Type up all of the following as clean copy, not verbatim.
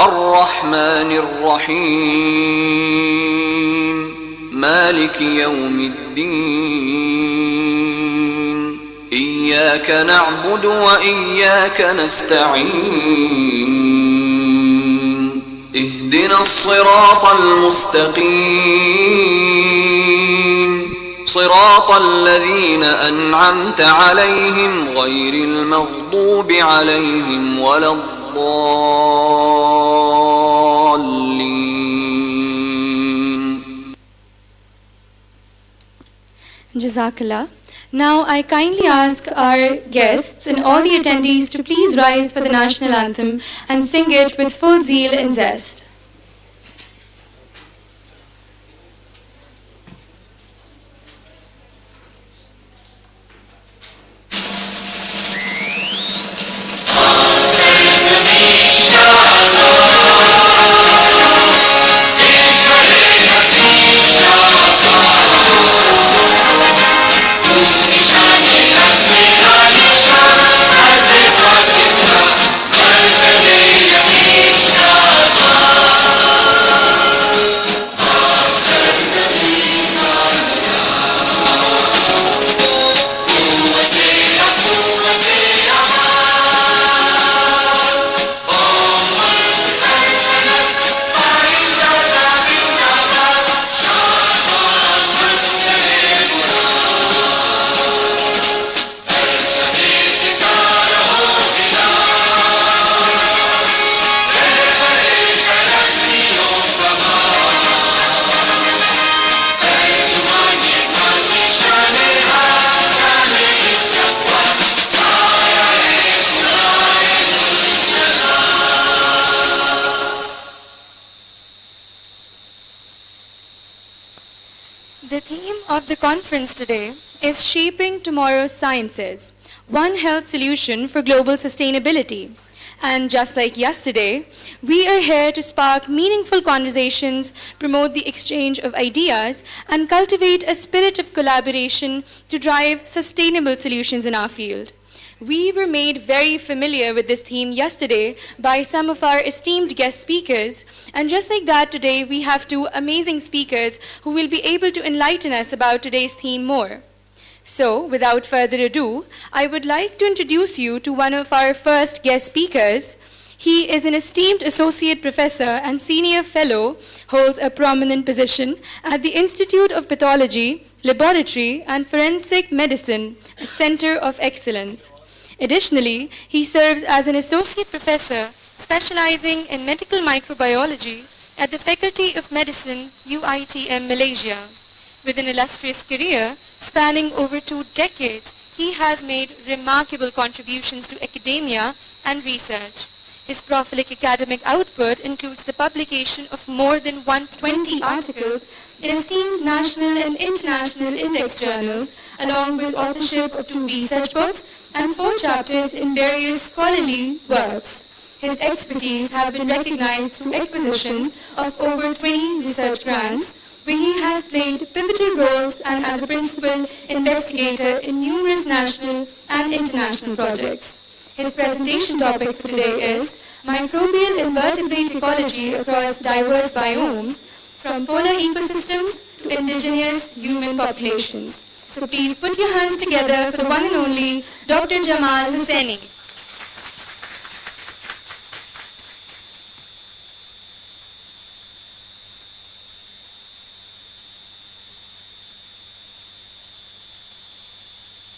الرحمن الرحيم مالك يوم الدين إياك نعبد وإياك نستعين اهدنا الصراط المستقيم صراط الذين أنعمت عليهم غير المغضوب عليهم ولا الضالين. Jazakallah. Now I kindly ask our guests and all the attendees to please rise for the national anthem and sing it with full zeal and zest. The theme of the conference today is Shaping Tomorrow's Sciences, One Health Solution for Global Sustainability. And just like yesterday, we are here to spark meaningful conversations, promote the exchange of ideas, and cultivate a spirit of collaboration to drive sustainable solutions in our field. We were made very familiar with this theme yesterday by some of our esteemed guest speakers, and just like that today we have two amazing speakers who will be able to enlighten us about today's theme more. So, without further ado, I would like to introduce you to one of our first guest speakers. He is an esteemed associate professor and senior fellow, holds a prominent position at the Institute of Pathology, Laboratory and Forensic Medicine, a center of excellence. Additionally, he serves as an associate professor specializing in medical microbiology at the Faculty of Medicine, 𝗬𝗓𝗐𝗻, Malaysia. With an illustrious career spanning over 2 decades, he has made remarkable contributions to academia and research. His prolific academic output includes the publication of more than 120 articles in esteemed national and international index journals, along with authorship of 2 research books and 4 chapters in various scholarly works. His expertise have been recognized through acquisitions of over 20 research grants, where he has played pivotal roles and as a principal investigator in numerous national and international projects. His presentation topic for today is Microbial Invertebrate Ecology Across Diverse Biomes, from Polar Ecosystems to Indigenous Human Populations. So please put your hands together for the one and only Dr. 𝗟𝗏𝗄𝗎𝗍𝗍.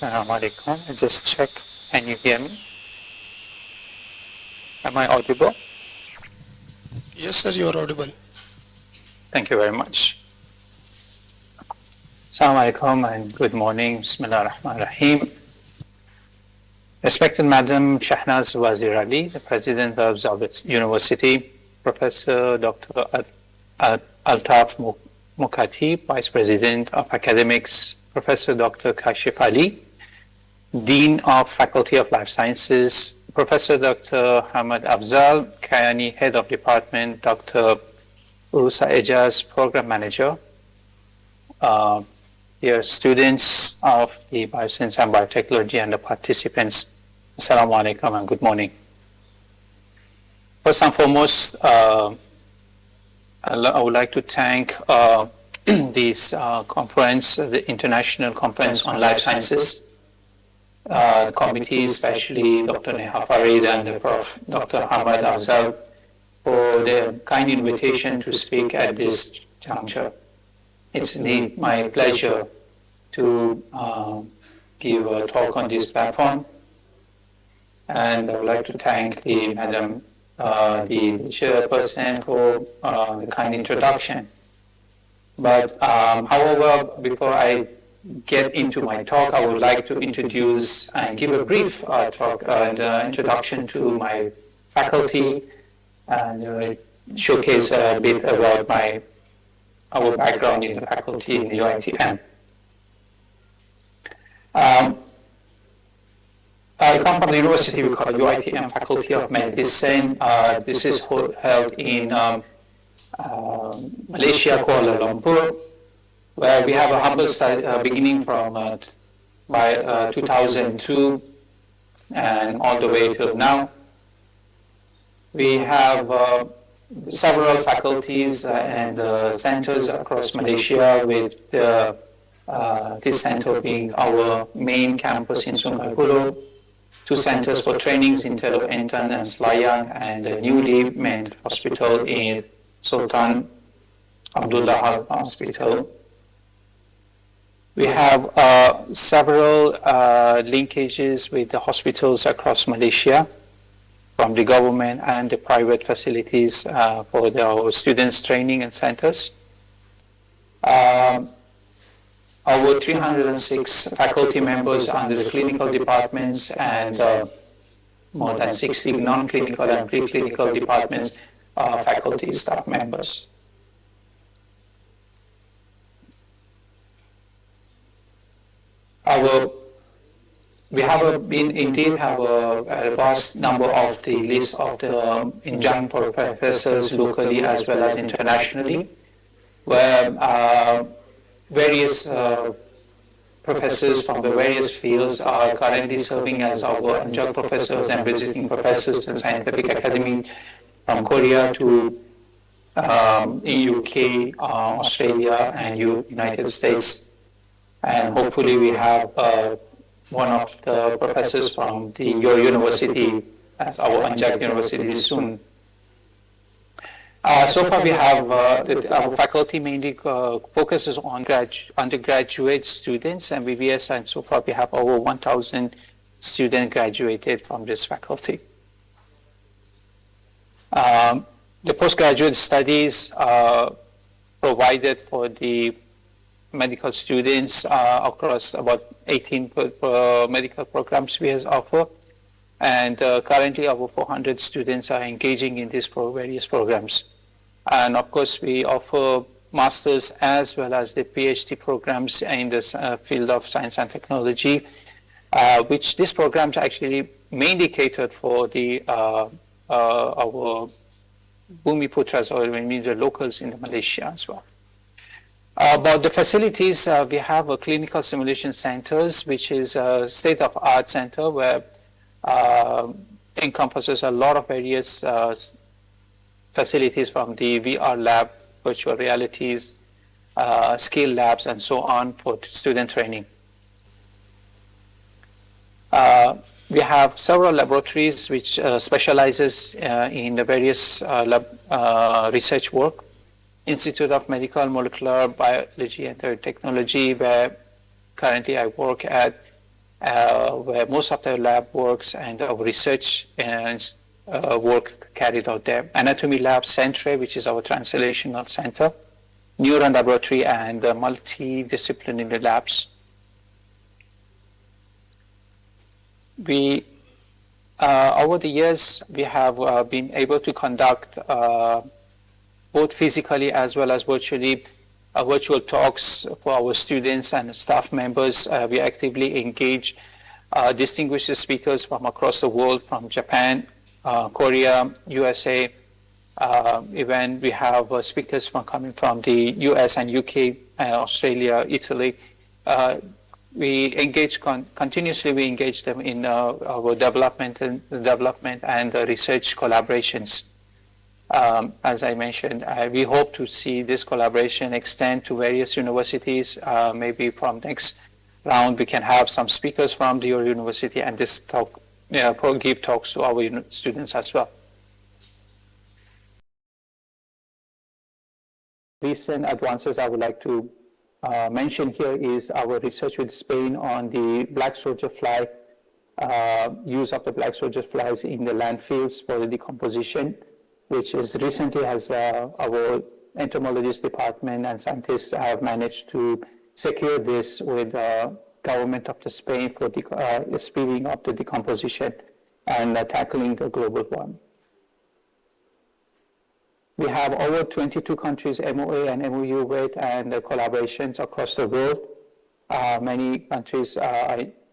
Assalamu alaikum. Just check. Can you hear me? Am I audible? Yes, sir, you are audible. Thank you very much. Assalamu alaikum and good morning. Bismillah ar-Rahman ar-Rahim. Respected Madam Shahnaz Wazir Ali, the President of SZABIST University, Professor Dr. 𝗟𝗏𝗪𝗪𝗀𝗍𝗪, Vice President of Academics, Professor Dr. Kashif Ali, Dean of Faculty of Life Sciences, Professor Dr. Hamad Afzal Kayani, Head of Department, Dr. Urusa Ejaz, Program Manager, dear students of the Bioscience and Biotechnology and the participants, Assalamu alaikum and good morning. First and foremost, I would like to thank this conference, the International Conference on Life Sciences committee, especially Dr. 𝗜𝗏𝗏𝗏𝗏 and the Prof. Dr. 𝗟𝗏𝗙𝗦𝗏𝗏𝗏 for the kind invitation to speak at this juncture. It's indeed my pleasure to give a talk on this platform, and I would like to thank the Madam, the chairperson for the kind introduction. But however, before I get into my talk, I would like to introduce and give a brief talk and introduction to my faculty and showcase a bit about our background in the faculty in the UITM. I come from the university we call UITM Faculty of Medicine. This is held in Malaysia, Kuala Lumpur, where we have a humble study beginning from 2002 and all the way till now. We have several faculties and centers across Malaysia, with this center being our main campus in Sungai Buloh, 2 centers for trainings in Teluk Intan and Selayang, and a newly made hospital in Sultan Abdullah Hospital. We have several linkages with the hospitals across Malaysia, from the government and the private facilities for our students' training and centers. Our 306 faculty members under the clinical departments and more than 60 non-clinical and preclinical departments faculty staff members. We have indeed have a vast number of the list of the adjunct professors locally as well as internationally, where various professors from the various fields are currently serving as our adjunct professors and visiting professors in scientific academy, from Korea to UK, Australia, and United States. And hopefully we have one of the professors from your university as our adjunct university soon. So far we have, our faculty mainly focuses on undergraduate students and MBBS, and so far we have over 1,000 students graduated from this faculty. The postgraduate studies provided for the medical students across about 18 medical programs we offer, and currently over 400 students are engaging in these various programs. And of course we offer masters as well as the PhD programs in this field of science and technology, which these programs actually mainly catered for the our Bhumi-Putras, or we mean the locals in Malaysia as well. About the facilities, we have a clinical simulation centers, which is a state-of-art center where encompasses a lot of various facilities, from the VR lab, virtual realities, skill labs, and so on for student training. We have several laboratories which specializes in the various research work. Institute of Medical Molecular Biology and Technology, where currently I work at, where most of the lab works and our research and work carried out there. Anatomy Lab, Centre, which is our translational center, Neuron Laboratory, and multidisciplinary labs. We, over the years, we have been able to conduct both physically as well as virtually virtual talks for our students and staff members. We actively engage distinguished speakers from across the world, from Japan, Korea, USA. Even we have speakers coming from the US and UK, Australia, Italy. We engage continuously. We engage them in our development and research collaborations. as I mentioned, we hope to see this collaboration extend to various universities. Maybe from next round, we can have some speakers from your university and this talk, give talks to our students as well. Recent advances I would like to mention here is our research with Spain on the black soldier fly, use of the black soldier flies in the landfills for the decomposition, which is recently has our entomologist department and scientists have managed to secure this with the government of the Spain for speeding up the decomposition and tackling the global warming. We have over 22 countries MOA and MOU with and collaborations across the world. Many countries,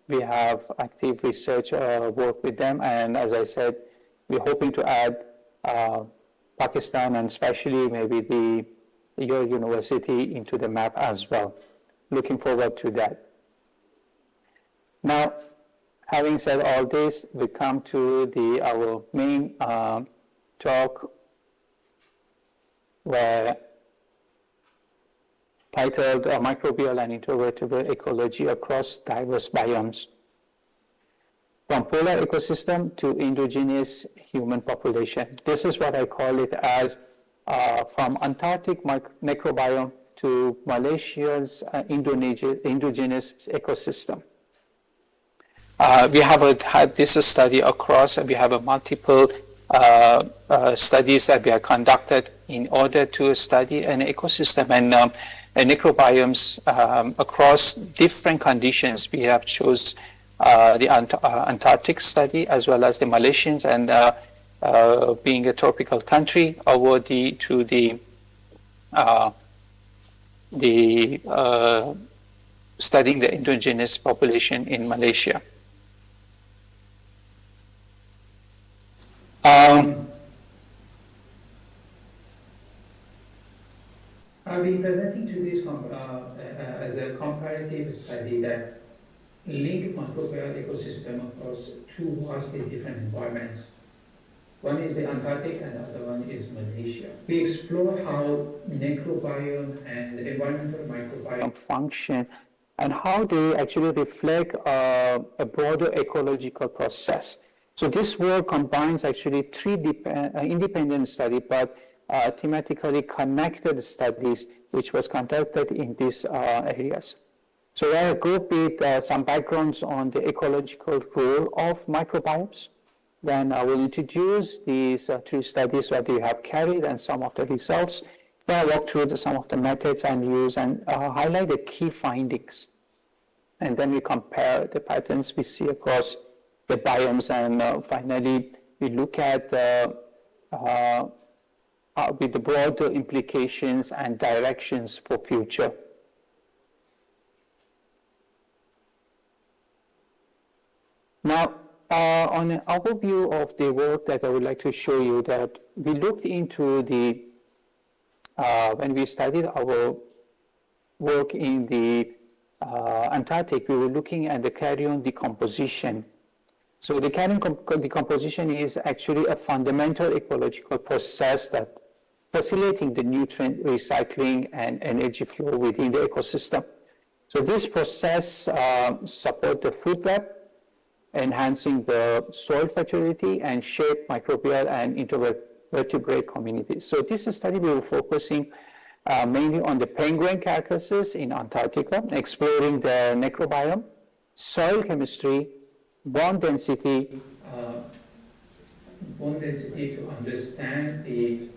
we have active research work with them, and as I said, we're hoping to add Pakistan and especially maybe your university into the map as well. Looking forward to that. Now, having said all this, we come to our main talk, where titled Microbial and Invertebrate Ecology Across Diverse Biomes, from Polar Ecosystem to Indigenous Human Population. This is what I call it as from Antarctic microbiome to Malaysia's indigenous ecosystem. We have had this study across, we have a multiple studies that we have conducted in order to study an ecosystem and microbiomes across different conditions. We have chose the Antarctic study as well as the Malaysians, and being a tropical country, over to studying the indigenous population in Malaysia. I'll be presenting to this as a comparative study that linked microbial ecosystem across two vastly different environments. One is the Antarctic and the other one is Malaysia. We explore how microbiome and environmental microbiome function and how they actually reflect a broader ecological process. So this work combines actually three independent studies, but thematically connected studies, which was conducted in these areas. So I go with some backgrounds on the ecological role of microbiomes. Then I will introduce these three studies that we have carried and some of the results. Then I walk through some of the methods and use and highlight the key findings. And then we compare the patterns we see across the biomes, and finally we look at with the broader implications and directions for future. Now, on an overview of the work that I would like to show you, that we looked into the, when we studied our work in the Antarctic, we were looking at the carrion decomposition. So the carrion decomposition is actually a fundamental ecological process that facilitating the nutrient recycling and energy flow within the ecosystem. So this process supports the food web, enhancing the soil fertility and shape microbial and invertebrate communities. So this study we were focusing mainly on the penguin carcasses in Antarctica, exploring the microbiome, soil chemistry, bone density to understand the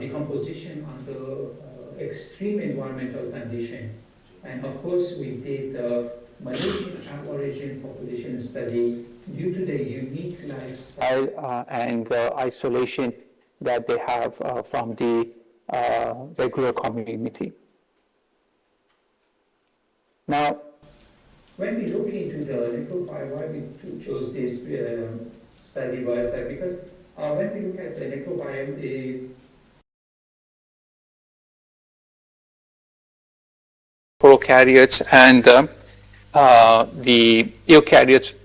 decomposition under extreme environmental condition. And of course, we did the Malaysian Aborigine population study due to the unique lifestyle and isolation that they have from the regular community. Now, when we look into the microbiome, why we chose this study was that because when we look at the microbiome, the prokaryotes and the eukaryotes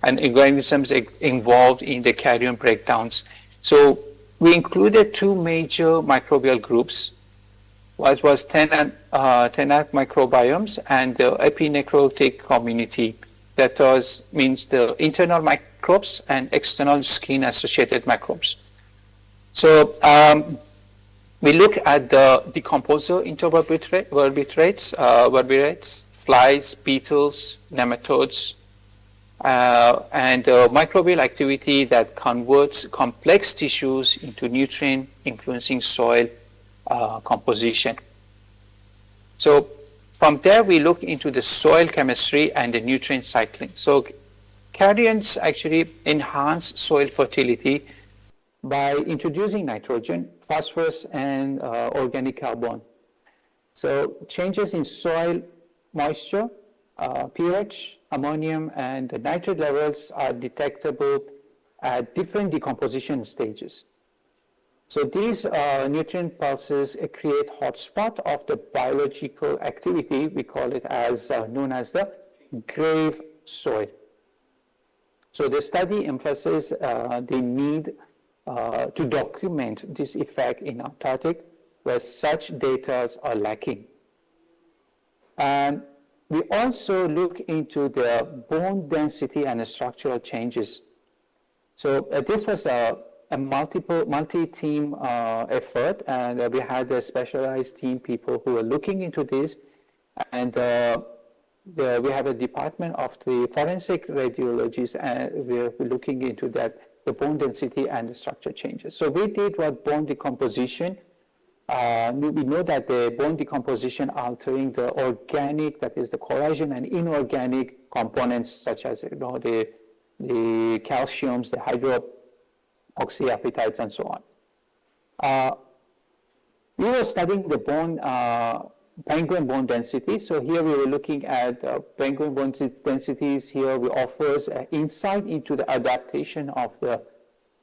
and organisms involved in the carrion breakdowns. So we included two major microbial groups. One was tenant microbiomes and the epinecrotic community. That means the internal microbes and external skin-associated microbes. So we look at the decomposer invertebrates, flies, beetles, nematodes, and microbial activity that converts complex tissues into nutrient influencing soil composition. So from there we look into the soil chemistry and the nutrient cycling. So carians actually enhance soil fertility by introducing nitrogen, phosphorus, and organic carbon. So changes in soil moisture, pH, ammonium, and the nitrate levels are detectable at different decomposition stages. So these nutrient pulses create hotspot of the biological activity. We call it as known as the grave soil. So the study emphasizes the need to document this effect in Antarctic, where such data are lacking. And we also look into the bone density and the structural changes. So this was a multi-team effort, and we had a specialized team people who were looking into this, and we have a department of the forensic radiologists, and we're looking into that, the bone density and the structure changes. So we did what bone decomposition. We know that the bone decomposition altering the organic, that is the collagen, and inorganic components such as the calciums, the hydroxyapatites, and so on. We were studying the penguin bone density. So here we were looking at penguin bone densities. Here we offers insight into the adaptation of the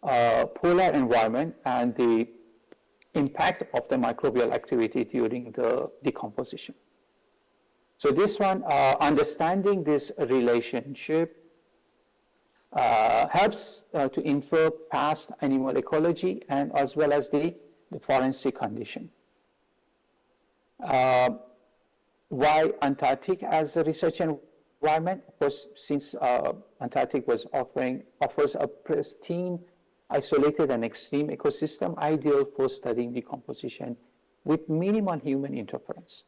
polar environment and the impact of the microbial activity during the decomposition. So this one, understanding this relationship helps to infer past animal ecology and as well as the forensic condition. Why Antarctic as a research environment? Of course, since Antarctic offers a pristine, isolated and extreme ecosystem, ideal for studying decomposition with minimal human interference.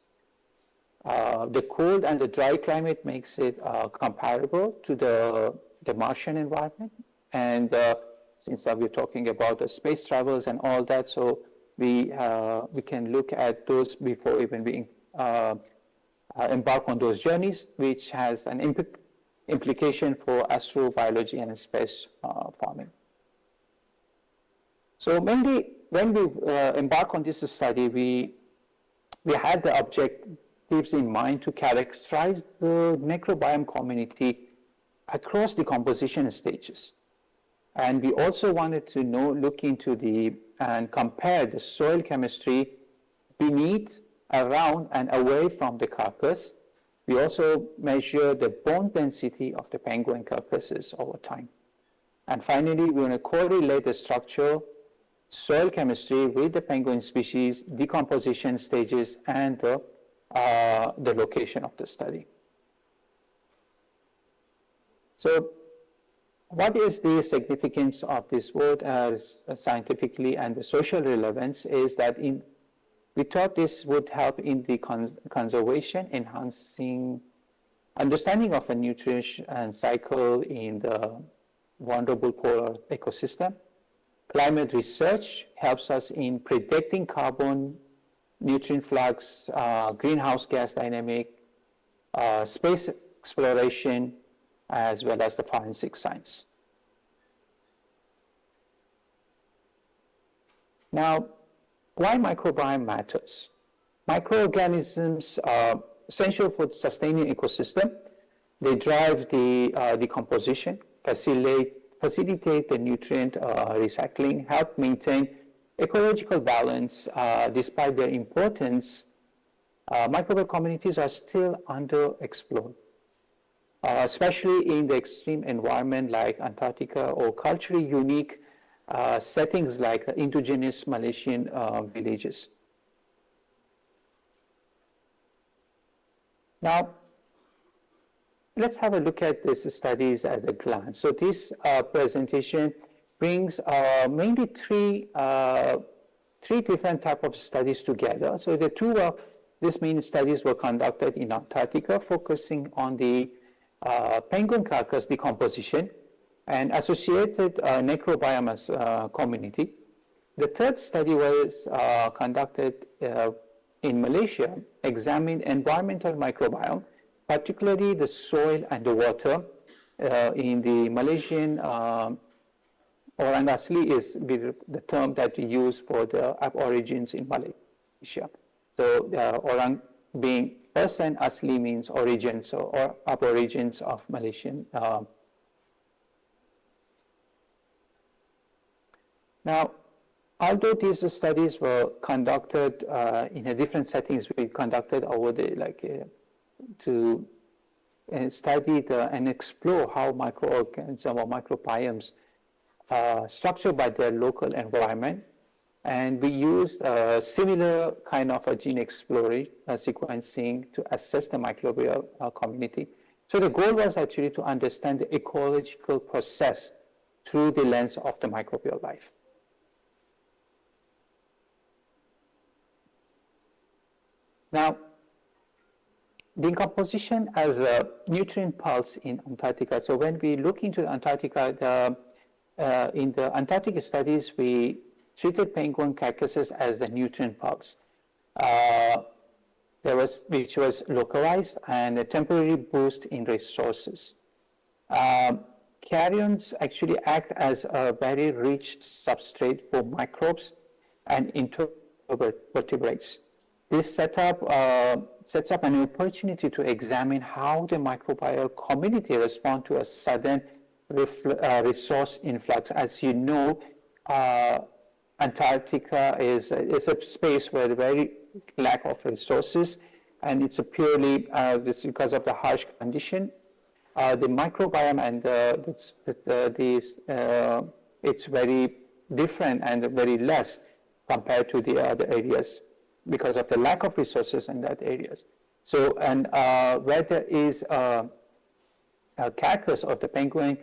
The cold and the dry climate makes it comparable to the Martian environment. And since we're talking about the space travels and all that, so we can look at those before even we embark on those journeys, which has an implication for astrobiology and space farming. So mainly when we embark on this study, we had the objectives in mind to characterize the microbiome community across decomposition stages. And we also wanted to look into and compare the soil chemistry beneath, around, and away from the carcass. We also measure the bone density of the penguin carcasses over time. And finally, we want to correlate the structure, soil chemistry with the penguin species, decomposition stages, and the location of the study. So what is the significance of this work as scientifically and the social relevance is that we thought this would help in the conservation, enhancing understanding of a nutrition cycle in the vulnerable polar ecosystem. Climate research helps us in predicting carbon, nutrient flux, greenhouse gas dynamic, space exploration, as well as the forensic science. Now, why microbiome matters? Microorganisms are essential for sustaining ecosystem. They drive the decomposition, facilitate the nutrient recycling, help maintain ecological balance. Despite their importance, microbial communities are still underexplored, especially in the extreme environment like Antarctica or culturally unique settings like indigenous Malaysian villages. Now, let's have a look at these studies as a glance. So this presentation brings mainly three different types of studies together. So the two of these main studies were conducted in Antarctica, focusing on the penguin carcass decomposition and associated necrobiome community. The third study was conducted in Malaysia, examined environmental microbiome, particularly the soil and the water in the Malaysian Orang Asli is the term that we use for the aborigines in Malaysia. So Orang being person, Asli means origin, so or aborigines of Malaysian. Now, although these studies were conducted in a different settings, we conducted over the to study and explore how microorganisms or microbiomes structured by their local environment, and we used a similar kind of a gene exploration sequencing to assess the microbial community. So the goal was actually to understand the ecological process through the lens of the microbial life. Now, decomposition as a nutrient pulse in Antarctica. So when we look into Antarctica, in the Antarctic studies, we treated penguin carcasses as the nutrient pulse, which was localized and a temporary boost in resources. Carrions actually act as a very rich substrate for microbes and invertebrates. This sets up an opportunity to examine how the microbial community responds to a sudden resource influx. As you know, Antarctica is a space where very lack of resources, and it's purely because of the harsh condition. The microbiome and it's very different and very less compared to the other areas, because of the lack of resources in that areas. So, and where there is a carcass of the penguin,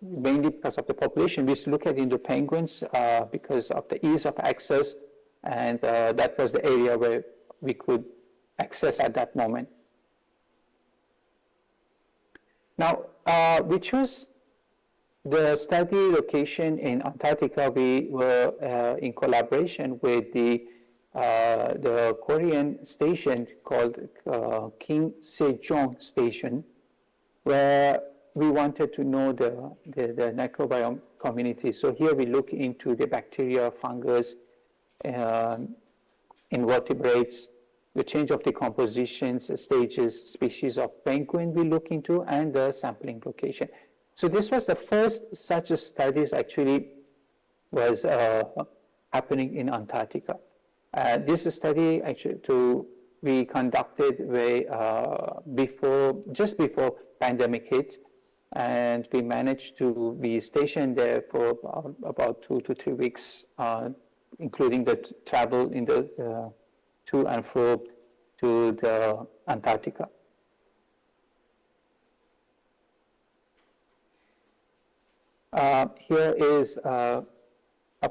mainly because of the population, we look at into penguins because of the ease of access, and that was the area where we could access at that moment. Now, we chose the study location in Antarctica. We were in collaboration with the Korean station called 𝗜nh station, where we wanted to know the microbiome community. So here we look into the bacteria, fungus, invertebrates, the change of decompositions, stages, species of penguin we look into, and the sampling location. So this was the first such studies actually was happening in Antarctica. This study actually we conducted just before pandemic hit, and we managed to be stationed there for about 2 to 3 weeks, including the travel in the to and fro to the Antarctica. Here is, of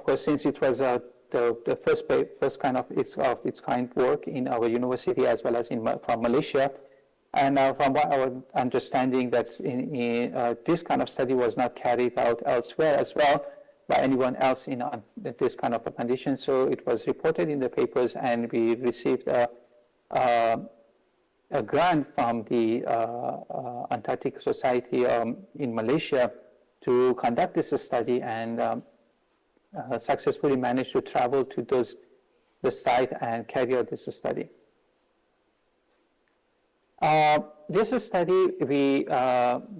course, since it was the first kind of its kind work in our university as well as from Malaysia, and from what our understanding that this kind of study was not carried out elsewhere as well by anyone else in this kind of a condition. So it was reported in the papers, and we received a grant from the Antarctic Society in Malaysia to conduct this study, and successfully managed to travel to the site and carry out this study. This study, we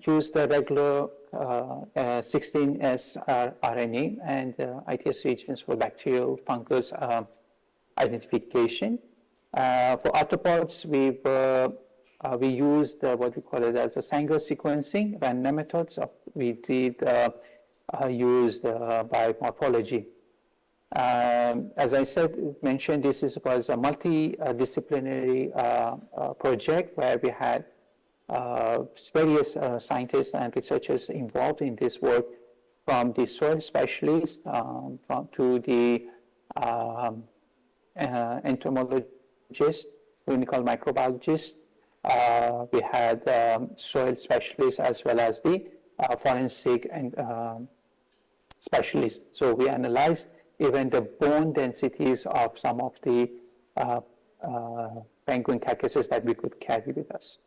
used the regular 16S RNA and ITS reagents for bacterial fungus identification. For arthropods, we used what we call it as a Sanger sequencing, random methods. We did used by morphology. As I mentioned, this was a multidisciplinary project where we had various scientists and researchers involved in this work, from the soil specialists to the entomologists, clinical microbiologists. We had soil specialists as well as the forensic and specialists. So we analyzed even the bone densities of some of the penguin carcasses that we could carry with us.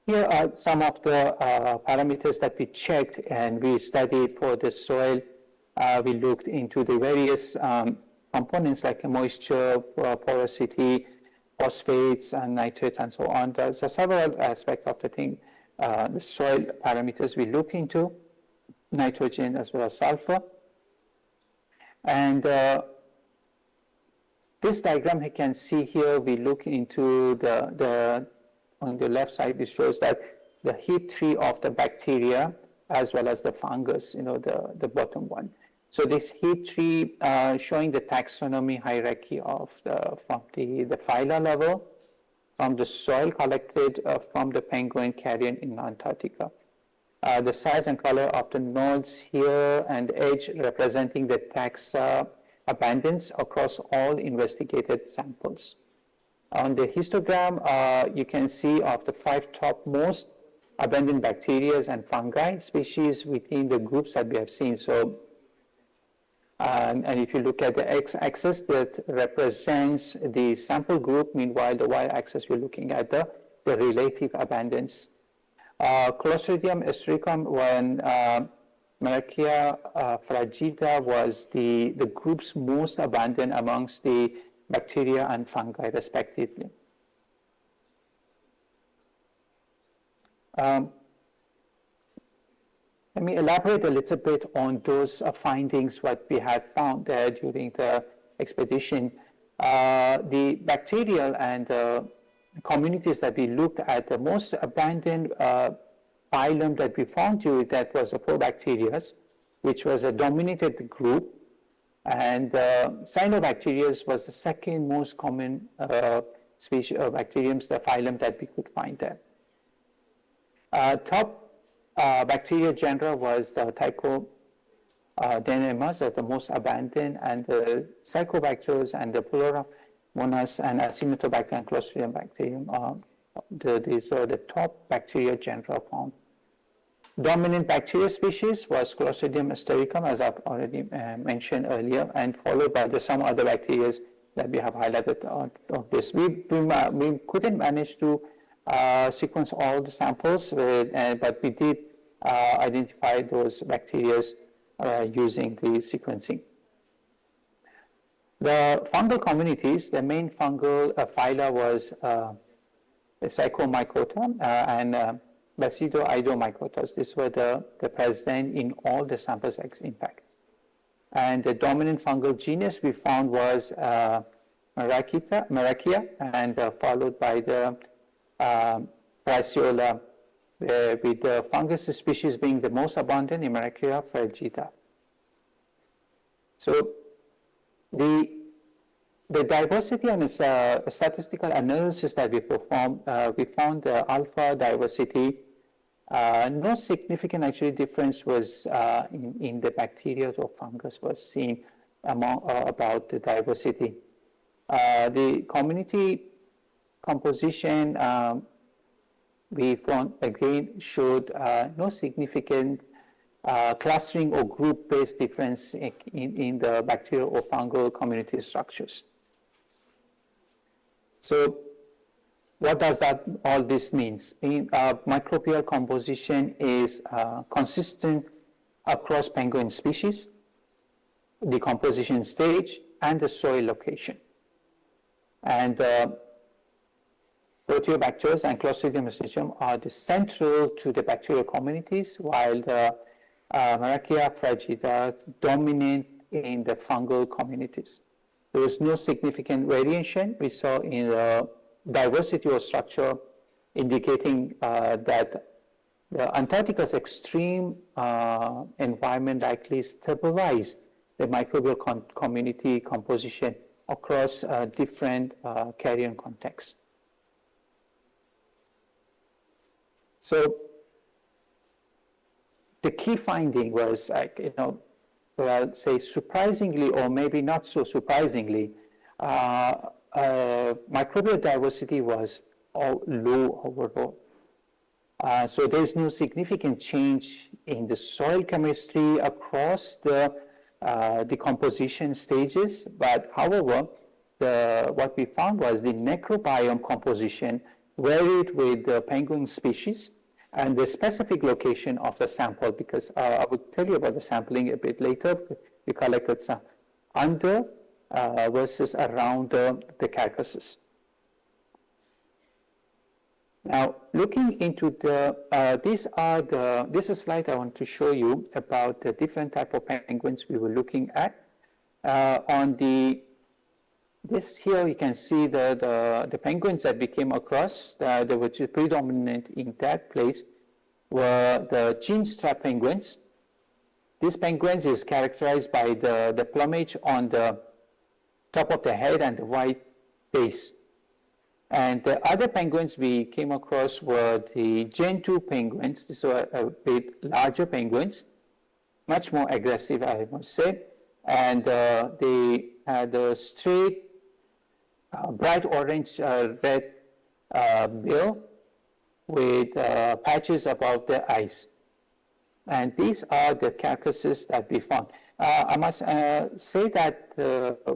Here are some of the parameters that we checked and we studied for the soil. We looked into the various components like moisture, porosity, phosphates, and nitrates, and so on. There's several aspects of the thing. The soil parameters we look into, nitrogen as well as sulfur. And this diagram you can see here, we look into on the left side, it shows that the heat tree of the bacteria as well as the fungus, the bottom one. So this heat tree showing the taxonomy hierarchy of from the phyla level, from the soil collected from the penguin carrion in Antarctica. The size and color of the nodes here and edge representing the taxa abundance across all investigated samples. On the histogram, you can see of the 5 topmost abundant bacteria and fungi species within the groups that we have seen. So, and if you look at the x-axis, that represents the sample group. Meanwhile, the y-axis, we're looking at the relative abundance. Clostridium estricum, when 𝗟𝗏𝗧𝗏𝗧 was the group's most abundant amongst the bacteria and fungi, respectively. Let me elaborate a little bit on those findings, what we had found there during the expedition. The bacterial and communities that we looked at, the most abundant phylum that we found here, that was the Probacterias, which was a dominated group. And Cyanobacterias was the second most common species of bacterium, the phylum that we could find there. Top bacteria genera was the Trichodermas, the most abundant, and the Psychobacterias and the Pleuromonas and Acinetobacter and Clostridium bacterium. These are the top bacteria genera found. Dominant bacteria species was Clostridium estricum, as I've already mentioned earlier, and followed by some other bacteria that we have highlighted of this. We couldn't manage to sequence all the samples, but we did identify those bacteria using the sequencing. The fungal communities, the main fungal phyla was Psychomycota and Basidiomycotas. These were the present in all the samples, in fact. And the dominant fungal genus we found was Marachia, and followed by the Braciola, with the fungus species being the most abundant in 𝗟𝗏𝗧𝗏𝗏𝗧. So the diversity and statistical analysis that we performed, we found the alpha diversity. No significant actually difference was in the bacteria or fungus was seen about the diversity. The community composition we found again showed no significant clustering or group-based difference in the bacterial or fungal community structures. So what does all this means? Microbial composition is consistent across penguin species, the composition stage, and the soil location. And Proteobacterias and Clostridium estricum are the central to the bacterial communities, while the 𝗟𝗏𝗧𝗏𝗏𝗧 dominate in the fungal communities. There was no significant variation we saw in the diversity of structure indicating that the Antarctica's extreme environment likely stabilized the microbial community composition across different carrion contexts. So the key finding was, well, say surprisingly, or maybe not so surprisingly, microbial diversity was low overall. So there's no significant change in the soil chemistry across the decomposition stages, but however, what we found was the necrobiome composition varied with the penguin species and the specific location of the sample, because I would tell you about the sampling a bit later. We collected some under versus around the carcasses. Now, looking into this is a slide I want to show you about the different type of penguins we were looking at. This here you can see the penguins that we came across, they were predominant in that place, were the chin-strap penguins. These penguins is characterized by the plumage on the top of the head and the white base. And the other penguins we came across were the Gen2 penguins. These were a bit larger penguins, much more aggressive, I must say. And they had a straight, bright orange red bill with patches above the eyes. And these are the carcasses that we found. I must say that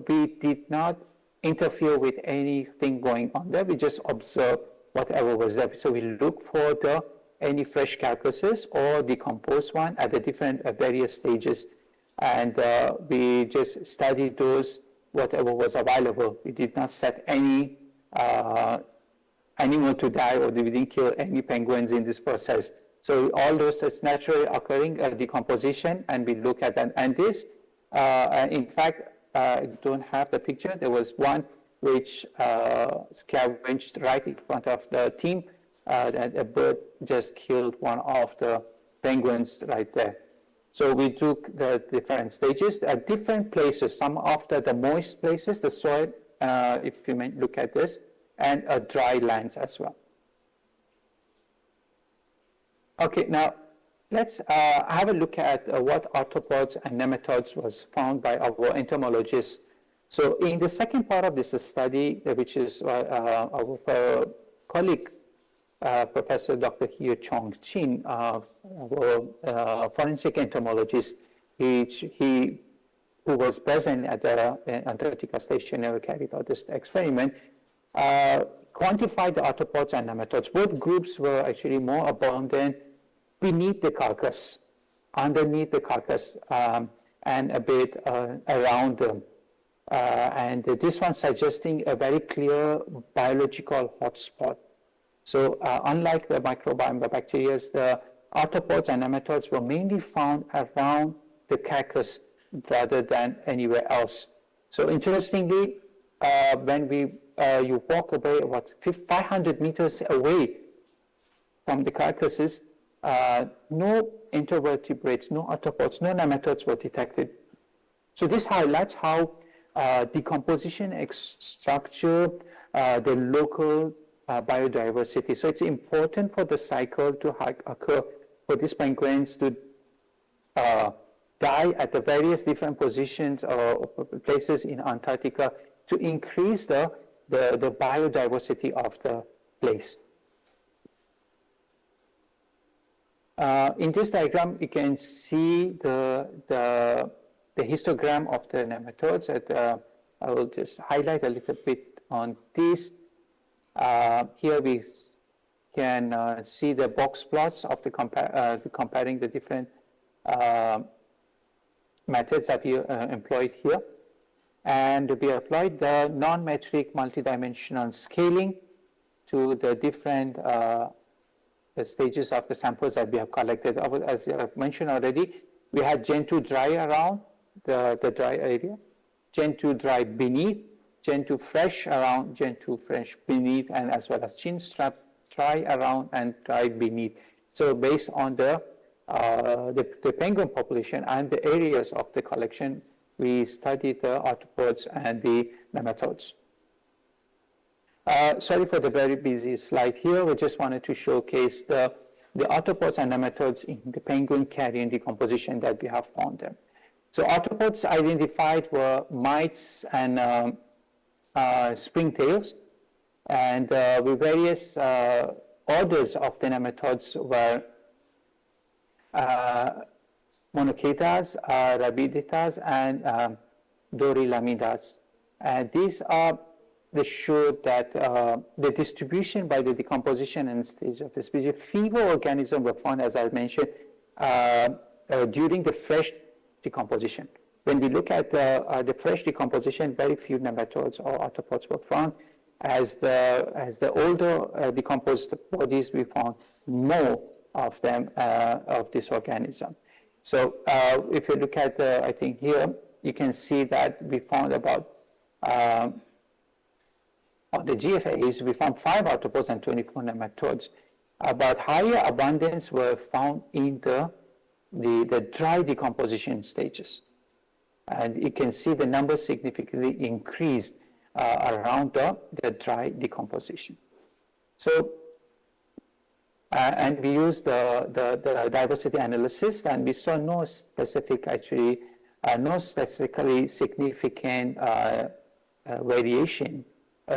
we did not interfere with anything going on there. We just observed whatever was there. So we look for any fresh carcasses or decomposed one at the different various stages. And we just studied those, whatever was available. We did not set any animal to die, or we didn't kill any penguins in this process. So all those that's naturally occurring decomposition, and we look at that. And this, in fact, I don't have the picture. There was one which scavenged right in front of the team. That a bird just killed one of the penguins right there. So we took the different stages at different places. Some of the moist places, the soil, if you may look at this, and dry lands as well. Okay, now let's have a look at what arthropods and nematodes was found by our entomologists. So in the second part of this study, which is our colleague, Professor Dr. 𝗜ห์𝘁𝗲𝗿𝗄, our forensic entomologist, who was present at the Antarctica station, never carried out this experiment, quantified the arthropods and nematodes. Both groups were actually more abundant beneath the carcass, underneath the carcass, and a bit around them. And this one suggesting a very clear biological hotspot. So unlike the microbiome, the bacteria, the arthropods and nematodes were mainly found around the carcass rather than anywhere else. So interestingly, when you walk away about 500 meters away from the carcasses, no invertebrates, no arthropods, no nematodes were detected. So this highlights how decomposition structure the local biodiversity. So it's important for the cycle to occur for these penguins to die at the various different positions or places in Antarctica to increase the biodiversity of the place. In this diagram, you can see the histogram of the nematodes. I will just highlight a little bit on this. Here we can see the box plots of comparing the different methods that we employed here. And we applied the non-metric multidimensional scaling to the different the stages of the samples that we have collected. As I mentioned already, we had Gen2 dry around the dry area, Gen2 dry beneath, Gen2 fresh around, Gen2 fresh beneath, and as well as chin-strap dry around and dry beneath. So based on the penguin population and the areas of the collection, we studied the arthropods and the nematodes. Sorry for the very busy slide here. We just wanted to showcase the arthropods and nematodes in the penguin carrion decomposition that we have found them. So arthropods identified were mites and springtails, and with various orders of the nematodes were Monochaetas, Rabiditas, and Dorilamidas. And these are they showed that the distribution by the decomposition and stage of the species. Fever organisms were found, as I mentioned, during the fresh decomposition. When we look at the fresh decomposition, very few nematodes or arthropods were found. As the older decomposed bodies, we found more of them, of this organism. So if you look at, I think here, you can see that we found about on the GFAs, we found 5 arthropods and 24 nematodes. About higher abundance were found in the dry decomposition stages. And you can see the number significantly increased around the dry decomposition. So, and we used the diversity analysis, and we saw no specific, actually, no statistically significant variation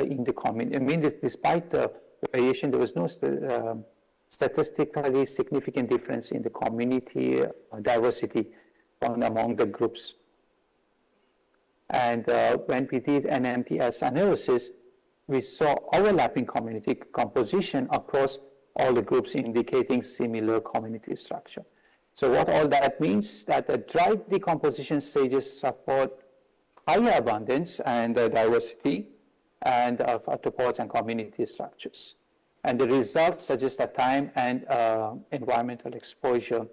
in the community. I mean, despite the variation, there was no statistically significant difference in the community diversity found among the groups. And when we did an MTS analysis, we saw overlapping community composition across all the groups, indicating similar community structure. So what all that means, that the dry decomposition stages support higher abundance and diversity and of arthropods and community structures. And the results suggest that time and environmental exposure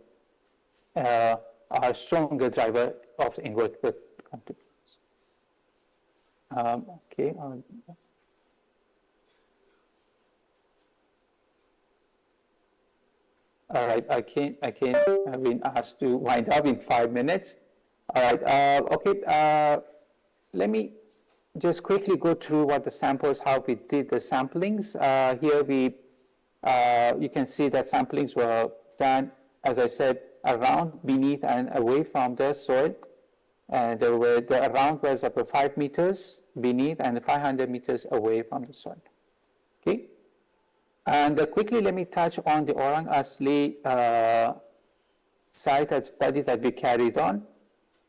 are a stronger driver of invertebrate contributions. Okay. All right, I've been asked to wind up in 5 minutes. All right, okay, let me just quickly go through what the samples, how we did the samplings. Here you can see that samplings were done, as I said, around, beneath, and away from the soil. The around was about 5 meters beneath and 500 meters away from the soil. Okay? And quickly, let me touch on the 𝗟𝗏𝗙𝗍 site and study that we carried on.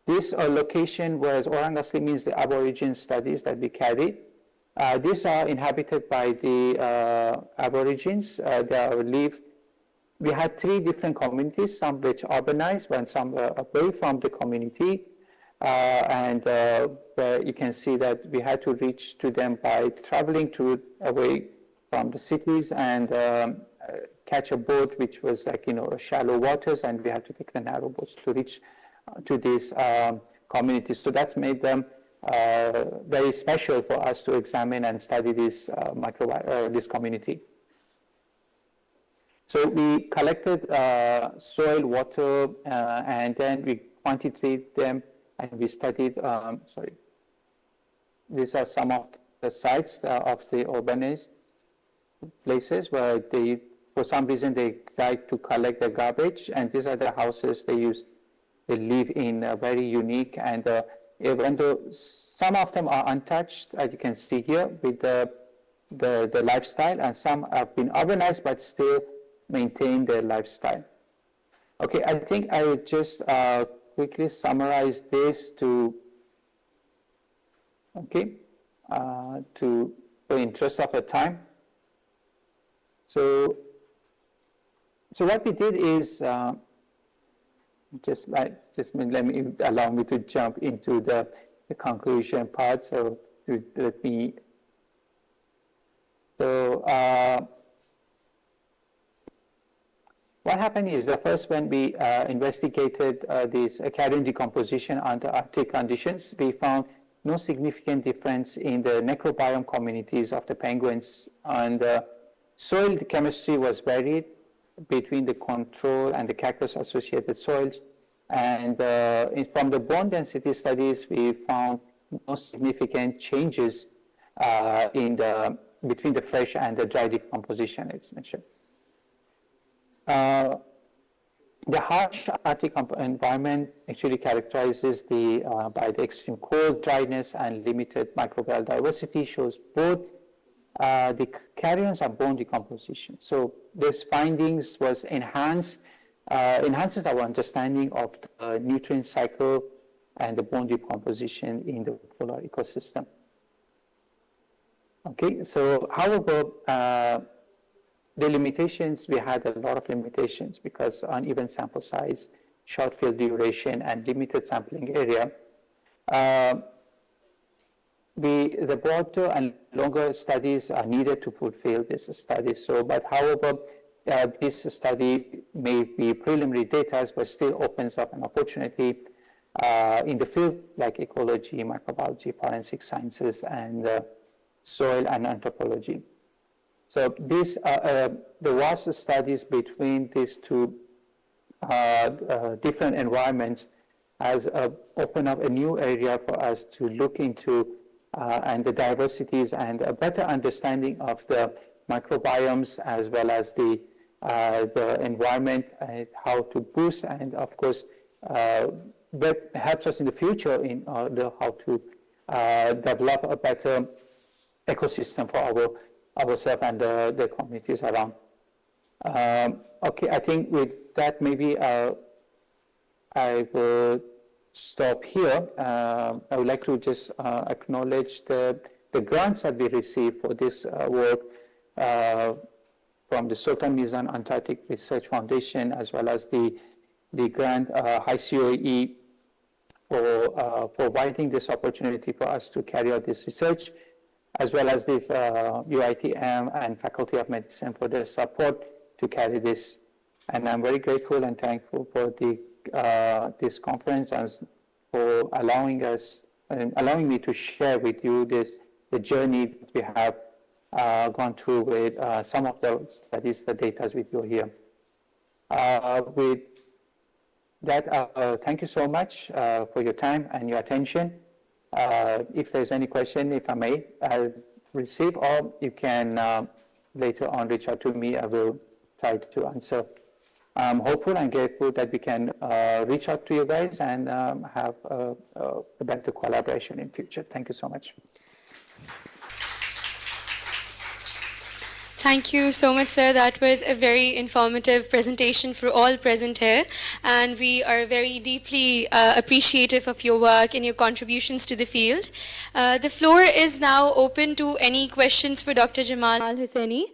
This location, whereas 𝗟𝗏𝗙𝗍 means the Aborigine studies that we carried. These are inhabited by the Aborigines. We had 3 different communities, some which urbanized and some away from the community. Where you can see that we had to reach to them by traveling away from the cities and catch a boat, which was like, shallow waters, and we had to take the narrow boats to reach to these communities. So that's made them very special for us to examine and study this this community. So we collected soil, water, and then we quantitated them, and we studied, these are some of the sites of the urbanized places where they, for some reason, they like to collect the garbage, and these are the houses they use. They live in very unique, and even though some of them are untouched, as you can see here, with the lifestyle, and some have been urbanized but still maintain their lifestyle. Okay, I think I will just quickly summarize this to the interest of the time. So what we did is allow me to jump into the conclusion part. So what happened is the first, when we investigated this carrion decomposition under Arctic conditions, we found no significant difference in the necrobiome communities of the penguins and Soil chemistry was varied between the control and the cactus-associated soils. And from the bone density studies, we found no significant changes between the fresh and the dry decomposition, as mentioned. The harsh Arctic environment actually characterizes by the extreme cold, dryness, and limited microbial diversity, shows both the carrions and bone decomposition. So these findings enhances our understanding of the nutrient cycle and the bone decomposition in the polar ecosystem. Okay, so however, the limitations, we had a lot of limitations because uneven sample size, short field duration, and limited sampling area. The broader and longer studies are needed to fulfill this study. So, but however, this study may be preliminary data, but still opens up an opportunity in the field like ecology, microbiology, forensic sciences, and soil and anthropology. So these the vast studies between these two different environments has opened up a new area for us to look into and the diversities and a better understanding of the microbiomes as well as the environment, how to boost, and of course that helps us in the future in how to develop a better ecosystem for ourselves and the communities around. Okay, I think with that maybe I will stop here. I would like to just acknowledge the grants that we received for this work from the Sultan Mizan Antarctic Research Foundation, as well as the grant 𝗖𝗙𝗲𝗍𝗍 for providing this opportunity for us to carry out this research, as well as the UITM and Faculty of Medicine for their support to carry this. And I'm very grateful and thankful for this conference and for allowing me to share with you the journey that we have gone through with some of the studies, the data with you here. With that, thank you so much for your time and your attention. If there's any question, if I may, I'll receive, or you can later on reach out to me. I will try to answer. I'm hopeful and grateful that we can reach out to you guys and have a better collaboration in future. Thank you so much. Thank you so much, sir. That was a very informative presentation for all present here, and we are very deeply appreciative of your work and your contributions to the field. The floor is now open to any questions for Dr. 𝗟𝗏𝗻𝗲.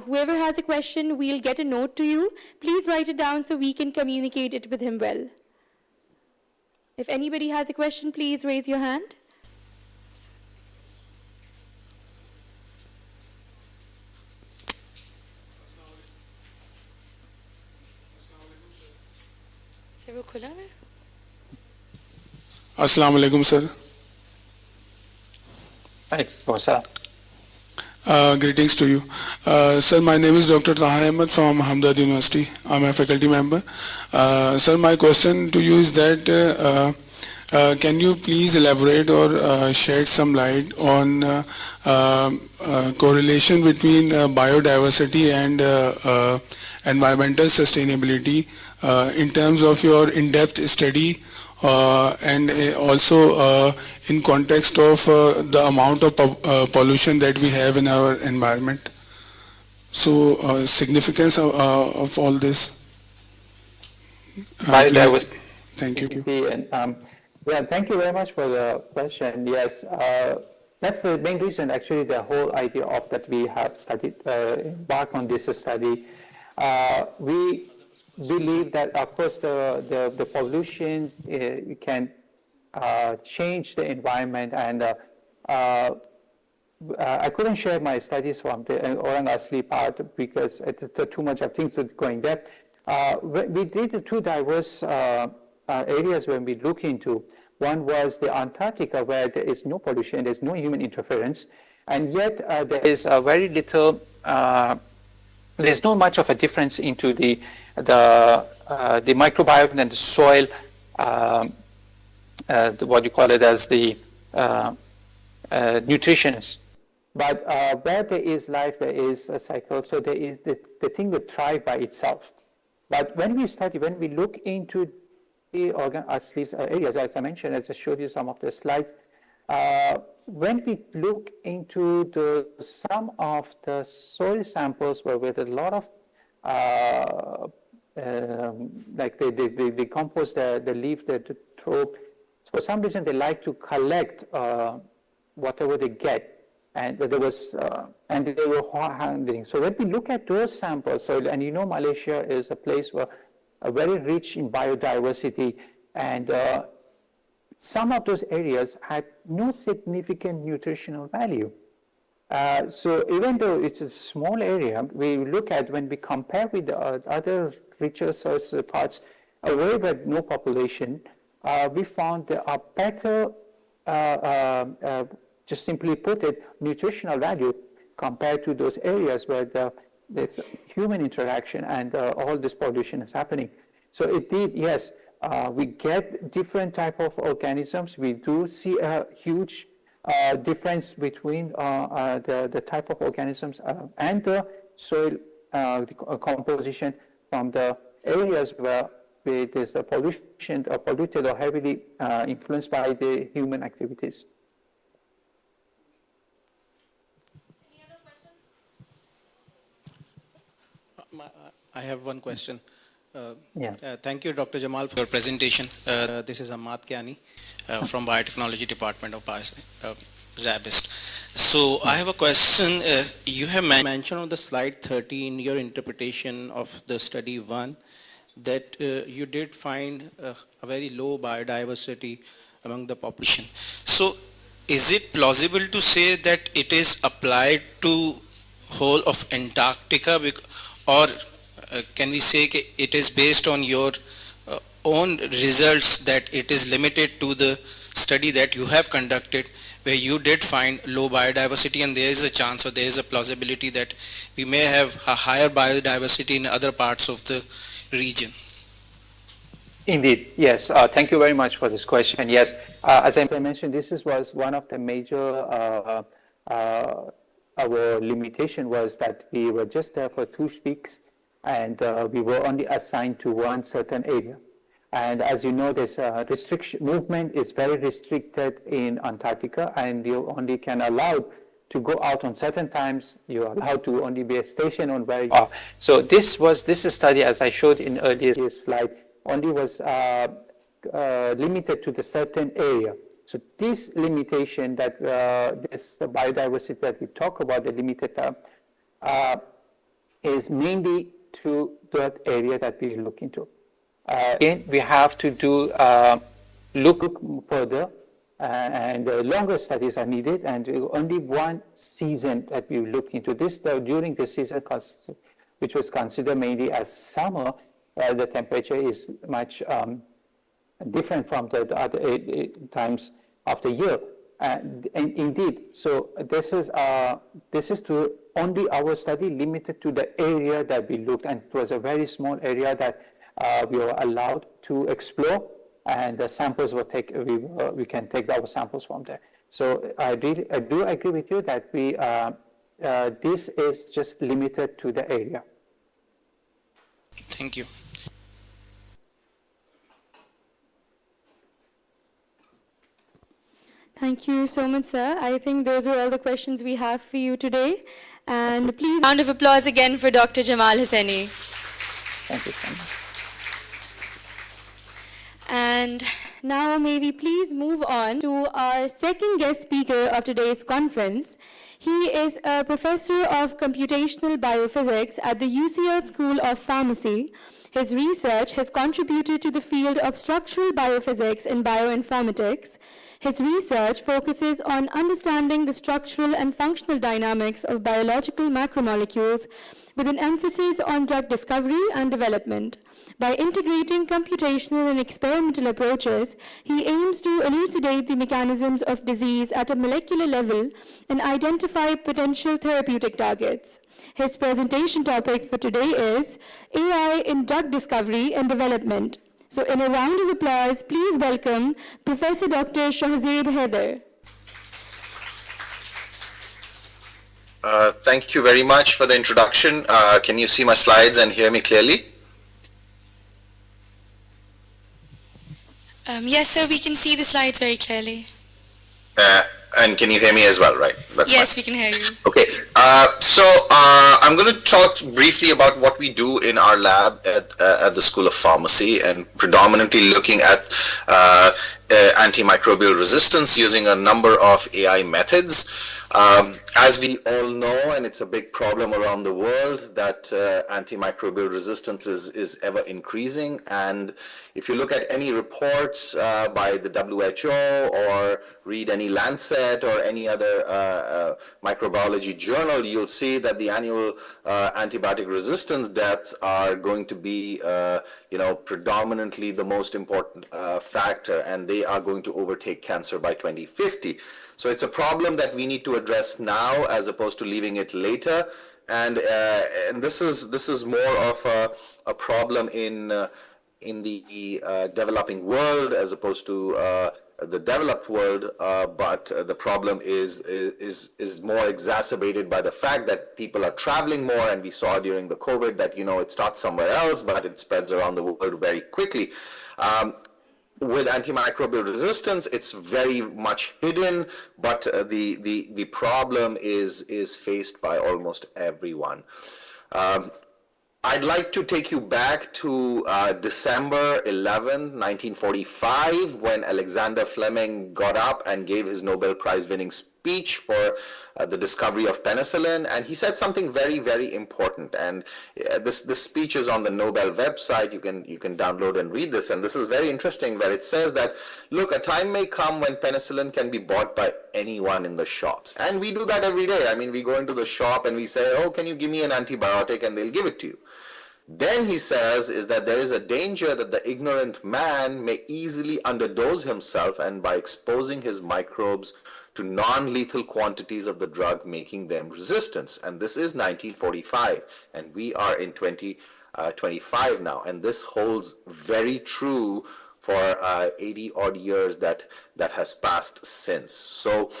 Whoever has a question, we'll get a note to you. Please write it down so we can communicate it with him well. If anybody has a question, please raise your hand. Assalamu alaikum, sir. Greetings to you. Sir, my name is Dr. 𝗟𝗏𝗻𝗲 from Ahmedabad University. I'm a faculty member. Sir, my question to you is that can you please elaborate or shed some light on correlation between biodiversity and environmental sustainability in terms of your in-depth study and also in context of the amount of pollution that we have in our environment? So significance of all this. Biodiversity. Thank you. Yeah, thank you very much for the question. Yes, that's the main reason, actually, the whole idea of that we have studied, embarked on this study. We believe that, of course, the pollution can change the environment, and I couldn't share my studies from the 𝗟𝗏𝗻𝗲 part because it's too much of things going there. We did two diverse areas when we look into. One was the Antarctica, where there is no pollution, there's no human interference, And yet there is a very little, there's not much of a difference into the microbiome and the soil, what you call it as the nutritions. But where there is life, there is a cycle. So there is the thing will thrive by itself. But when we study, when we look into the these areas, as I mentioned, as I showed you some of the slides, when we look into some of the soil samples where with a lot of like they decompose the leaf, the trope. For some reason, they like to collect whatever they get. And there was, and they were handling. So when we look at those samples, so, and you know, Malaysia is a place where very rich in biodiversity, and some of those areas had no significant nutritional value. So even though it's a small area, we look at when we compare with the other richer source parts, where we had no population, we found there are better. Just simply put it, nutritional value compared to those areas where there's human interaction and all this pollution is happening. So indeed, yes, we get different type of organisms. We do see a huge difference between the type of organisms and the soil composition from the areas where there's a pollution or polluted or heavily influenced by the human activities. I have one question. Thank you, Dr. Jamal, for your presentation. This is 𝗟𝗙𝗦𝗂𝗖𝗓𝗍𝗔 from Biotechnology Department of SZABIST. So I have a question. You have mentioned on the slide 30 in your interpretation of the study 1 that you did find a very low biodiversity among the population. So is it plausible to say that it is applied to whole of Antarctica, or can we say it is based on your own results that it is limited to the study that you have conducted where you did find low biodiversity, and there is a chance or there is a plausibility that we may have a higher biodiversity in other parts of the region? Indeed, yes. Thank you very much for this question. Yes, as I mentioned, this was one of the major our limitation was that we were just there for 2 weeks, and we were only assigned to one certain area. And as you know, this movement is very restricted in Antarctica, and you only can allow to go out on certain times. You're allowed to only be stationed on where you are. So this study, as I showed in earlier slide, only was limited to the certain area. So this limitation that this biodiversity that we talk about, the limited term, is mainly to that area that we look into. Again, we have to do look further, and longer studies are needed, and only one season that we looked into this. During the season, which was considered mainly as summer, the temperature is much different from the other times of the year. And indeed, so this is to only our study limited to the area that we looked, and it was a very small area that we were allowed to explore, and the samples were we can take our samples from there. So I do agree with you that this is just limited to the area. Thank you. Thank you so much, sir. I think those are all the questions we have for you today. And please, round of applause again for Dr. 𝗟𝗏𝗄𝗎. Thank you so much. And now may we please move on to our second guest speaker of today's conference. He is a professor of computational biophysics at the UCL School of Pharmacy. His research has contributed to the field of structural biophysics and bioinformatics. His research focuses on understanding the structural and functional dynamics of biological macromolecules with an emphasis on drug discovery and development. By integrating computational and experimental approaches, he aims to elucidate the mechanisms of disease at a molecular level and identify potential therapeutic targets. His presentation topic for today is AI in Drug Discovery and Development. So in a round of applause, please welcome Professor Dr. 𝗟𝗏𝗳𝗏𝗏. Thank you very much for the introduction. Can you see my slides and hear me clearly? Yes, sir, we can see the slides very clearly. And can you hear me as well, right? That's Yes, fine. we can hear you. Okay, so I'm going to talk briefly about what we do in our lab at the School of Pharmacy, and predominantly looking at antimicrobial resistance using a number of AI methods. As we all know, and it's a big problem around the world, that antimicrobial resistance is ever increasing. And if you look at any reports by the WHO or read any Lancet or any other microbiology journal, you'll see that the annual antibiotic resistance deaths are going to be predominantly the most important factor, and they are going to overtake cancer by 2050. So it's a problem that we need to address now as opposed to leaving it later. And this is more of a problem in the developing world as opposed to the developed world. But the problem is more exacerbated by the fact that people are traveling more, and we saw during the COVID that it starts somewhere else, but it spreads around the world very quickly. With antimicrobial resistance, it's very much hidden, but the problem is faced by almost everyone. I'd like to take you back to December 11, 1945, when Alexander Fleming got up and gave his Nobel Prize-winning speech for the discovery of penicillin, and he said something very, very important. And this speech is on the Nobel website. You can download and read this, and this is very interesting, where it says that, look, a time may come when penicillin can be bought by anyone in the shops, and we do that every day. I mean, we go into the shop and we say, oh, can you give me an antibiotic, and they'll give it to you. Then he says is that there is a danger that the ignorant man may easily underdose himself, and by exposing his microbes to non-lethal quantities of the drug, making them resistant. And this is 1945, and we are in 2025 now, and this holds very true for 80 odd years that has passed since. So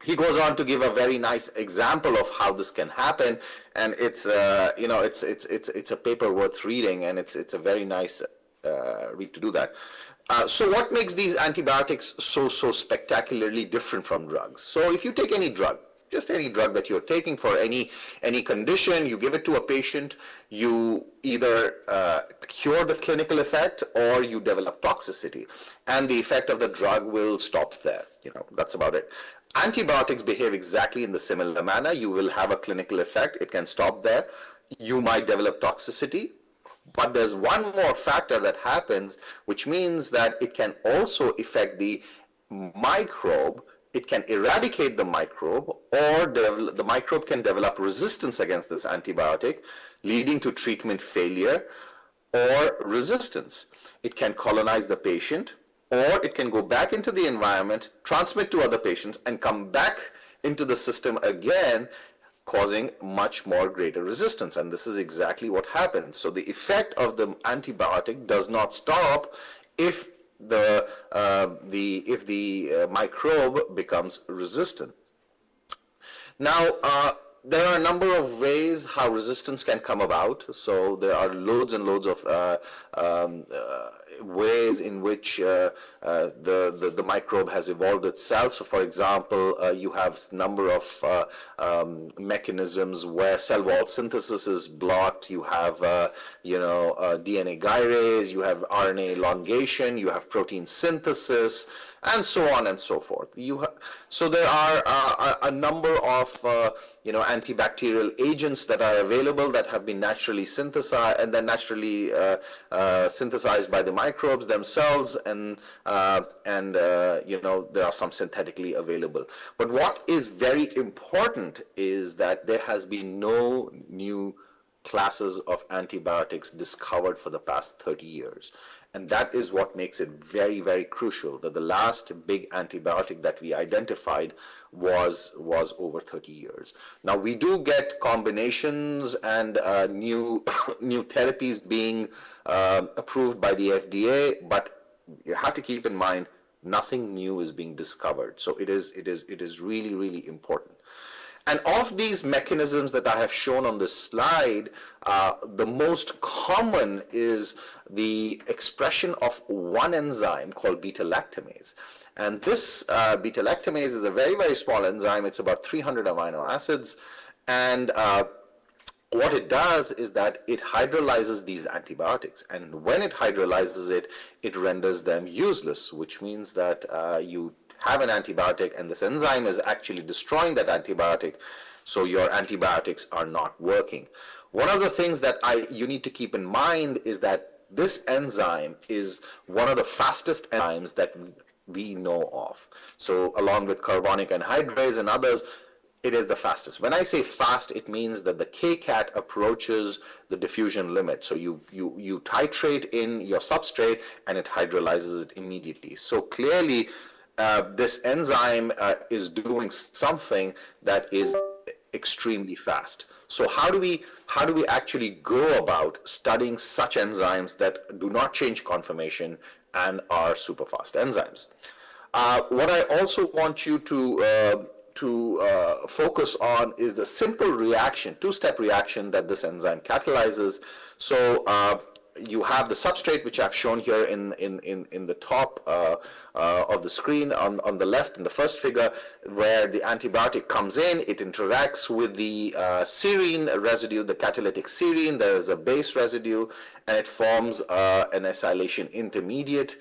he goes on to give a very nice example of how this can happen, and it's it's a paper worth reading, and it's a very nice read to do that. So what makes these antibiotics so spectacularly different from drugs? So if you take any drug, just any drug that you're taking for any condition, you give it to a patient, you either cure the clinical effect or you develop toxicity, and the effect of the drug will stop there. That's about it. Antibiotics behave exactly in the similar manner. You will have a clinical effect, it can stop there. You might develop toxicity, but there's one more factor that happens, which means that it can also affect the microbe. It can eradicate the microbe, or the microbe can develop resistance against this antibiotic, leading to treatment failure or resistance. It can colonize the patient, or it can go back into the environment, transmit to other patients, and come back into the system again, causing much more greater resistance. And this is exactly what happens. So the effect of the antibiotic does not stop if the microbe becomes resistant. Now, there are a number of ways how resistance can come about. So there are loads and loads of ways in which the microbe has evolved itself. So for example, you have a number of mechanisms where cell wall synthesis is blocked. You have DNA gyrase, you have RNA elongation, you have protein synthesis, and so on and so forth. So there are a number of antibacterial agents that are available that have been naturally synthesized, and then naturally synthesized by the microbes themselves, and there are some synthetically available. But what is very important is that there has been no new classes of antibiotics discovered for the past 30 years. And that is what makes it very, very crucial that the last big antibiotic that we identified was over 30 years. Now, we do get combinations and new therapies being approved by the FDA, but you have to keep in mind nothing new is being discovered. So it is really, really important. And of these mechanisms that I have shown on this slide, the most common is the expression of one enzyme called beta-lactamase. And this beta-lactamase is a very, very small enzyme. It's about 300 amino acids. And what it does is that it hydrolyzes these antibiotics. And when it hydrolyzes it, it renders them useless, which means that you have an antibiotic and this enzyme is actually destroying that antibiotic, so your antibiotics are not working. One of the things that you need to keep in mind is that this enzyme is one of the fastest enzymes that we know of. So along with carbonic anhydrase and others, it is the fastest. When I say fast, it means that the kcat approaches the diffusion limit. So you titrate in your substrate and it hydrolyzes it immediately. So clearly, this enzyme is doing something that is extremely fast. So how do we actually go about studying such enzymes that do not change conformation and are super fast enzymes? What I also want you to focus on is the simple reaction, two-step reaction that this enzyme catalyzes. So you have the substrate, which I've shown here in the top of the screen on the left in the first figure, where the antibiotic comes in, it interacts with the serine residue, the catalytic serine. There is a base residue, and it forms an acylation intermediate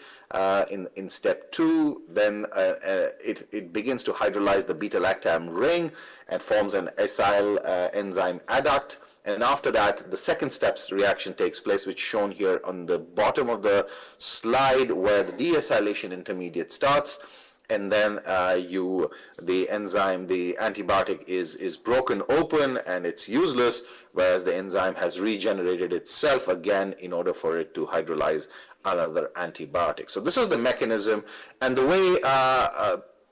in step 2. Then it begins to hydrolyze the beta-lactam ring and forms an acyl enzyme adduct. And after that, the second step's reaction takes place, which is shown here on the bottom of the slide, where the deacylation intermediate starts. And then the enzyme, the antibiotic is broken open and it's useless, whereas the enzyme has regenerated itself again in order for it to hydrolyze another antibiotic. So this is the mechanism, and the way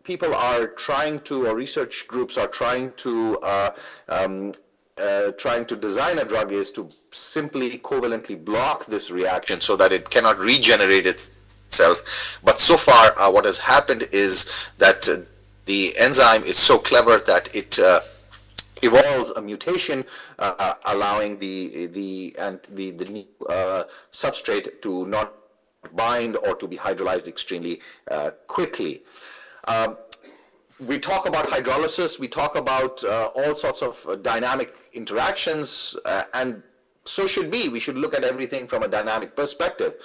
people are trying to, or research groups are trying to design a drug is to simply covalently block this reaction so that it cannot regenerate itself. But so far, what has happened is that the enzyme is so clever that it evolves a mutation allowing the new substrate to not bind or to be hydrolyzed extremely quickly. We talk about hydrolysis, we talk about all sorts of dynamic interactions, and so should be. We should look at everything from a dynamic perspective.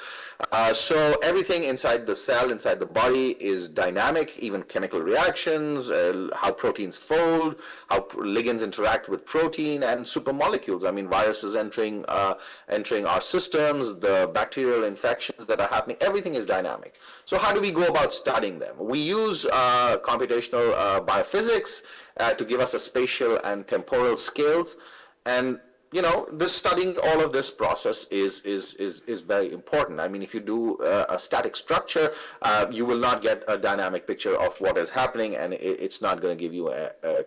So everything inside the cell, inside the body is dynamic, even chemical reactions, how proteins fold, how ligands interact with protein, and supermolecules. I mean, viruses entering our systems, the bacterial infections that are happening, everything is dynamic. So how do we go about studying them? We use computational biophysics to give us a spatial and temporal scales, and this studying all of this process is very important. I mean, if you do a static structure, you will not get a dynamic picture of what is happening, and it's not going to give you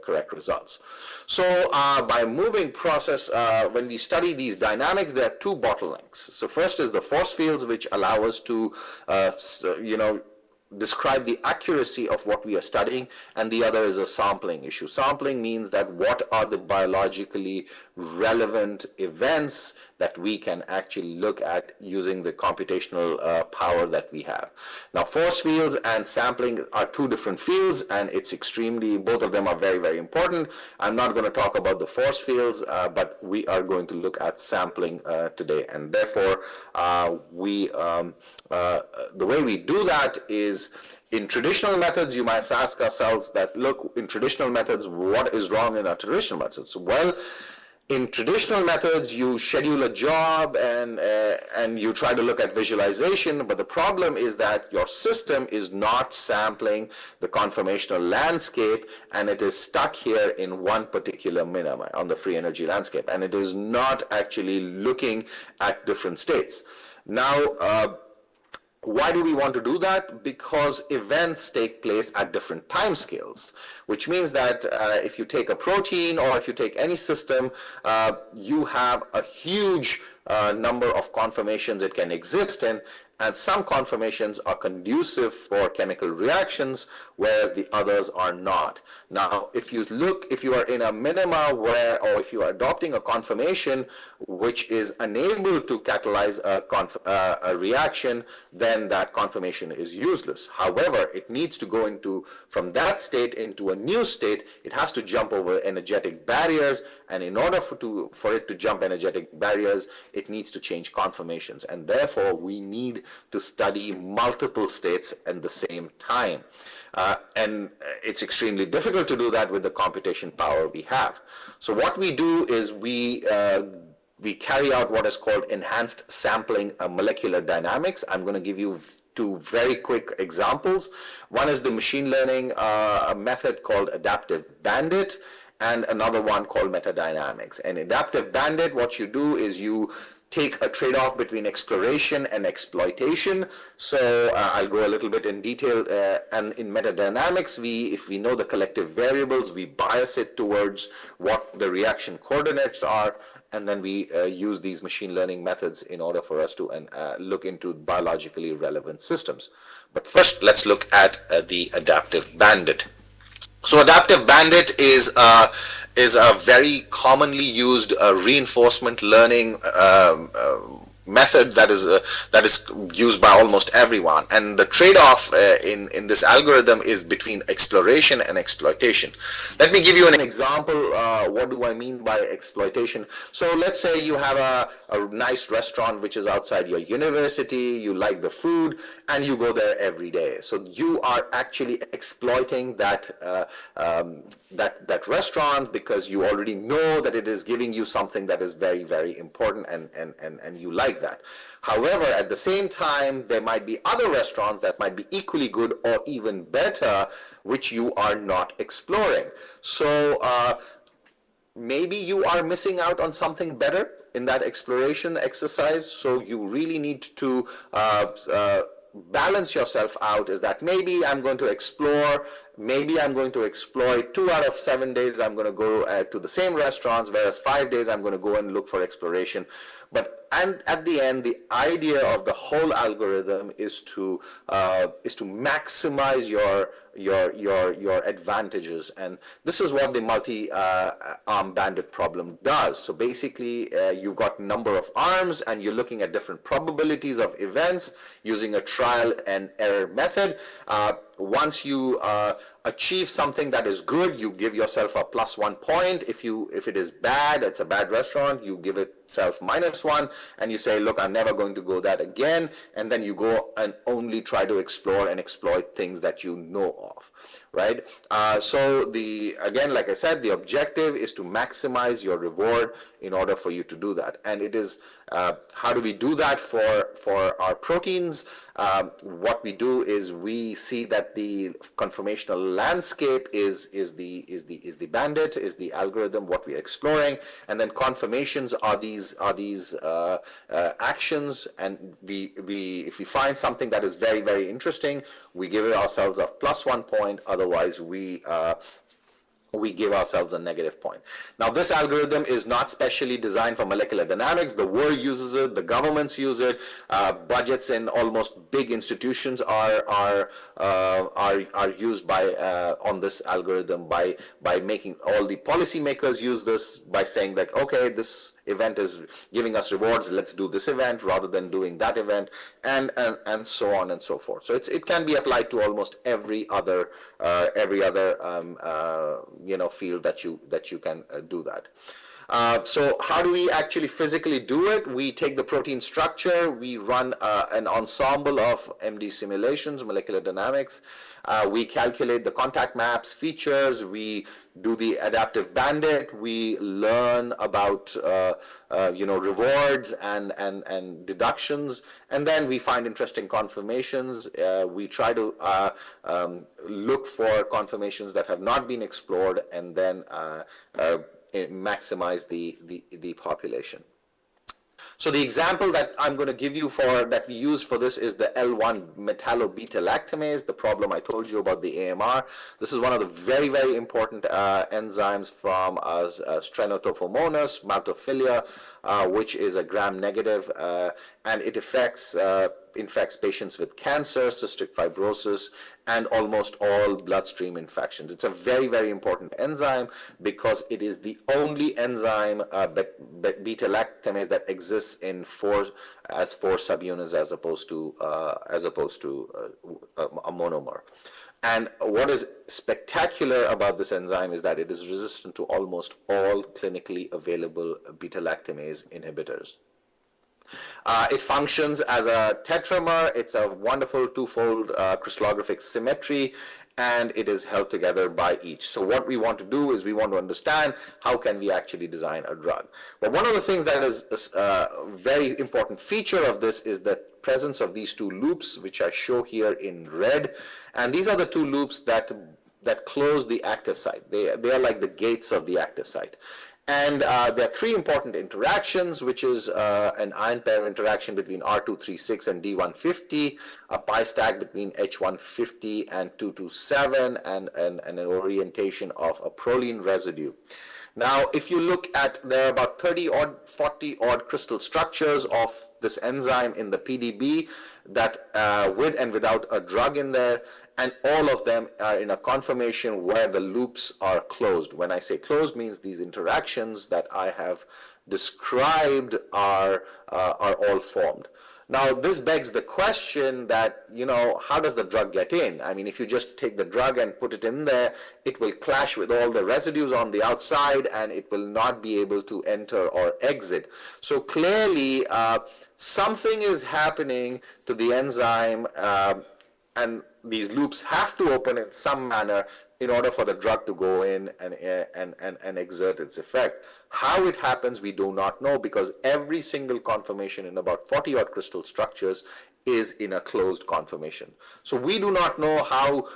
correct results. So by moving process, when we study these dynamics, there are two bottlenecks. So first is the force fields, which allow us to, describe the accuracy of what we are studying, and the other is a sampling issue. Sampling means that what are the biologically relevant events that we can actually look at using the computational power that we have. Now, force fields and sampling are two different fields, and it's both of them are very, very important. I'm not going to talk about the force fields, but we are going to look at sampling today, and therefore the way we do that is in traditional methods. You might ask ourselves that, look, in traditional methods, what is wrong in our traditional methods? Well, In traditional methods, you schedule a job and you try to look at visualization, but the problem is that your system is not sampling the conformational landscape, and it is stuck here in one particular minima on the free energy landscape, and it is not actually looking at different states. Now, why do we want to do that? Because events take place at different time scales, which means that if you take a protein or if you take any system, you have a huge number of conformations it can exist in, and some conformations are conducive for chemical reactions, whereas the others are not. Now, if you are in a minima where, or if you are adopting a conformation which is unable to catalyze a reaction, then that conformation is useless. However, it needs to go from that state into a new state. It has to jump over energetic barriers, and in order for it to jump energetic barriers, it needs to change conformations, and therefore we need to study multiple states at the same time. And it's extremely difficult to do that with the computation power we have. So what we do is we carry out what is called enhanced sampling molecular dynamics. I'm going to give you two very quick examples. One is the machine learning method called adaptive bandit, and another one called metadynamics. And adaptive bandit, what you do is you take a trade-off between exploration and exploitation. So I'll go a little bit in detail. And in metadynamics, if we know the collective variables, we bias it towards what the reaction coordinates are, and then we use these machine learning methods in order for us to look into biologically relevant systems. But first, let's look at the adaptive bandit. So adaptive bandit is a very commonly used reinforcement learning method that is used by almost everyone, and the trade-off in this algorithm is between exploration and exploitation. Let me give you an example. What do I mean by exploitation? So let's say you have a nice restaurant which is outside your university, you like the food, and you go there every day. So you are actually exploiting that restaurant because you already know that it is giving you something that is very, very important, and you like that. However, at the same time, there might be other restaurants that might be equally good or even better, which you are not exploring. So maybe you are missing out on something better in that exploration exercise. So you really need to balance yourself out. Is that maybe I'm going to explore, maybe I'm going to exploit 2 out of 7 days I'm going to go to the same restaurants, whereas 5 days I'm going to go and look for exploration. And at the end, the idea of the whole algorithm is to maximize your advantages, and this is what the multi-arm bandit problem does. So basically, you've got a number of arms, and you're looking at different probabilities of events using a trial and error method. Once you achieve something that is good, you give yourself a +1 point. If it is bad, it's a bad restaurant, you give itself -1, and you say, look, I'm never going to go that again. And then you go and only try to explore and exploit things that you know of, right? So again, like I said, the objective is to maximize your reward in order for you to do that. And it is, how do we do that for our proteins? What we do is we see that the conformational landscape is the bandit, is the algorithm, what we're exploring, and then conformations are these actions, and if we find something that is very, very interesting, we give ourselves a +1 point. Otherwise, we give ourselves a -1 point. Now, this algorithm is not specially designed for molecular dynamics. The world uses it, the governments use it, budgets in almost big institutions are used on this algorithm by making all the policymakers use this by saying that, okay, this event is giving us rewards, let's do this event rather than doing that event, and so on and so forth. So it can be applied to almost every other field that you can do that. So how do we actually physically do it? We take the protein structure, we run an ensemble of MD simulations, molecular dynamics, we calculate the contact maps, features, we do the adaptive bandit, we learn about rewards and deductions, and then we find interesting conformations. We try to look for conformations that have not been explored, and then maximize the population. So the example that I'm going to give you that we use for this is the L1-metallo-beta-lactamase, the problem I told you about the AMR. This is one of the very, very important enzymes from Strenotophomonas, maltophilia, which is a gram-negative, and it infects patients with cancer, cystic fibrosis, and almost all bloodstream infections. It's a very, very important enzyme because it is the only enzyme, beta-lactamase, that exists in four subunits as opposed to a monomer. And what is spectacular about this enzyme is that it is resistant to almost all clinically available beta-lactamase inhibitors. It functions as a tetramer. It's a wonderful twofold crystallographic symmetry, and it is held together by each. So what we want to do is we want to understand how can we actually design a drug. But one of the things that is a very important feature of this is the presence of these two loops, which I show here in red. And these are the two loops that close the active site. They are like the gates of the active site. And there are three important interactions, which is an ion pair interaction between R236 and D150, a pi stack between H150 and 227, and an orientation of a proline residue. Now, if you look at, there are about 40 odd crystal structures of this enzyme in the PDB that with and without a drug in there, and all of them are in a conformation where the loops are closed. When I say closed, means these interactions that I have described are all formed. Now, this begs the question that, how does the drug get in? I mean, if you just take the drug and put it in there, it will clash with all the residues on the outside, and it will not be able to enter or exit. So clearly, something is happening to the enzyme, and these loops have to open in some manner in order for the drug to go in and exert its effect. How it happens, we do not know, because every single conformation in about 40 odd crystal structures is in a closed conformation. So we do not know how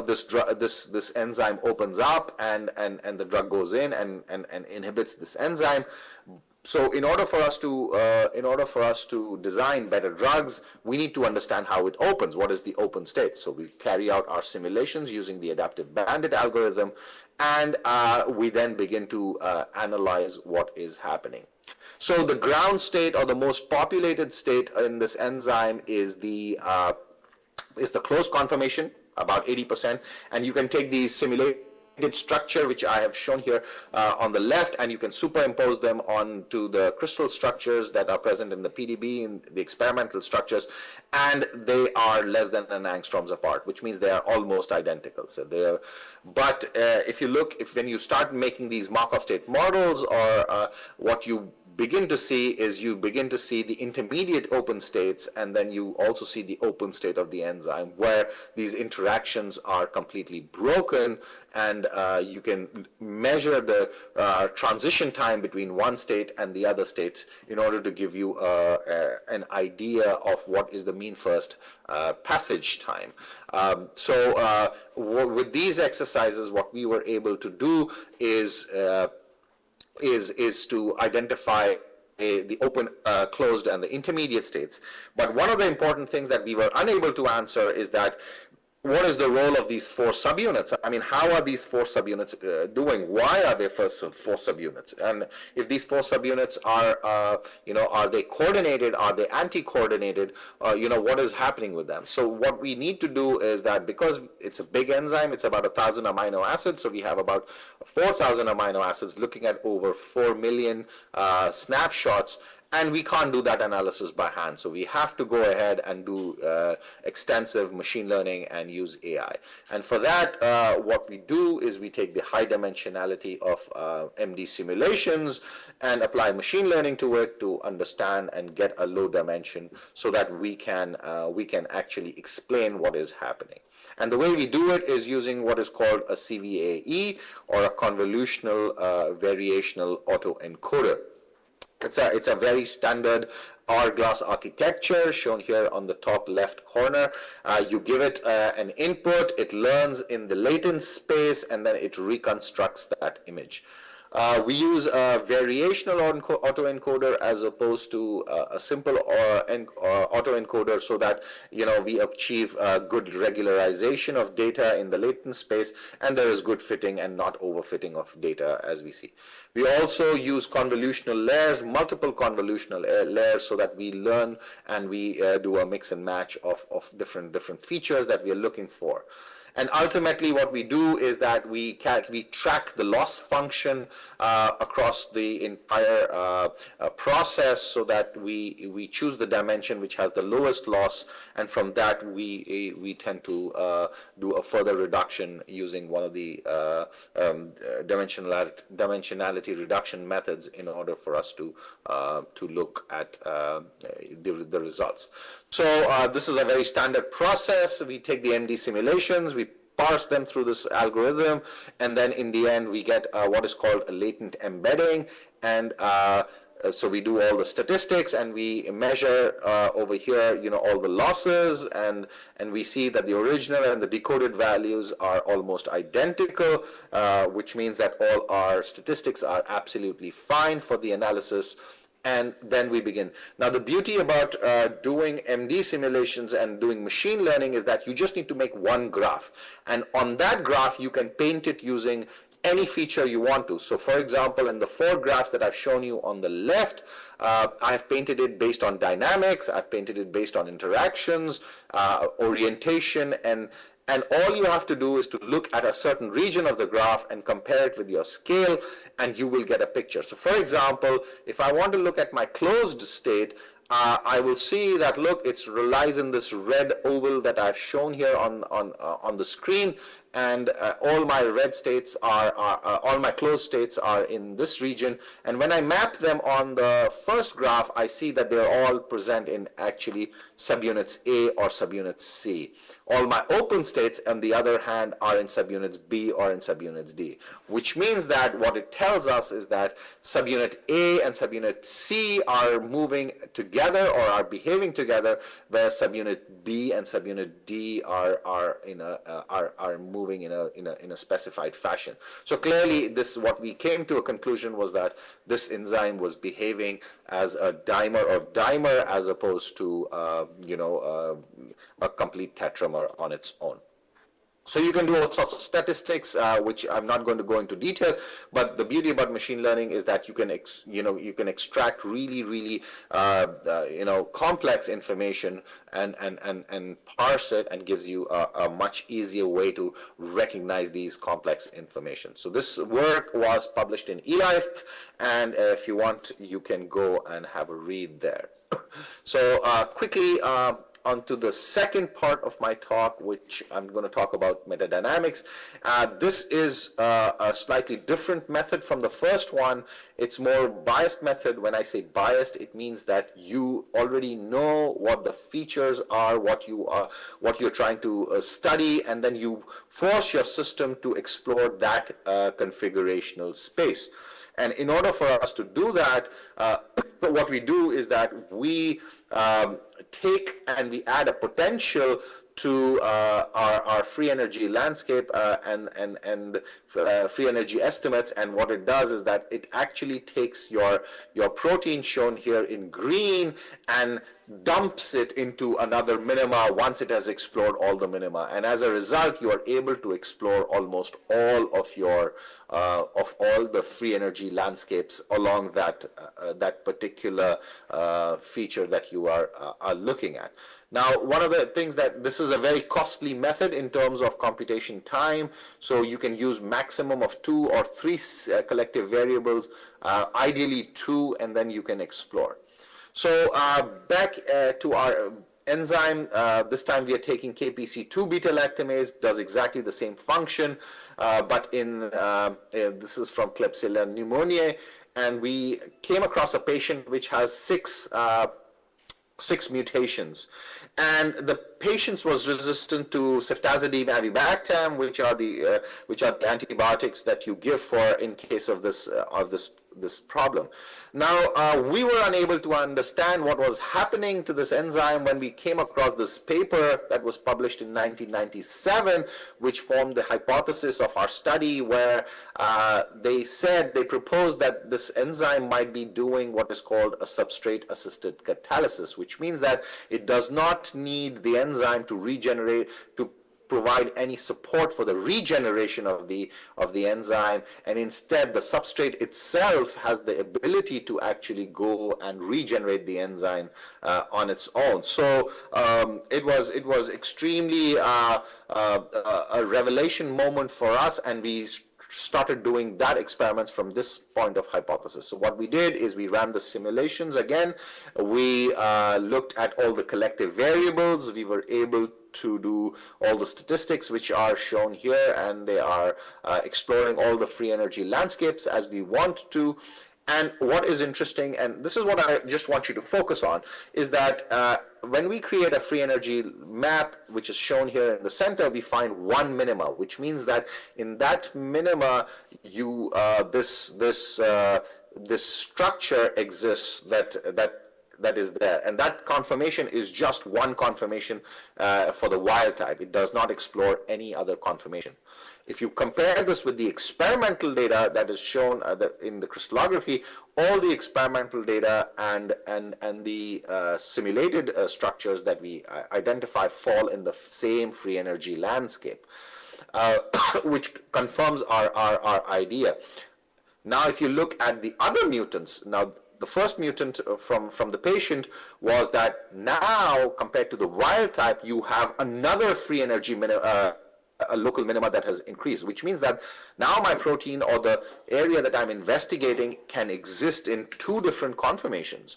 this enzyme opens up and the drug goes in and inhibits this enzyme. So in order for us to design better drugs, we need to understand how it opens. What is the open state? So we carry out our simulations using the adaptive bandit algorithm, and we then begin to analyze what is happening. So the ground state, or the most populated state in this enzyme, is the closed conformation, about 80%, and you can take these simulated structure, which I have shown here on the left, and you can superimpose them onto the crystal structures that are present in the PDB, in the experimental structures, and they are less than an angstroms apart, which means they are almost identical. So they are, but when you start making these Markov state models, or what you begin to see is the intermediate open states, and then you also see the open state of the enzyme, where these interactions are completely broken, and you can measure the transition time between one state and the other states in order to give you an idea of what is the mean first passage time. With these exercises, what we were able to do is to identify the open, closed, and the intermediate states. But one of the important things that we were unable to answer is that what is the role of these four subunits? I mean, how are these four subunits doing? Why are there first four subunits? And if these four subunits are, are they coordinated? Are they anti-coordinated? What is happening with them? So what we need to do is that, because it's a big enzyme, it's about 1,000 amino acids. So we have about 4,000 amino acids looking at over 4 million snapshots. and we can't do that analysis by hand. So we have to go ahead and do extensive machine learning and use AI. And for that, what we do is we take the high dimensionality of MD simulations and apply machine learning to it to understand and get a low dimension so that we can actually explain what is happening. And the way we do it is using what is called a CVAE, or a convolutional variational autoencoder. It's a very standard hourglass architecture shown here on the top left corner. You give it an input, it learns in the latent space, and then it reconstructs that image. We use a variational autoencoder as opposed to a simple autoencoder, so that we achieve good regularization of data in the latent space, and there is good fitting and not overfitting of data, as we see. We also use convolutional layers, multiple convolutional layers, so that we learn and we do a mix and match of different features that we are looking for. And ultimately what we do is that we track the loss function across the entire process, so that we choose the dimension which has the lowest loss, and from that we tend to do a further reduction using one of the dimensionality reduction methods in order for us to look at the results. So this is a very standard process. We take the MD simulations, we parse them through this algorithm, and then in the end we get what is called a latent embedding, and so we do all the statistics, and we measure over here all the losses, and we see that the original and the decoded values are almost identical, which means that all our statistics are absolutely fine for the analysis. And then we begin. Now, the beauty about doing MD simulations and doing machine learning is that you just need to make one graph. And on that graph, you can paint it using any feature you want to. So, for example, in the 4 graphs that I've shown you on the left, I've painted it based on dynamics, I've painted it based on interactions, orientation, and all you have to do is to look at a certain region of the graph and compare it with your scale, and you will get a picture. So for example, if I want to look at my closed state, I will see that, look, it relies in this red oval that I've shown here on the screen, and all my red states are all my closed states are in this region. And when I map them on the first graph, I see that they're all present in actually subunits A or subunits C. All my open states, on the other hand, are in subunits B or in subunits D, which means that what it tells us is that subunit A and subunit C are moving together or are behaving together, whereas subunit B and subunit D are moving in a specified fashion. So clearly, this, what we came to a conclusion was that this enzyme was behaving as a dimer of dimer, as opposed to a complete tetramer on its own. So you can do all sorts of statistics, which I'm not going to go into detail. But the beauty about machine learning is that you can extract really complex information and parse it, and gives you a much easier way to recognize these complex information. So this work was published in eLife, and if you want, you can go and have a read there. So quickly, onto the second part of my talk, which I'm going to talk about metadynamics. This is a slightly different method from the first one. It's more biased method. When I say biased, it means that you already know what the features are, what you're trying to study, and then you force your system to explore that configurational space. And in order for us to do that, what we do is that we take and we add a potential to our free energy landscape and free energy estimates. And what it does is that it actually takes your protein shown here in green and dumps it into another minima once it has explored all the minima. And as a result, you are able to explore almost all of your of all the free energy landscapes along that that particular feature that you are looking at. Now, one of the things that this is a very costly method in terms of computation time, so you can use maximum of 2 or 3 collective variables, ideally 2, and then you can explore. So back to our enzyme, this time we are taking KPC2 beta-lactamase, does exactly the same function, but this is from Klebsiella pneumoniae, and we came across a patient which has six mutations, and the patient was resistant to ceftazidime avibactam, which are the antibiotics that you give for in case of this problem. Now, we were unable to understand what was happening to this enzyme when we came across this paper that was published in 1997, which formed the hypothesis of our study, where they proposed that this enzyme might be doing what is called a substrate-assisted catalysis, which means that it does not need the enzyme to regenerate, to provide any support for the regeneration of the enzyme, and instead the substrate itself has the ability to actually go and regenerate the enzyme on its own. So it was extremely a revelation moment for us, and we started doing that experiments from this point of hypothesis. So what we did is we ran the simulations again. We looked at all the collective variables. We were able to do all the statistics which are shown here, and they are exploring all the free energy landscapes as we want to. And what is interesting, and this is what I just want you to focus on, is that when we create a free energy map, which is shown here in the center, we find one minima, which means that in that minima, this structure exists that is there, and that conformation is just one conformation for the wild type. It does not explore any other conformation. If you compare this with the experimental data that is shown in the crystallography, all the experimental data and the simulated structures that we identify fall in the same free energy landscape, which confirms our idea. Now, if you look at the other mutants, now the first mutant from the patient was that now, compared to the wild type, you have another free energy a local minima that has increased, which means that now my protein, or the area that I'm investigating, can exist in two different conformations.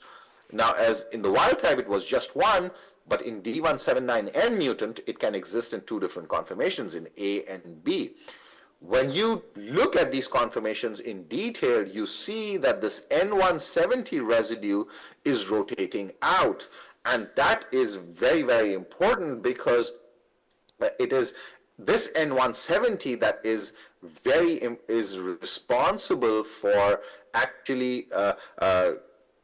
Now, as in the wild type, it was just one, but in D179N mutant, it can exist in two different conformations, in A and B. When you look at these conformations in detail, you see that this N170 residue is rotating out, and that is very, very important, because it is this N170 that is responsible for actually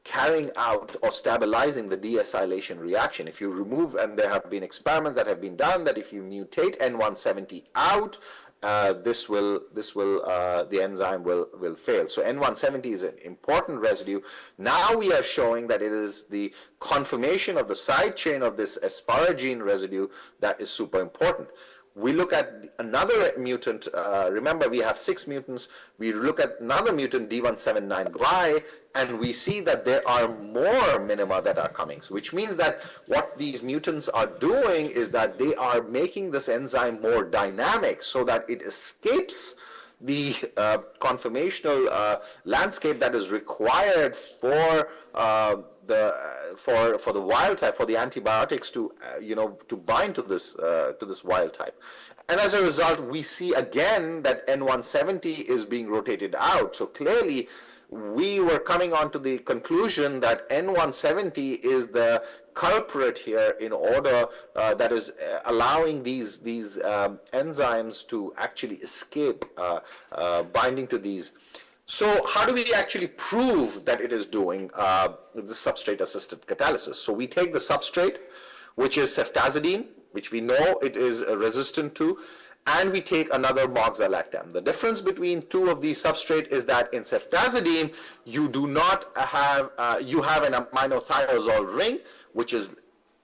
carrying out or stabilizing the deacylation reaction. If you remove, and there have been experiments that have been done, that if you mutate N170 out, the enzyme will fail. So N170 is an important residue. Now we are showing that it is the conformation of the side chain of this asparagine residue that is super important. We look at another mutant. Remember, we have 6 mutants. We look at another mutant, D179Y, and we see that there are more minima that are coming, which means that what these mutants are doing is that they are making this enzyme more dynamic, so that it escapes the conformational landscape that is required for the wild type, for the antibiotics to to bind to this wild type. And as a result, we see again that N170 is being rotated out. So clearly, we were coming on to the conclusion that N170 is the culprit here, in order that is allowing these enzymes to actually escape binding to these. So how do we actually prove that it is doing the substrate-assisted catalysis? So we take the substrate, which is ceftazidime, which we know it is resistant to, and we take another moxalactam. The difference between two of these substrates is that in ceftazidime, you do not have, you have an aminothiazole ring, which is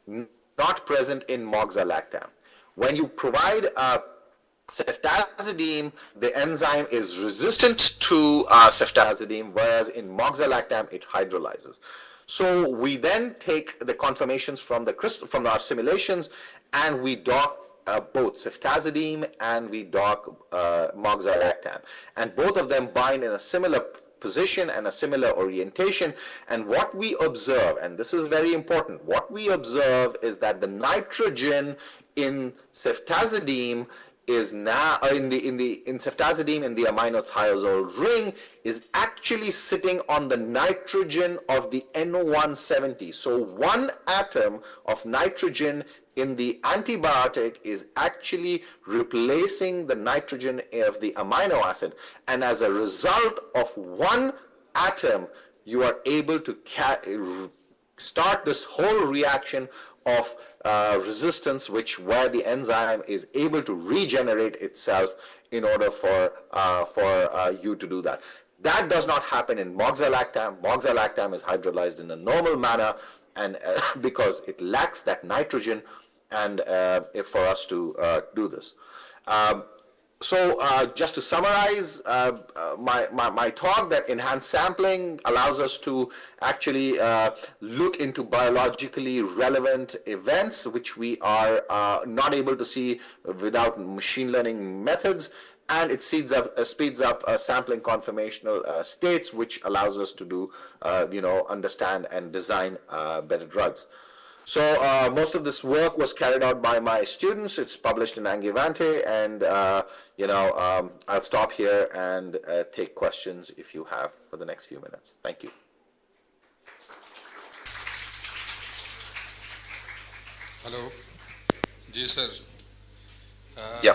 not present in moxalactam. When you provide ceftazidime, the enzyme is resistant to ceftazidime, whereas in moxalactam, it hydrolyzes. So we then take the conformations from our simulations, and we dock both ceftazidime and we dock moxalactam, and both of them bind in a similar position and a similar orientation. And what we observe, and this is very important, what we observe is that the nitrogen in ceftazidime is now in ceftazidime in the aminothiazole ring is actually sitting on the nitrogen of the NO170. So one atom of nitrogen in the antibiotic is actually replacing the nitrogen of the amino acid, and as a result of one atom you are able to start this whole reaction of resistance, where the enzyme is able to regenerate itself in order for you to do that. That does not happen in moxilactam. Moxilactam is hydrolyzed in a normal manner, and because it lacks that nitrogen, and for us to do this. So just to summarize my talk, that enhanced sampling allows us to actually look into biologically relevant events which we are not able to see without machine learning methods, and it speeds up sampling conformational states, which allows us to do understand and design better drugs. So most of this work was carried out by my students. It's published in Angevante, and I'll stop here and take questions if you have for the next few minutes. Thank you. Hello. Ji sir. Yeah.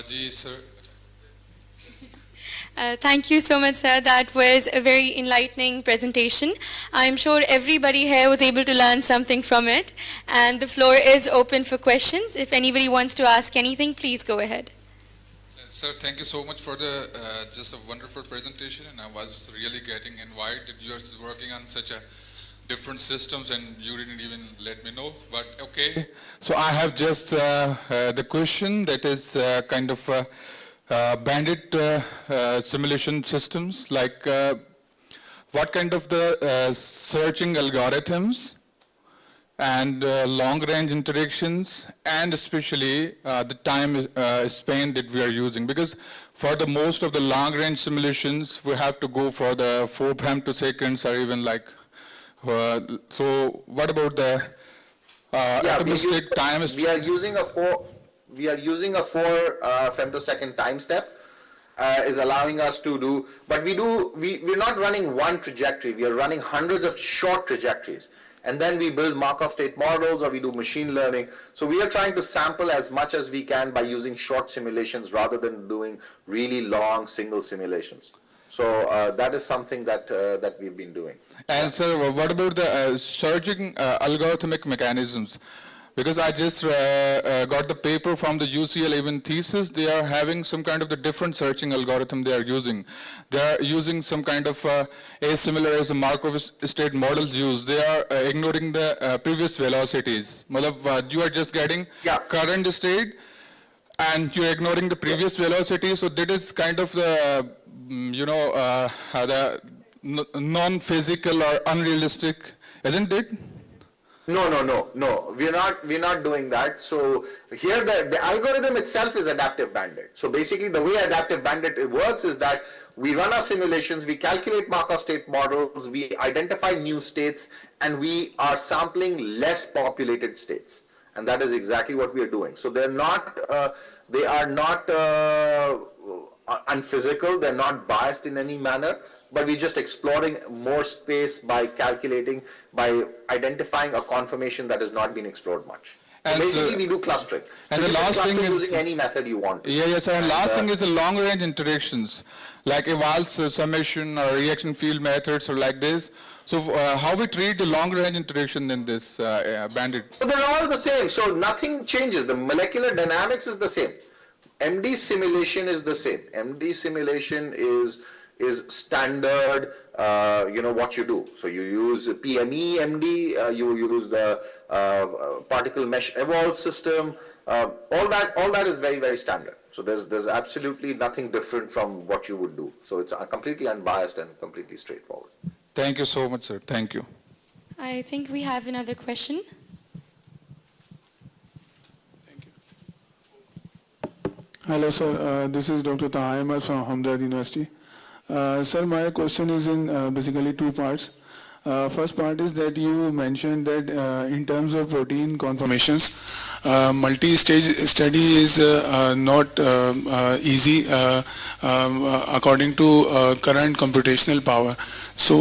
Ji sir. Thank you so much, sir. That was a very enlightening presentation. I'm sure everybody here was able to learn something from it. And the floor is open for questions. If anybody wants to ask anything, please go ahead. Sir, thank you so much for the just a wonderful presentation. And I was really getting invited. You are working on such a different systems, and you didn't even let me know. But okay. So I have just the question that is kind of bandit simulation systems, like what kind of the searching algorithms and long-range interactions, and especially the time span that we are using, because for the most of the long-range simulations we have to go for the 4 femtoseconds or even like so what about the atomistic time? We are using a 4 femtosecond time step, is allowing us to do, but we're not running one trajectory, we are running hundreds of short trajectories. And then we build Markov state models, or we do machine learning. So we are trying to sample as much as we can by using short simulations rather than doing really long single simulations. So that is something that we've been doing. And sir, what about the searching algorithmic mechanisms? Because I just got the paper from the UCL even thesis. They are having some kind of the different searching algorithm they are using. They are using some kind of as similar as the Markov state models use. They are ignoring the previous velocities. You are just getting current state and you are ignoring the previous velocity. So that is kind of the, the non-physical or unrealistic, isn't it? No. We're not doing that. So here the algorithm itself is adaptive bandit. So basically the way adaptive bandit works is that we run our simulations, we calculate Markov state models, we identify new states, and we are sampling less populated states. And that is exactly what we are doing. So they are not unphysical, they're not biased in any manner, but we're just exploring more space by identifying a conformation that has not been explored much. And so basically we do clustering. And so the last thing is using any method you want. Yes, and last thing is the long range interactions, like Ewald's summation or reaction field methods or like this. So how we treat the long range interaction in this bandit? So they're all the same, so nothing changes. The molecular dynamics is the same. MD simulation is the same. MD simulation is standard, what you do. So you use PME MD, you use the particle mesh evolved system. All that is very, very standard. So there's absolutely nothing different from what you would do. So it's completely unbiased and completely straightforward. Thank you so much, sir. Thank you. I think we have another question. Hello, sir. This is Dr. 𝗜𝗙𝗦𝗲𝗏 from Ahmedabad University. Sir, my question is in basically two parts. First part is that you mentioned that in terms of protein conformations, multi-stage study is not easy according to current computational power. So,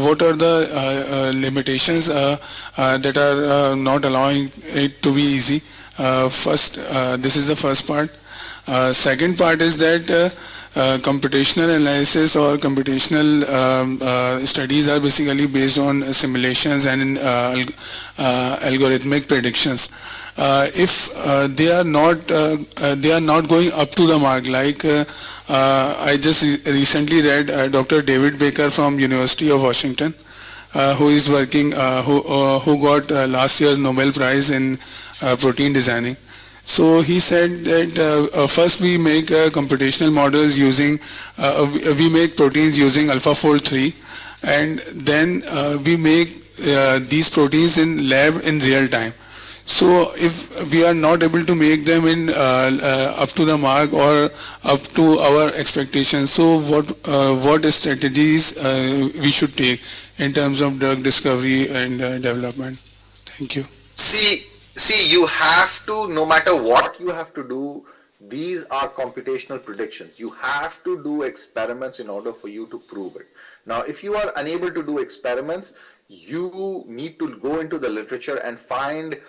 what are the limitations that are not allowing it to be easy? This is the first part. Second part is that computational analysis or computational studies are basically based on simulations and algorithmic predictions. If they are not going up to the mark, like I just recently read Dr. David Baker from University of Washington, who is working, who got last year's Nobel Prize in protein designing. So he said that first we make computational models using, we make proteins using AlphaFold 3, and then we make these proteins in lab in real time. So if we are not able to make them in up to the mark or up to our expectations, so what strategies we should take in terms of drug discovery and development? Thank you. See, you have to, no matter what you have to do, these are computational predictions. You have to do experiments in order for you to prove it. Now, if you are unable to do experiments, you need to go into the literature and find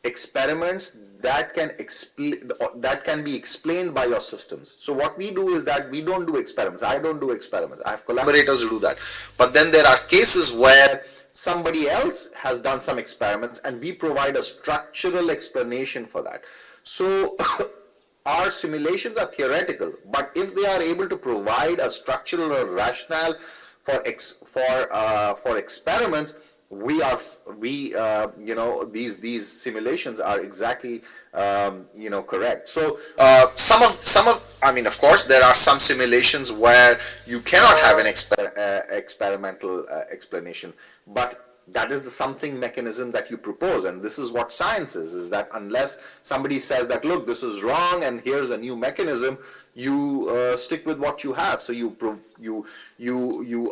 experiments that can be explained by your systems. So what we do is that we don't do experiments. I don't do experiments. I have collaborators who do that. But then there are cases where somebody else has done some experiments and we provide a structural explanation for that. So our simulations are theoretical, but if they are able to provide a structural or rationale for experiments, these simulations are exactly correct. So I mean, of course there are some simulations where you cannot have an experimental explanation, but that is the something mechanism that you propose, and this is what science is that unless somebody says that, look, this is wrong and here's a new mechanism, you stick with what you have. So you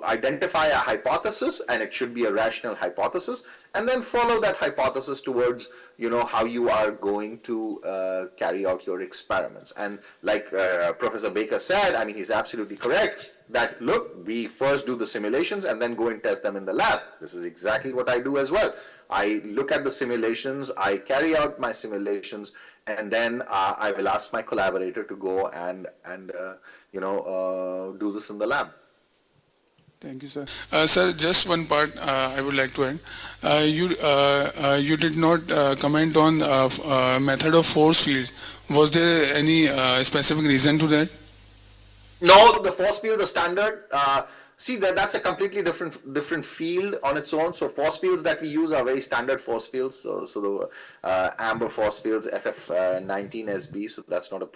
identify a hypothesis, and it should be a rational hypothesis, and then follow that hypothesis towards how you are going to carry out your experiments. And like Professor Baker said, I mean, he's absolutely correct that, look, we first do the simulations and then go and test them in the lab. This is exactly what I do as well. I look at the simulations, I carry out my simulations, and then I will ask my collaborator to go and do this in the lab. Thank you, sir. Sir, just one part I would like to add. You did not comment on method of force fields. Was there any specific reason to that? No, the force fields are standard. See, that's a completely different field on its own. So force fields that we use are very standard force fields. So the amber force fields, FF19SB. So that's not a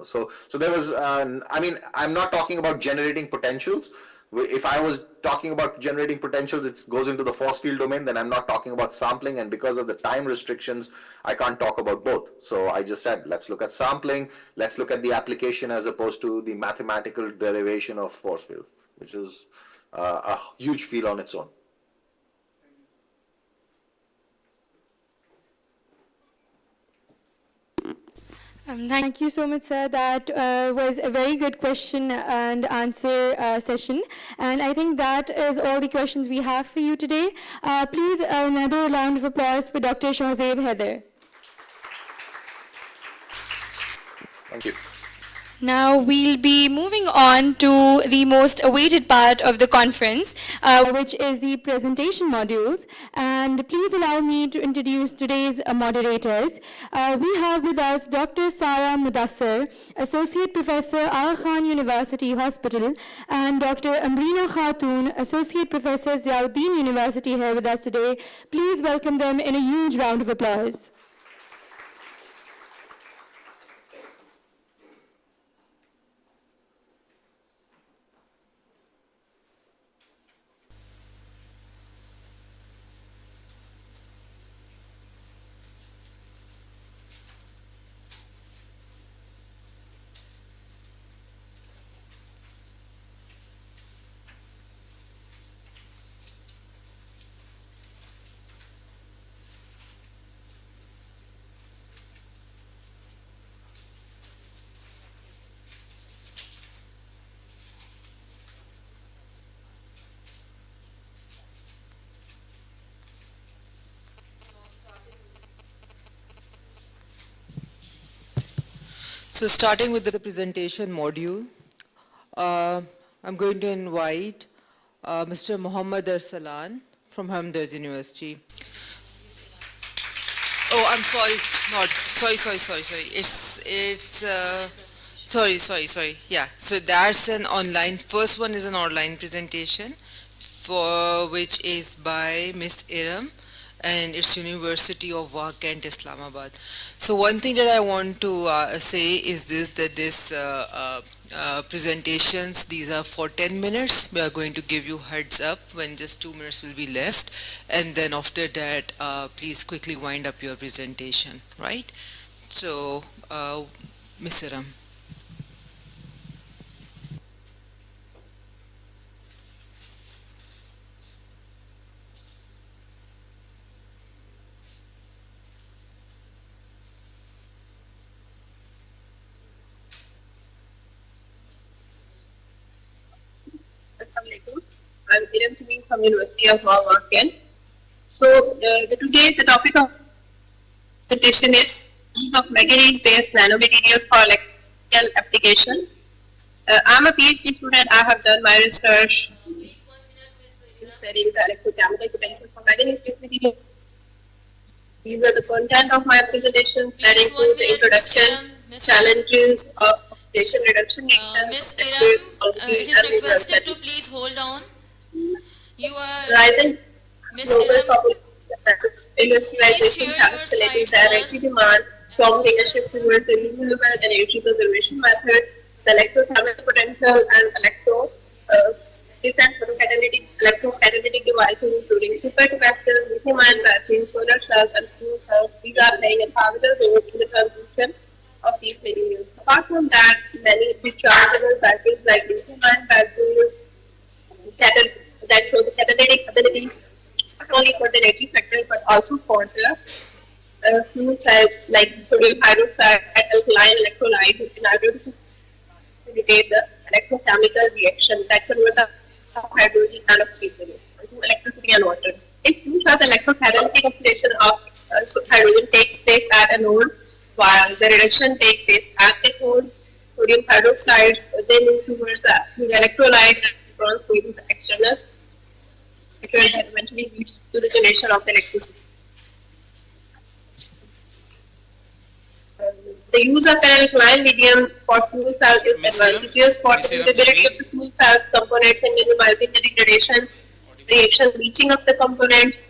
So there was. I mean, I'm not talking about generating potentials. If I was talking about generating potentials, it goes into the force field domain, then I'm not talking about sampling, and because of the time restrictions, I can't talk about both. So I just said, let's look at sampling, let's look at the application as opposed to the mathematical derivation of force fields, which is a huge field on its own. Thank you so much, sir. That was a very good question and answer session. And I think that is all the questions we have for you today. Please, another round of applause for Dr. 𝗜𝗁𝗏𝗍𝗍. Thank you. Now we'll be moving on to the most awaited part of the conference, which is the presentation modules. And please allow me to introduce today's moderators. We have with us Dr. 𝗟𝗶𝗳𝗲𝗏𝗏, Associate Professor 𝗟𝗜𝗙𝗦𝗖𝗎𝗍𝗻 University Hospital, and Dr. 𝗟𝗶𝗳𝗍𝗻𝗏 Khatun, Associate Professor 𝗖𝗎𝗡𝗎𝗍 University here with us today. Please welcome them in a huge round of applause. So starting with the presentation module, I'm going to invite Mr. Mohammad Arsalan from 𝗟𝗙𝗦𝗖𝗢𝗡 University. Oh, I'm sorry, not, sorry. Sorry. Yeah, so that's an online, first one is an online presentation for which is by Miss Iram, and it's University of Kent, Islamabad. So one thing that I want to say is this, that this presentations, these are for 10 minutes. We are going to give you heads up when just 2 minutes will be left, and then after that, please quickly wind up your presentation, right? So, Ms. Iram. I'm Iram Tamim from University of Kent. So today's the topic of the session is use of manganese-based nanomaterials for electrical application. I'm a PhD student. I have done my research in studying the electrochemical potential for manganese-based materials. These are the content of my presentation that include the introduction, challenges of oxidation reduction. Ms. Iram, it is requested to please hold on. You are rising Ms. global Iram, population, industrialization has escalated directly demand, prompting a shift towards the renewable energy conservation method, the electrochemical potential and different electrocatalytic devices including supercapacitors, lithium-ion batteries, solar cells and fuel cells. These are playing a pivotal role in the transition of these materials. Apart from that, many rechargeable batteries like lithium-ion batteries that show the catalytic ability not only for the energy sector but also for the fuel cells like sodium hydroxide, alkaline electrolyte, in order to facilitate the electrochemical reaction that convert the hydrogen and oxygen into electricity and water. It proves that the electrocatalytic oxidation of hydrogen takes place at anode, while the reduction takes place at cathode. Sodium hydroxides then move towards the electrolyte and electrons going to the external that eventually leads to the generation of electricity. The use of an alkaline medium for fuel cell is advantageous for the stability of the fuel cell components and minimizing the degradation, reaction, leaching of the components.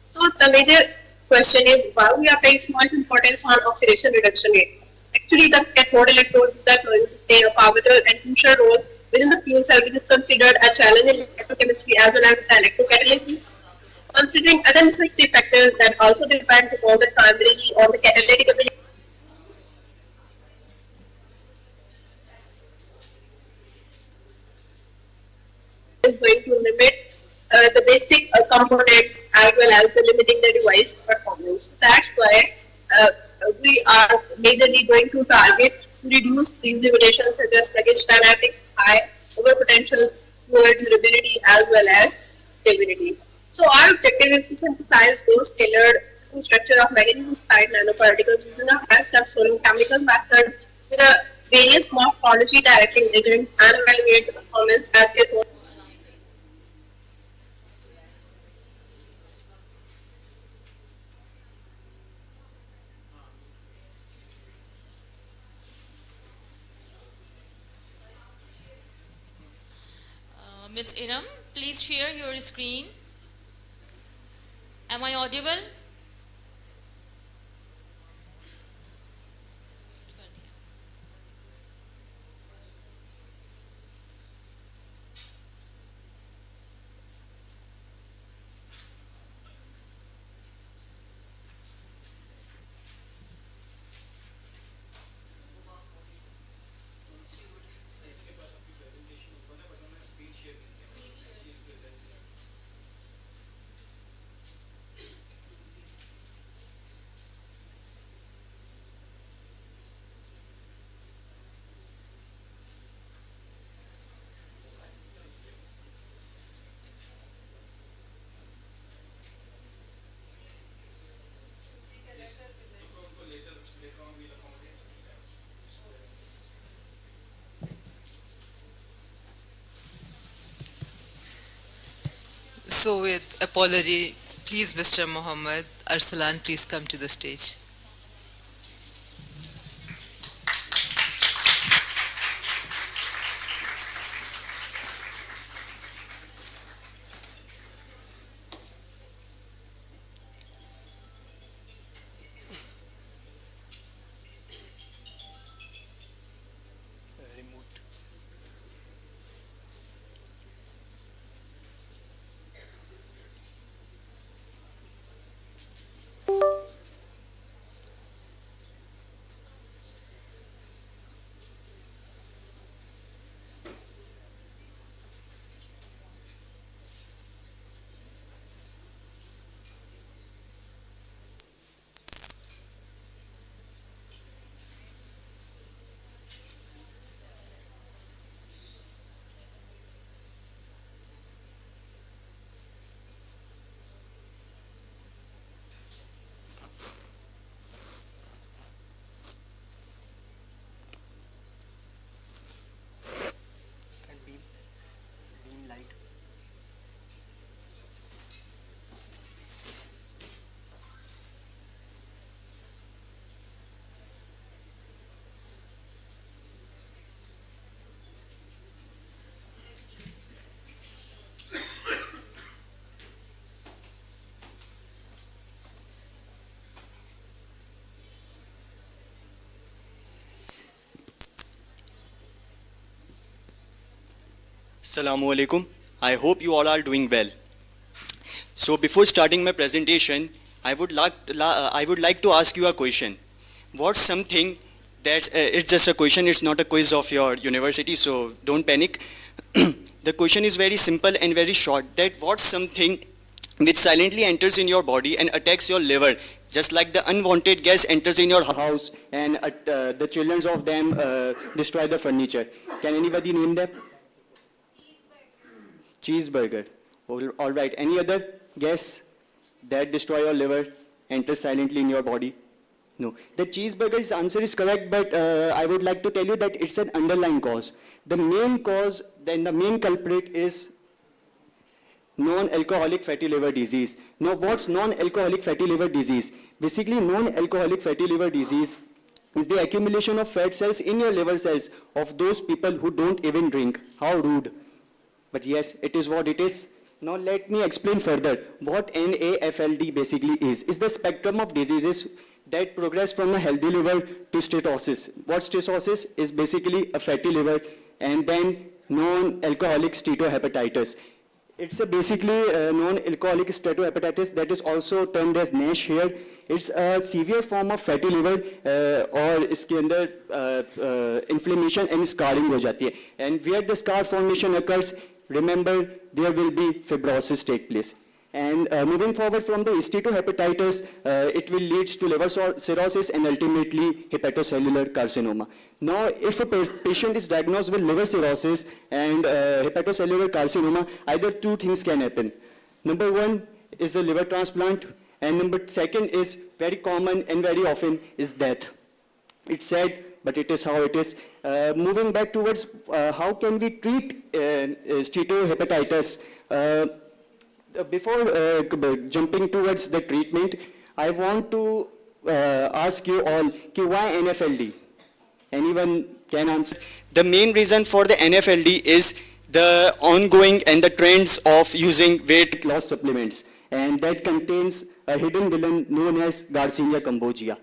So the major question is why we are paying so much importance on oxidation reduction rate. Actually, the cathode electrodes are going to play a pivotal and crucial role within the fuel cell, which is considered a challenge in electrochemistry as well as the electrocatalysis. Considering other necessary factors that also depend upon the primarily on the catalytic ability is going to limit the basic components as well as the limiting the device performance. So that's why we are majorly going to target to reduce these limitations such as sluggish dynamics, high overpotential, poor durability as well as stability. So our objective is to synthesize those tailored to structure of manganese oxide nanoparticles using a high-step solar chemical method with a various morphology directing agents and evaluate the performance as cathode Ms. Iram, please share your screen. Am I audible? So with apology, please Mr. Mohammed Arsalan, please come to the stage. Assalamu alaikum. I hope you all are doing well. So before starting my presentation, I would like to ask you a question. What's something that's it's just a question, it's not a quiz of your university, so don't panic. The question is very simple and very short, that what's something which silently enters in your body and attacks your liver, just like the unwanted gas enters in your house and the children of them destroy the furniture. Can anybody name them? Cheeseburger. All right. Any other guess that destroy your liver, enters silently in your body? No. The cheeseburger's answer is correct, but I would like to tell you that it's an underlying cause. The main cause, then the main culprit is non-alcoholic fatty liver disease. Now, what's non-alcoholic fatty liver disease? Basically, non-alcoholic fatty liver disease is the accumulation of fat cells in your liver cells of those people who don't even drink. How rude. But yes, it is what it is. Now let me explain further. What NAFLD basically is the spectrum of diseases that progress from a healthy liver to steatosis. What steatosis is basically a fatty liver, and then non-alcoholic steatohepatitis. It's basically non-alcoholic steatohepatitis that is also termed as NASH here. It's a severe form of fatty liver और इसके अंदर inflammation and scarring हो जाती है. And where the scar formation occurs, remember, there will be fibrosis take place. And moving forward from the steatohepatitis, it will lead to liver cirrhosis and ultimately hepatocellular carcinoma. Now, if a patient is diagnosed with liver cirrhosis and hepatocellular carcinoma, either two things can happen. Number one is a liver transplant, and number second is very common and very often is death. It's sad, but it is how it is. Moving back towards how can we treat steatohepatitis, before jumping towards the treatment, I want to ask you all, why NFLD? Anyone can answer? The main reason for the NFLD is the ongoing and the trends of using weight loss supplements, and that contains a hidden villain known as 𝗟𝗏𝗳𝗃 𝗃𝗃𝗃.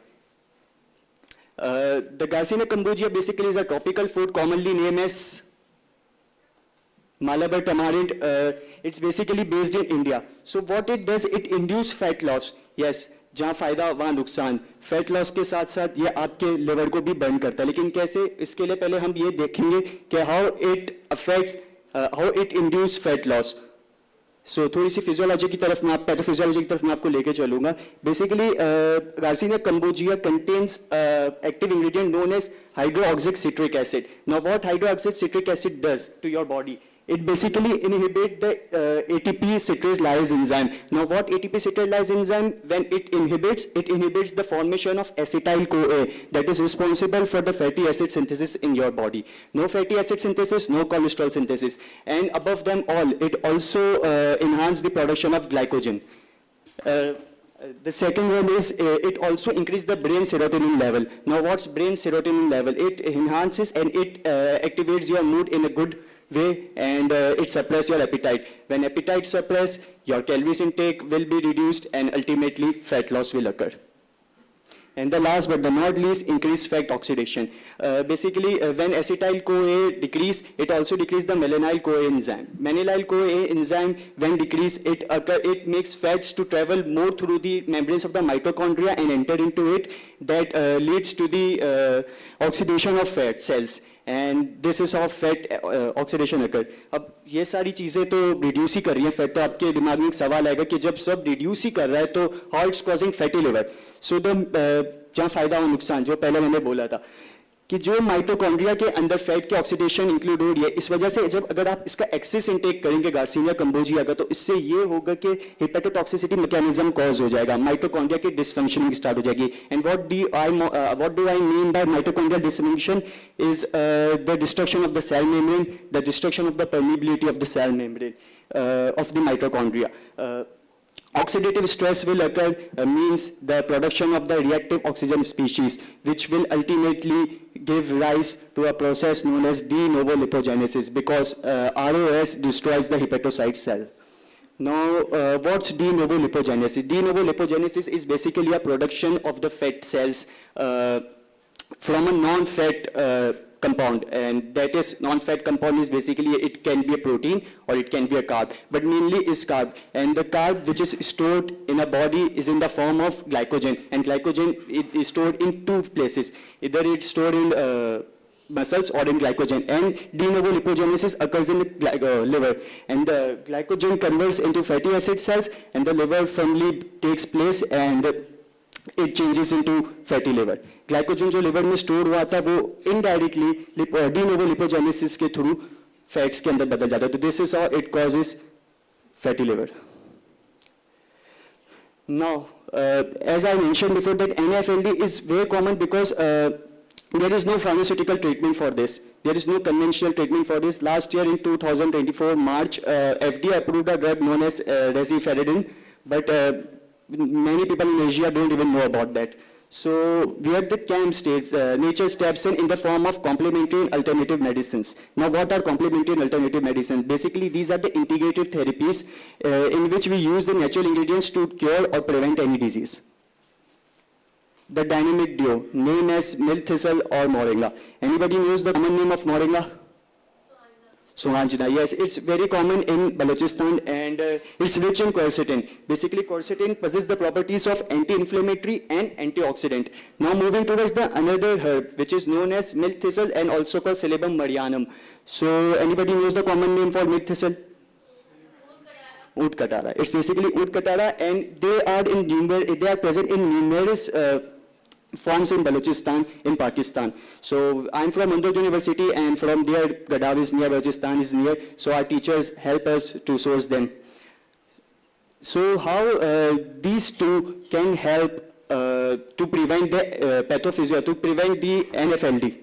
The 𝗟𝗏𝗃 𝗃𝗃𝗃 basically is a tropical food commonly named as Malabar tamarind. It's basically based in India. So what it does, it induces fat loss. Yes, जहाँ फायदा वहाँ नुकसान. Fat loss के साथ साथ ये आपके liver को भी बर्न करता है. लेकिन कैसे, इसके लिए पहले हम ये देखेंगे कि how it affects, how it induce fat loss. So थोड़ी सी फिजियोलॉजी की तरफ मैं पैथोफिजियोलॉजी की तरफ मैं आपको लेके चलूंगा. Basically 𝗟𝗏𝗃 𝗃𝗃𝗃 contains active ingredient known as hydroxycitric acid. Now what hydroxycitric acid does to your body? It basically inhibits the ATP citrate-lyase enzyme. Now what ATP citrate-lyase enzyme, when it inhibits the formation of acetyl-CoA that is responsible for the fatty acid synthesis in your body. No fatty acid synthesis, no cholesterol synthesis. And above them all, it also enhances the production of glycogen. The second one is it also increases the brain serotonin level. Now what's brain serotonin level? It enhances and it activates your mood in a good way, and it suppresses your appetite. When appetite suppress, your calories intake will be reduced and ultimately fat loss will occur. And the last but not least, increased fat oxidation. Basically, when acetyl-CoA decrease, it also decreases the malonyl-CoA enzyme. Malonyl-CoA enzyme, when decrease, it makes fats to travel more through the membranes of the mitochondria and enter into it. That leads to the oxidation of fat cells. And this is how fat oxidation occurred. अब ये सारी चीजें तो reduce ही कर रही हैं fat, तो आपके दिमाग में एक सवाल आएगा कि जब सब reduce ही कर रहा है तो how it's causing fatty liver. So the जहाँ फायदा और नुकसान जो पहले मैंने बोला था कि जो माइटोकॉन्ड्रिया के अंदर फैट की ऑक्सीडेशन इंक्लूड हो रही है, इस वजह से जब अगर आप इसका एक्सेस इंटेक करेंगे गार्सिनिया कंबोजिया का, तो इससे ये होगा कि हेपेटोटॉक्सिसिटी मैकेनिज्म कॉज हो जाएगा, माइटोकॉन्ड्रिया की डिसफंक्शनिंग स्टार्ट हो जाएगी. And what do I mean by mitochondrial dysfunction is the destruction of the cell membrane, the destruction of the permeability of the cell membrane of the mitochondria. Oxidative stress will occur means the production of the reactive oxygen species, which will ultimately give rise to a process known as de novo lipogenesis, because ROS destroys the hepatocyte cell. Now, what's de novo lipogenesis? De novo lipogenesis is basically a production of the fat cells from a non-fat compound, and that is non-fat compound is basically it can be a protein or it can be a carb, but mainly is carb, and the carb which is stored in a body is in the form of glycogen, and glycogen it is stored in two places, either it's stored in muscles or in glycogen, and de novo lipogenesis occurs in the liver, and the glycogen converts into fatty acid cells, and the liver firmly takes place and it changes into fatty liver. Glycogen जो liver में stored हुआ था वो indirectly de novo lipogenesis के through fats के अंदर बदल जाता है. तो this is how it causes fatty liver. Now, as I mentioned before, that NAFLD is very common because there is no pharmaceutical treatment for this. There is no conventional treatment for this. Last year in 2024 March, FDA approved a drug known as 𝗜𝗏𝗄𝗏, but many people in Asia don't even know about that. So where the CAM states, nature steps in the form of complementary and alternative medicines. Now what are complementary and alternative medicines? Basically these are the integrative therapies in which we use the natural ingredients to cure or prevent any disease. The dynamic duo, named as 𝗜𝗏𝗁𝗏 or 𝗧𝗏𝗧. Anybody knows the common name of 𝗧𝗏𝗧? Sohanjana, yes, it's very common in Balochistan, and it's rich in quercetin. Basically, quercetin possesses the properties of anti-inflammatory and antioxidant. Now moving towards the another herb, which is known as 𝗜𝗏𝗁𝗏 and also called Celebium merianum. So anybody knows the common name for 𝗜𝗏𝗁𝗏? 𝗡 It's basically 𝗡, and they are present in numerous forms in Balochistan, in Pakistan. So I'm from Andhra University, and from there Gadhav is near, Balochistan is near, so our teachers help us to source them. So how these two can help to prevent the pathophysiology, to prevent the NAFLD?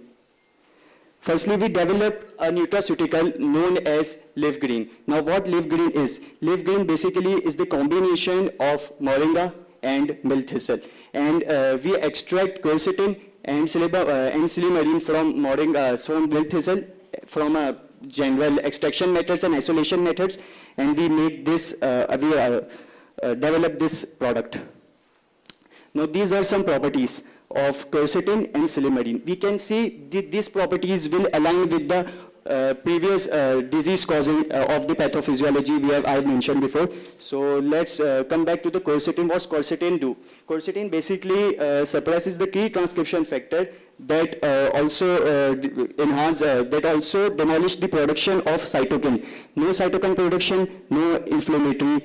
Firstly, we develop a nutraceutical known as LIFSCICON. Now what LIFSCICON is? LIFSCICON basically is the combination of moringa and 𝗜𝗏𝗁𝗏, and we extract quercetin and silymarin from moringa, from 𝗜𝗏𝗁𝗏, from general extraction methods and isolation methods, and we make this, develop this product. Now these are some properties of quercetin and silymarin. We can see these properties will align with the previous disease causing of the pathophysiology I mentioned before. So let's come back to the quercetin. What's quercetin do? Quercetin basically suppresses the key transcription factor that also demolish the production of cytokine. No cytokine production, no inflammatory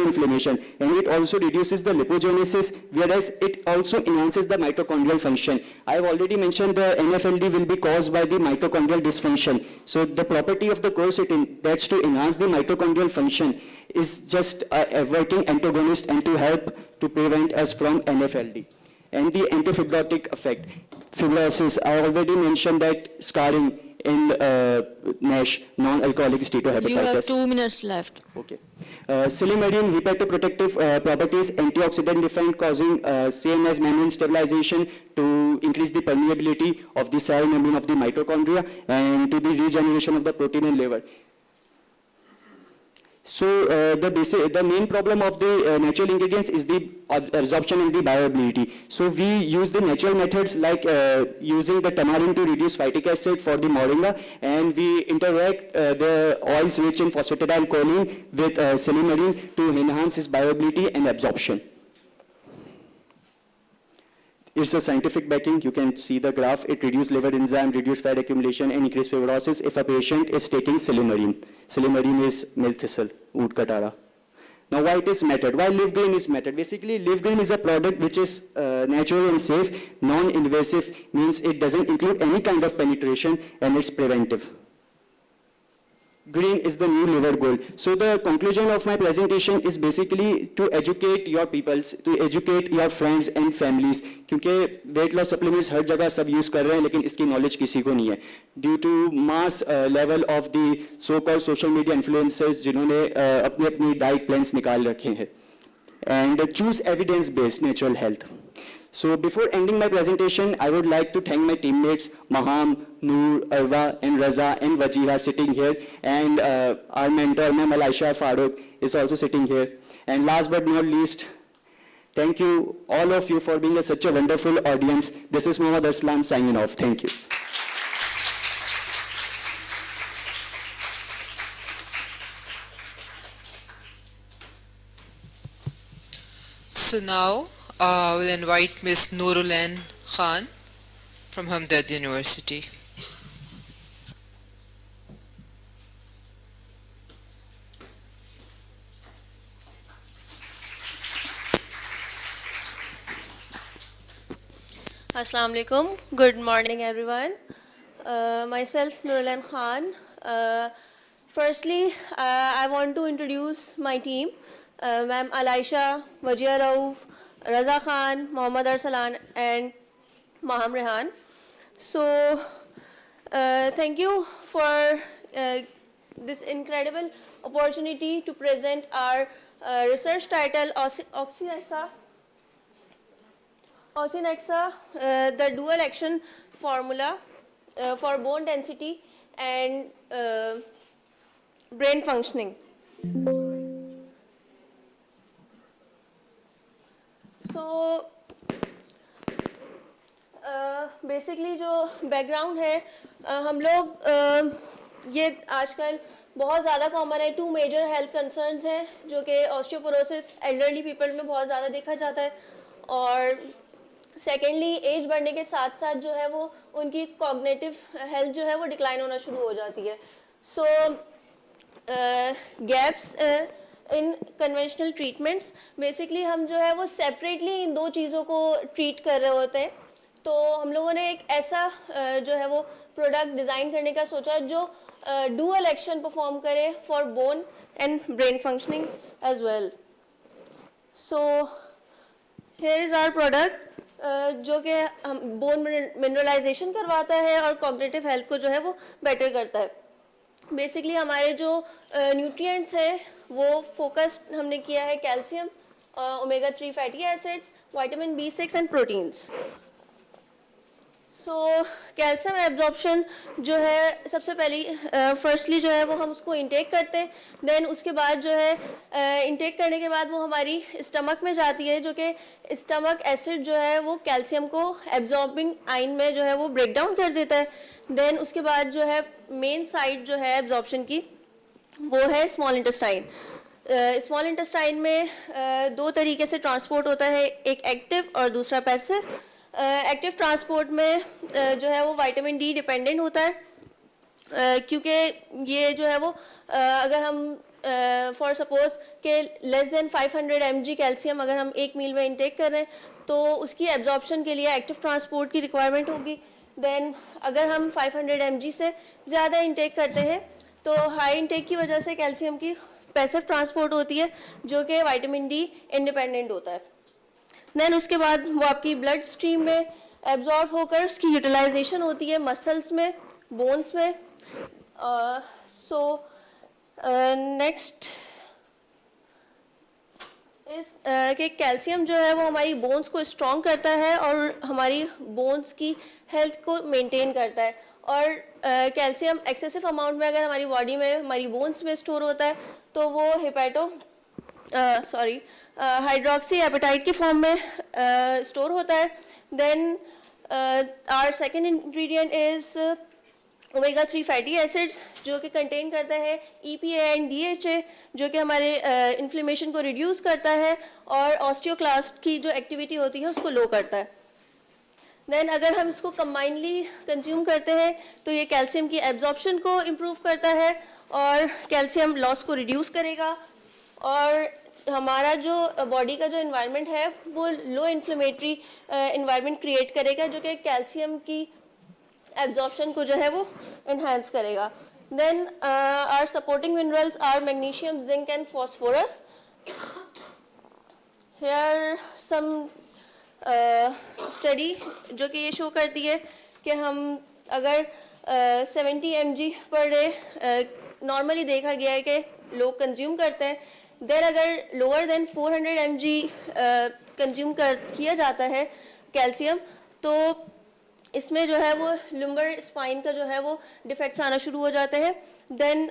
inflammation, and it also reduces the lipogenesis, whereas it also enhances the mitochondrial function. I have already mentioned the NFLD will be caused by the mitochondrial dysfunction. So the property of the quercetin, that's to enhance the mitochondrial function, is just a working antagonist and to help to prevent us from NFLD. And the antifibrotic effect, fibrosis, I already mentioned that scarring in NASH, non-alcoholic steatohepatitis. You have 2 minutes left. Okay. Silymarin hepatoprotective properties, antioxidant defined, causing same as membrane stabilization to increase the permeability of the cell membrane of the mitochondria and to the regeneration of the protein in liver. So the main problem of the natural ingredients is the absorption and the bioavailability. So we use the natural methods like using the tamarind to reduce phytic acid for the moringa, and we interact the oils rich in phosphatidylcholine with silymarin to enhance its bioavailability and absorption. It's a scientific backing. You can see the graph. It reduces liver enzyme, reduce fat accumulation, and increase fibrosis if a patient is taking silymarin. Silymarin is 𝗜𝗏𝘁𝗲𝗿 𝗬𝗏𝗏𝗏. Now, why it is mattered? Why leaf green is mattered? Basically, leaf green is a product which is natural and safe, non-invasive, means it doesn't include any kind of penetration, and it's preventive. Green is the new liver gold. So the conclusion of my presentation is basically to educate your people, to educate your friends and families. क्योंकि weight loss supplements हर जगह सब use कर रहे हैं, लेकिन इसकी knowledge किसी को नहीं है. Due to mass level of the so-called social media influencers जिन्होंने अपनी diet plans निकाल रखे हैं. And choose evidence-based natural health. So before ending my presentation, I would like to thank my teammates, Maham, Noor, Arwa, and Raza, and Wajiha sitting here. And our mentor, Ma'am 𝗟𝗏𝗧𝗏𝗏 Farooq, is also sitting here. And last but not least, thank you, all of you, for being such a wonderful audience. This is Mohammad Arslan signing off. Thank you. So now we'll invite Ms. 𝗟𝗏𝗪𝗏 Khan from Hamdard University. Assalamu alaikum. Good morning, everyone. Myself, 𝗟𝗏𝗪𝗏 Khan. Firstly, I want to introduce my team. Ma'am 𝗟𝗏𝗪𝗏, Wajiha Rauf, Raza Khan, Mohammad Arslan, and Maham Rehan. So, thank you for this incredible opportunity to present our research title, 𝗟𝗏𝗪𝗏, the dual action formula for bone density and brain functioning. So basically जो background है, हम लोग ये आजकल बहुत ज़्यादा common है, 2 major health concerns हैं जो कि osteoporosis elderly people में बहुत ज़्यादा देखा जाता है, और secondly age बढ़ने के साथ साथ जो है वो उनकी cognitive health जो है वो decline होना शुरू हो जाती है. So gaps in conventional treatments, basically हम जो है वो separately इन 2 चीज़ों को treat कर रहे होते हैं. तो हम लोगों ने एक ऐसा जो है वो product design करने का सोचा जो dual action perform करे for bone and brain functioning as well. So here is our product जो कि bone mineralization करवाता है और cognitive health को जो है वो better करता है. बेसिकली हमारे जो न्यूट्रिएंट्स हैं वो फोकस हमने किया है calcium, omega 3 fatty acids, vitamin B6 and proteins. So calcium absorption जो है सबसे पहली फर्स्टली जो है वो हम उसको इंटेक करते हैं, देन उसके बाद जो है इंटेक करने के बाद वो हमारी स्टमक में जाती है, जो कि स्टमक एसिड जो है वो कैल्शियम को एब्जॉर्बिंग आइन में जो है वो ब्रेक डाउन कर देता है. देन उसके बाद जो है मेन साइड जो है एब्जॉर्प्शन की वो है स्मॉल इंटेस्टाइन. स्मॉल इंटेस्टाइन में 2 तरीके से ट्रांसपोर्ट होता है, एक एक्टिव और दूसरा पैसिव. एक्टिव ट्रांसपोर्ट में जो है वो विटामिन डी डिपेंडेंट होता है, क्योंकि ये जो है वो अगर हम फॉर सपोज के लेस देन 500 mg कैल्शियम अगर हम एक मील में इंटेक कर रहे हैं तो उसकी एब्जॉर्प्शन के लिए एक्टिव ट्रांसपोर्ट की रिक्वायरमेंट होगी। देन अगर हम 500 mg से ज़्यादा इंटेक करते हैं तो हाई इंटेक की वजह से कैल्शियम की पैसिव ट्रांसपोर्ट होती है जो कि विटामिन डी इंडिपेंडेंट होता है। देन उसके बाद वो आपकी ब्लड स्ट्रीम में एब्जॉर्ब होकर उसकी यूटिलाइजेशन होती है मसल्स में, बोन्स में। नेक्स्ट इस कि कैल्शियम जो है वो हमारी बोन्स को स्ट्रॉन्ग करता है और हमारी बोन्स की हेल्थ को मेंटेन करता है। और कैल्शियम एक्सेसिव अमाउंट में अगर हमारी बॉडी में, हमारी बोन्स में स्टोर होता है तो वो हाइड्रोक्सी एपेटाइट के फॉर्म में स्टोर होता है। Then our second ingredient is omega 3 fatty acids जो कि कंटेन करता है EPA एंड DHA जो कि हमारे इन्फ्लेमेशन को रिड्यूस करता है और ऑस्टियोक्लास्ट की जो एक्टिविटी होती है उसको लो करता है। देन अगर हम इसको कंबाइनली कंज्यूम करते हैं तो ये कैल्शियम की एब्जॉर्प्शन को इम्प्रूव करता है और कैल्शियम लॉस को रिड्यूस करेगा और हमारा जो बॉडी का जो इन्वायरमेंट है वो लो इन्फ्लेमेटरी इन्वायरमेंट क्रिएट करेगा जो कि कैल्शियम की एब्जॉर्प्शन को जो है वो इन्हांस करेगा। Then our supporting minerals are magnesium, zinc and phosphorus. Here some study जो कि ये शो करती है कि हम अगर 70 mg पर डे नॉर्मली देखा गया है कि लोग कंज्यूम करते हैं, देन अगर लोअर देन 400 mg कंज्यूम किया जाता है कैल्शियम तो इसमें जो है वो लुम्बर स्पाइन का जो है वो डिफेक्ट्स आना शुरू हो जाते हैं। देन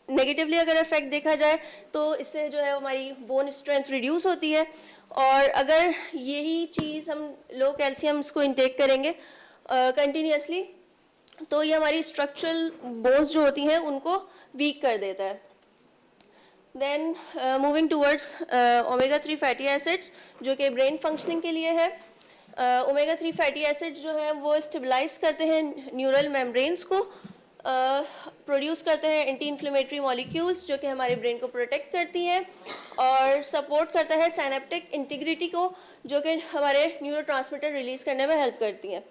नेगेटिवली अगर इफेक्ट देखा जाए तो इससे जो है हमारी बोन स्ट्रेंथ रिड्यूस होती है और अगर यही चीज़ हम लो कैल्शियम को इंटेक करेंगे कंटिन्यूसली तो ये हमारी स्ट्रक्चरल बोन्स जो होती हैं उनको वीक कर देता है। Then moving towards omega 3 fatty acids जो कि ब्रेन फंक्शनिंग के लिए है। ओमेगा 3 फैटी एसिड्स जो है वो स्टेबलाइज करते हैं न्यूरल मेम्ब्रेन्स को, प्रोड्यूस करते हैं एंटी इन्फ्लेमेटरी मॉलिक्यूल्स जो कि हमारे ब्रेन को प्रोटेक्ट करती हैं और सपोर्ट करता है साइनेप्टिक इंटीग्रिटी को जो कि हमारे न्यूरोट्रांसमीटर रिलीज़ करने में हेल्प करती हैं।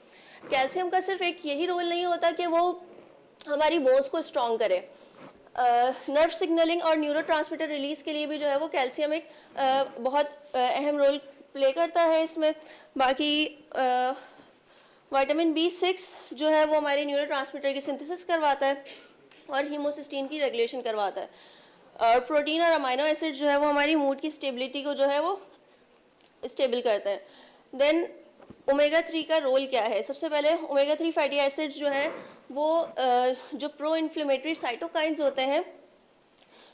कैल्शियम का सिर्फ एक यही रोल नहीं होता कि वो हमारी बोन्स को स्ट्रॉन्ग करे, नर्व सिग्नलिंग और न्यूरोट्रांसमीटर रिलीज़ के लिए भी जो है वो कैल्शियम एक बहुत अहम रोल प्ले करता है इसमें। बाकी विटामिन B6 जो है वो हमारे न्यूरोट्रांसमीटर की सिंथेसिस करवाता है और हीमोसिस्टीन की रेगुलेशन करवाता है और प्रोटीन और अमाइनो एसिड जो है वो हमारी मूड की स्टेबिलिटी को जो है वो स्टेबल करते हैं। देन ओमेगा 3 का रोल क्या है? सबसे पहले ओमेगा 3 फैटी एसिड्स जो है वो जो प्रो इन्फ्लेमेटरी साइटोकाइंस होते हैं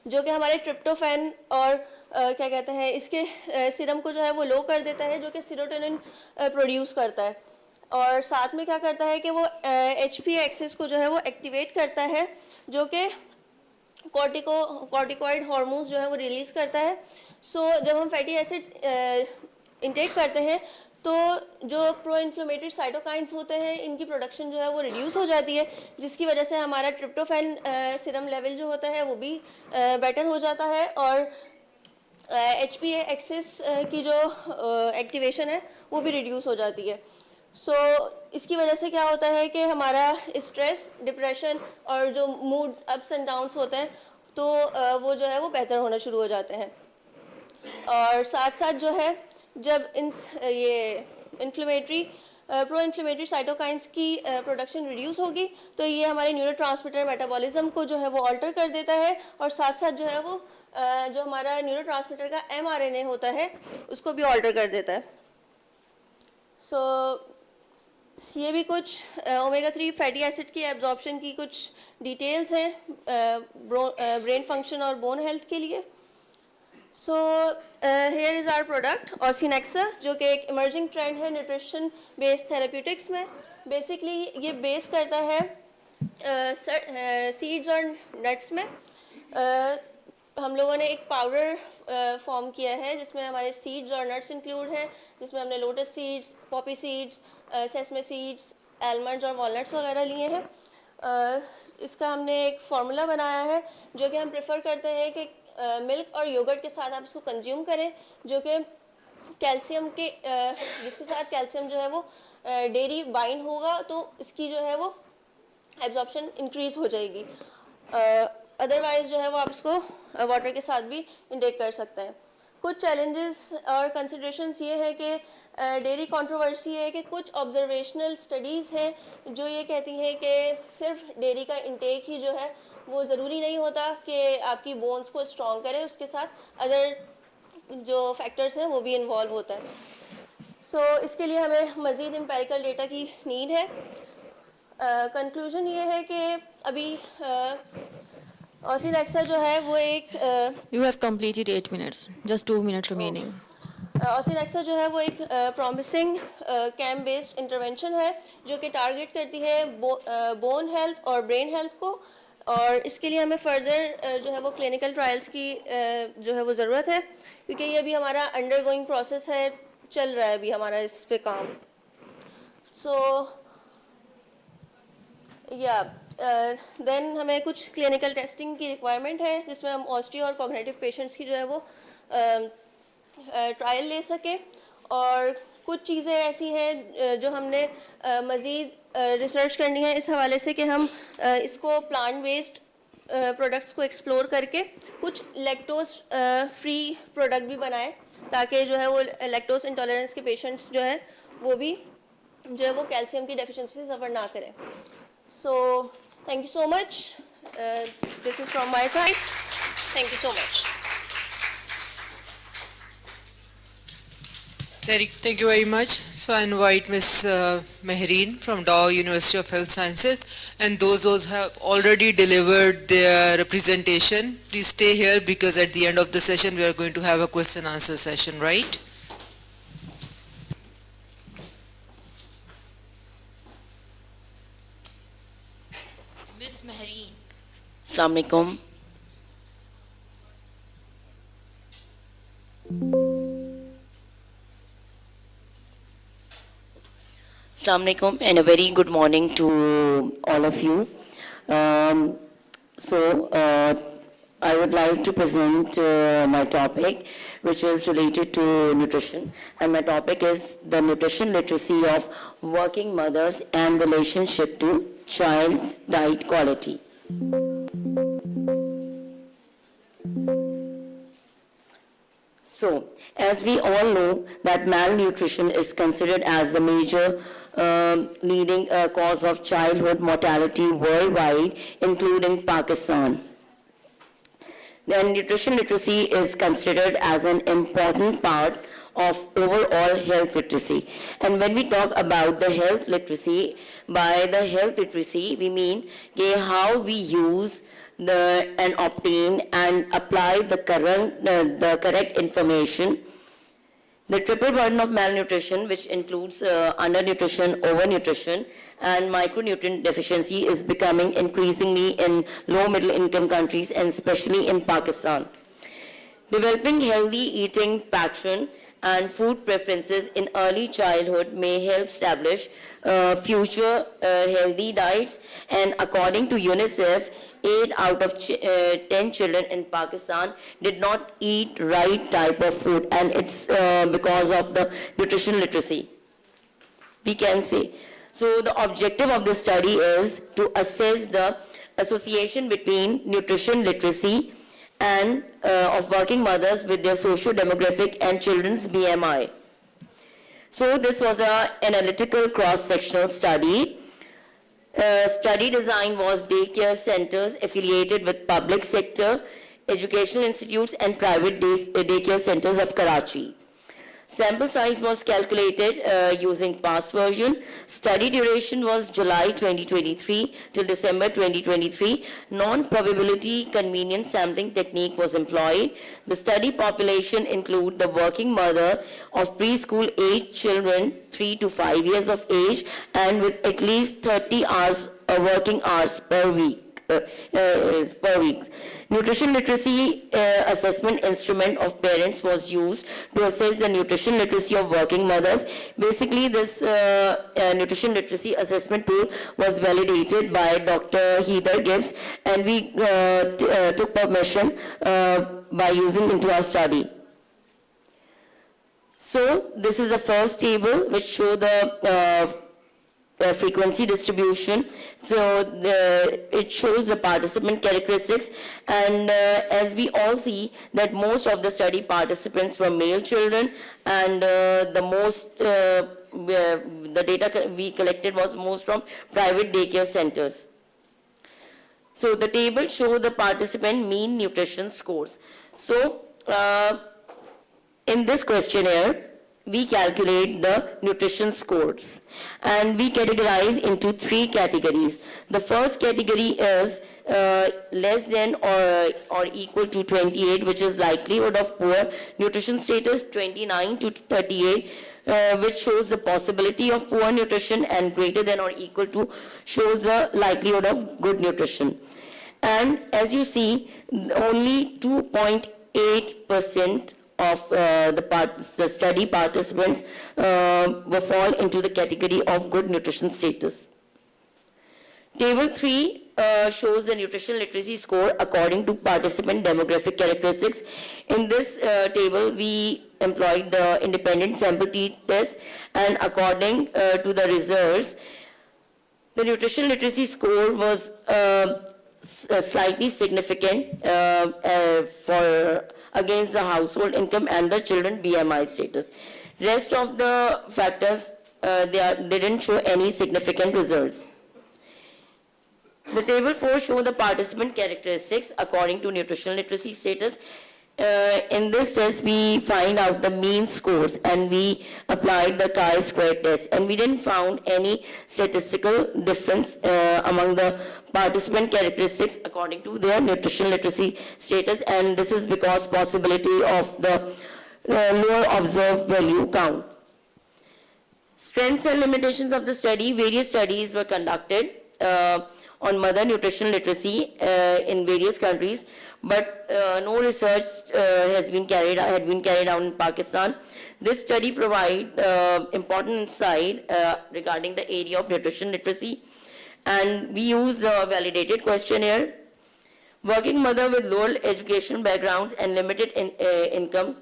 जो कि हमारे ट्रिप्टोफैन और क्या कहते हैं इसके सीरम को जो है वो लो कर देता है जो कि सेरोटोनिन प्रोड्यूस करता है और साथ में क्या करता है कि वो HPA एक्सिस को जो है वो एक्टिवेट करता है जो कि कॉर्टिकॉइड हार्मोन्स जो है वो रिलीज़ करता है। सो जब हम फैटी एसिड्स इंटेक करते हैं तो जो प्रो इन्फ्लेमेटरी साइटोकाइंस होते हैं इनकी प्रोडक्शन जो है वो रिड्यूस हो जाती है जिसकी वजह से हमारा ट्रिप्टोफैन सीरम लेवल जो होता है वो भी बेटर हो जाता है और HPA एक्सिस की जो एक्टिवेशन है वो भी रिड्यूस हो जाती है। सो इसकी वजह से क्या होता है कि हमारा स्ट्रेस, डिप्रेशन और जो मूड अप्स एंड डाउन्स होते हैं तो वो जो है वो बेहतर होना शुरू हो जाते हैं। और साथ साथ जो है जब ये इन्फ्लेमेटरी प्रो इन्फ्लेमेटरी साइटोकाइंस की प्रोडक्शन रिड्यूस होगी तो ये हमारे न्यूरोट्रांसमीटर मेटाबॉलिज्म को जो है वो ऑल्टर कर देता है और साथ साथ जो है वो जो हमारा न्यूरोट्रांसमीटर का mRNA होता है उसको भी ऑल्टर कर देता है। सो ये भी कुछ ओमेगा 3 फैटी एसिड की एब्जॉर्प्शन की कुछ डिटेल्स हैं ब्रेन फंक्शन और बोन हेल्थ के लिए। So here is our product 𝗜𝗏 जो कि एक इमर्जिंग ट्रेंड है न्यूट्रिशन बेस्ड थेरेप्यूटिक्स में। बेसिकली ये बेस करता है सीड्स और नट्स में। हम लोगों ने एक पाउडर फॉर्म किया है जिसमें हमारे सीड्स और नट्स इंक्लूड हैं, जिसमें हमने lotus seeds, Poppy seeds, sesame seeds, almonds और वॉलनट्स वगैरह लिए हैं। इसका हमने एक फार्मूला बनाया है जो कि हम प्रेफर करते हैं कि मिल्क और योगर्ट के साथ आप इसको कंज्यूम करें, जो कि कैल्शियम के जिसके साथ कैल्शियम जो है वो डेयरी बाइंड होगा तो इसकी जो है वो एब्जॉर्प्शन इंक्रीज हो जाएगी। अदरवाइज जो है वो आप इसको वाटर के साथ भी इंटेक कर सकते हैं। कुछ चैलेंजेस और कंसिडरेशंस ये है कि डेयरी कंट्रोवर्सी है कि कुछ ऑब्जर्वेशनल स्टडीज़ हैं जो ये कहती हैं कि सिर्फ डेयरी का इंटेक ही जो है वो ज़रूरी नहीं होता कि आपकी बोन्स को स्ट्रॉन्ग करे, उसके साथ अदर जो फैक्टर्स हैं वो भी इन्वॉल्व होता है। सो इसके लिए हमें मज़ीद एम्पिरिकल डेटा की नीड है। कंक्लूजन ये है कि अभी ऑसिलेक्सा जो है वो एक You have completed 8 minutes. Just 2 minutes remaining. ऑसिलेक्सा जो है वो एक प्रॉमिसिंग कैम्प बेस्ड इंटरवेंशन है जो कि टारगेट करती है बोन हेल्थ और ब्रेन हेल्थ को, और इसके लिए हमें फर्दर जो है वो क्लिनिकल ट्रायल्स की जो है वो ज़रूरत है, क्योंकि ये अभी हमारा अंडरगोइंग प्रोसेस है, चल रहा है अभी हमारा इस पे काम। सो या देन हमें कुछ क्लिनिकल टेस्टिंग की रिक्वायरमेंट है जिसमें हम ऑस्टियो और कॉग्निटिव पेशेंट्स की जो है वो ट्रायल ले सके, और कुछ चीज़ें ऐसी हैं जो हमने मज़ीद रिसर्च करनी है इस हवाले से कि हम इसको प्लांट बेस्ड प्रोडक्ट्स को एक्सप्लोर करके कुछ लैक्टोज फ्री प्रोडक्ट भी बनाएं ताकि जो है वो लैक्टोज इंटॉलरेंस के पेशेंट्स जो है वो भी जो है वो कैल्शियम की डेफिशिएंसी से सफ़र ना करें। So thank you so much, this is from my side, thank you so much. Thank you very much. So I invite Ms. Mehreen from Dow University of Health Sciences, and those who have already delivered their presentation, please stay here because at the end of the session we are going to have a question and answer session, right? Miss Mehreen. Assalamu alaikum. Assalamu alaikum and a very good morning to all of you. I would like to present my topic, which is related to nutrition, and my topic is the nutrition literacy of working mothers and relationship to child's diet quality. So, as we all know that malnutrition is considered as the major leading cause of childhood mortality worldwide, including Pakistan. Then nutrition literacy is considered as an important part of overall health literacy. And when we talk about the health literacy, by the health literacy we mean how we use and obtain and apply the correct information. The triple burden of malnutrition, which includes undernutrition, overnutrition, and micronutrient deficiency, is becoming increasingly in low middle income countries and especially in Pakistan. Developing healthy eating pattern and food preferences in early childhood may help establish future healthy diets, and according to UNICEF, 8 out of 10 children in Pakistan did not eat right type of food, and it's because of the nutrition literacy, we can say. So the objective of this study is to assess the association between nutrition literacy and of working mothers with their socio-demographic and children's BMI. So this was an analytical cross-sectional study. Study design was daycare centers affiliated with public sector, educational institutes and private daycare centers of Karachi. Sample size was calculated using past version. Study duration was July 2023 till December 2023. Non-probability convenience sampling technique was employed. The study population include the working mother of preschool age children 3 to 5 years of age and with at least 30 hours working hours per week. per week. Nutrition literacy assessment instrument of parents was used to assess the nutrition literacy of working mothers. Basically, this nutrition literacy assessment tool was validated by Dr. 𝗜𝗓𝗏𝗏𝗏, and we took permission by using into our study. So this is the first table which show the frequency distribution. So it shows the participant characteristics, and as we all see that most of the study participants were male children, and the data we collected was most from private daycare centers. So the table shows the participant mean nutrition scores. So in this questionnaire, we calculate the nutrition scores, and we categorize into 3 categories. The first category is less than or equal to 28, which is likelihood of poor nutrition status, 29 to 38, which shows the possibility of poor nutrition, and greater than or equal to shows the likelihood of good nutrition. And as you see, only 2.8% of the study participants will fall into the category of good nutrition status. Table 3 shows the nutrition literacy score according to participant demographic characteristics. In this table, we employed the independent sample t-test, and according to the results, the nutrition literacy score was slightly significant against the household income and the children BMI status. Rest of the factors, they didn't show any significant results. The table 4 shows the participant characteristics according to nutrition literacy status. In this test, we find out the mean scores, and we applied the chi-square test, and we didn't found any statistical difference among the participant characteristics according to their nutrition literacy status, and this is because possibility of the lower observed value count. Strengths and limitations of the study. Various studies were conducted on mother nutrition literacy in various countries, but no research had been carried out in Pakistan. This study provides important insight regarding the area of nutrition literacy, and we use a validated questionnaire. Working mother with lower education backgrounds and limited income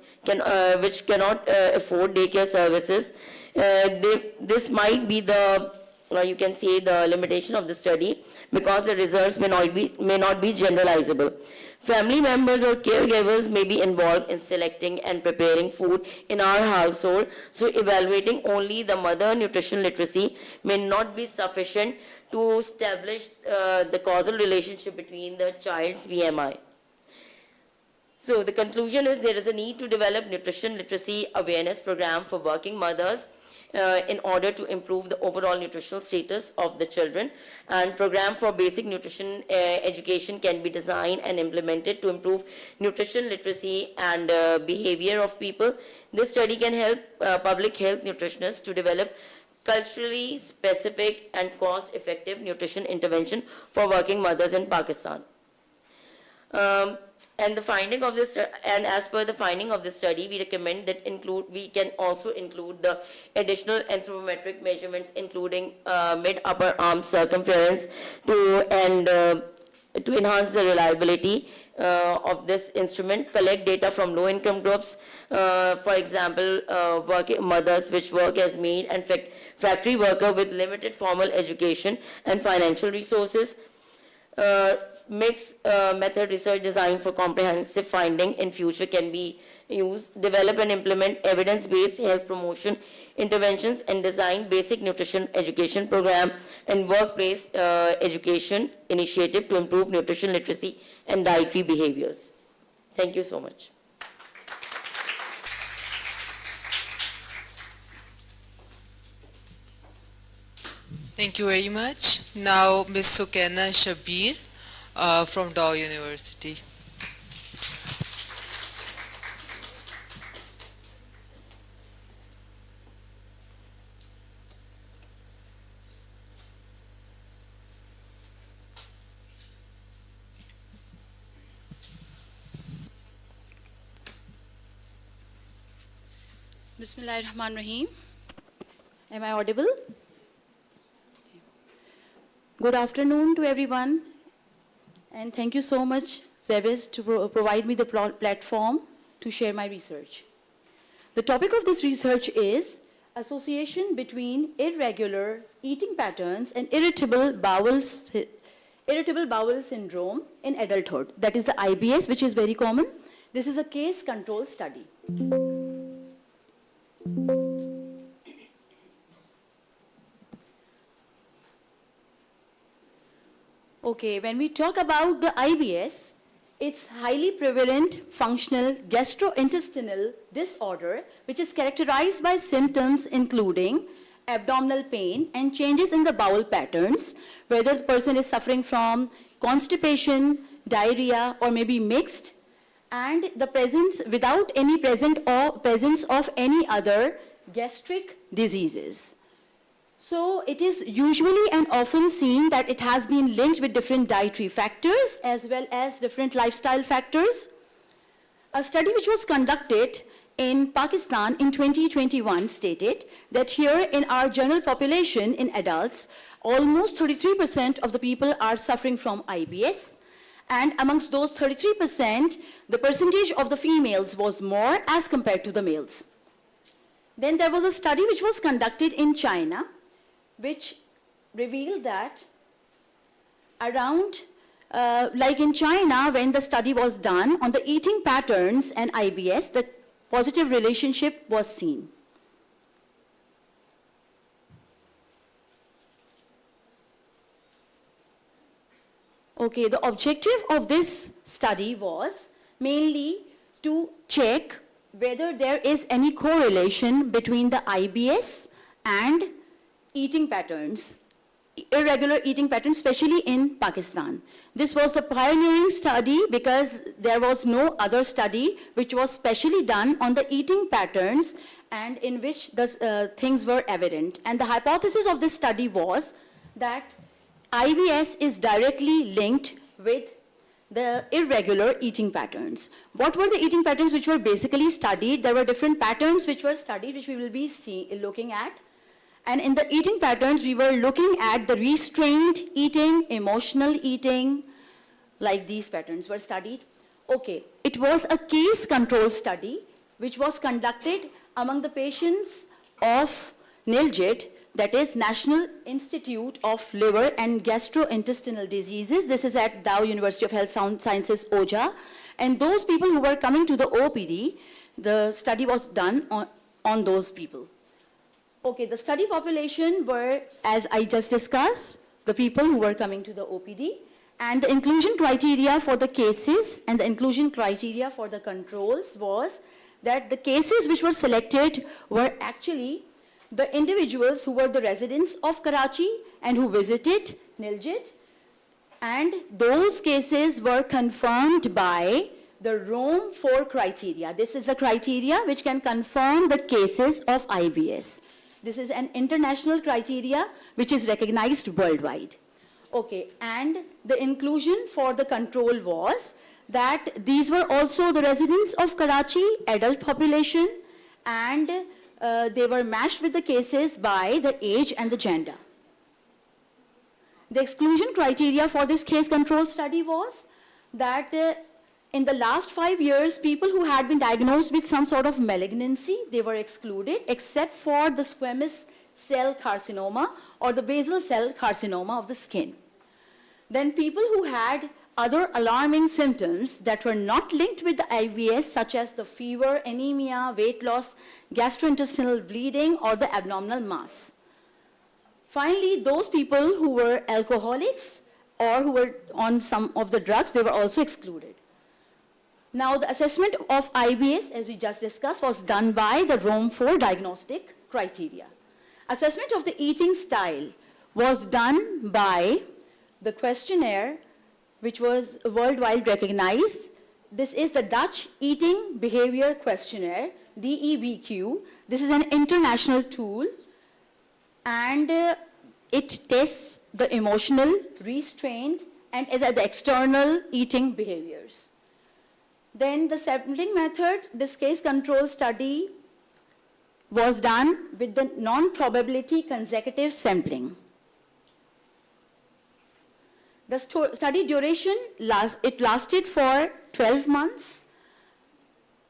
which cannot afford daycare services, this might be the you can say the limitation of the study, because the results may not be generalizable. Family members or caregivers may be involved in selecting and preparing food in our household, so evaluating only the mother nutrition literacy may not be sufficient to establish the causal relationship between the child's BMI. So the conclusion is there is a need to develop nutrition literacy awareness program for working mothers in order to improve the overall nutritional status of the children, and program for basic nutrition education can be designed and implemented to improve nutrition literacy and behavior of people. This study can help public health nutritionists to develop culturally specific and cost-effective nutrition intervention for working mothers in Pakistan. And the finding of this, and as per the finding of this study, we recommend that we can also include the additional anthropometric measurements, including mid-upper arm circumference, to enhance the reliability of this instrument. Collect data from low-income groups, for example, working mothers which work as maid and factory worker with limited formal education and financial resources. Mixed method research designed for comprehensive finding in future can be used. Develop and implement evidence-based health promotion interventions, and design basic nutrition education program and workplace education initiative to improve nutrition literacy and dietary behaviors. Thank you so much. Thank you very much. Now, Ms. Sukaina Shabir from Dow University. Bismillahirrahmanirrahim. Am I audible? Good afternoon to everyone, and thank you so much, SZABIST, to provide me the platform to share my research. The topic of this research is association between irregular eating patterns and irritable bowel syndrome in adulthood. That is the IBS, which is very common. This is a case control study. Okay, when we talk about the IBS, it's highly prevalent functional gastrointestinal disorder, which is characterized by symptoms including abdominal pain and changes in the bowel patterns, whether the person is suffering from constipation, diarrhea, or maybe mixed, and the presence without any presence of any other gastric diseases. So it is usually and often seen that it has been linked with different dietary factors as well as different lifestyle factors. A study which was conducted in Pakistan in 2021 stated that here in our general population in adults, almost 33% of the people are suffering from IBS, and amongst those 33%, the percentage of the females was more as compared to the males. Then there was a study which was conducted in China, which revealed that around, like in China, when the study was done on the eating patterns and IBS, the positive relationship was seen. Okay, the objective of this study was mainly to check whether there is any correlation between the IBS and eating patterns, irregular eating patterns, especially in Pakistan. This was the pioneering study because there was no other study which was specially done on the eating patterns and in which the things were evident. And the hypothesis of this study was that IBS is directly linked with the irregular eating patterns. What were the eating patterns which were basically studied? There were different patterns which were studied, which we will be looking at. And in the eating patterns, we were looking at the restrained eating, emotional eating, like these patterns were studied. Okay, it was a case control study which was conducted among the patients of NILGID, that is National Institute of Liver and Gastrointestinal Diseases. This is at Dow University of Health Sciences, OJA. And those people who were coming to the OPD, the study was done on those people. Okay, the study population were, as I just discussed, the people who were coming to the OPD, and the inclusion criteria for the cases and the inclusion criteria for the controls was that the cases which were selected were actually the individuals who were the residents of Karachi and who visited NILGID, and those cases were confirmed by the Rome 4 criteria. This is the criteria which can confirm the cases of IBS. This is an international criteria which is recognized worldwide. Okay, and the inclusion for the control was that these were also the residents of Karachi, adult population, and they were matched with the cases by the age and the gender. The exclusion criteria for this case control study was that in the last 5 years, people who had been diagnosed with some sort of malignancy, they were excluded except for the squamous cell carcinoma or the basal cell carcinoma of the skin. Then people who had other alarming symptoms that were not linked with the IBS, such as the fever, anemia, weight loss, gastrointestinal bleeding, or the abdominal mass. Finally, those people who were alcoholics or who were on some of the drugs, they were also excluded. Now, the assessment of IBS, as we just discussed, was done by the Rome 4 diagnostic criteria. Assessment of the eating style was done by the questionnaire, which was worldwide recognized. This is the Dutch Eating Behavior Questionnaire, DEBQ. This is an international tool, and it tests the emotional, restrained, and the external eating behaviors. Then the sampling method, this case control study was done with the non-probability consecutive sampling. The study duration lasted for 12 months,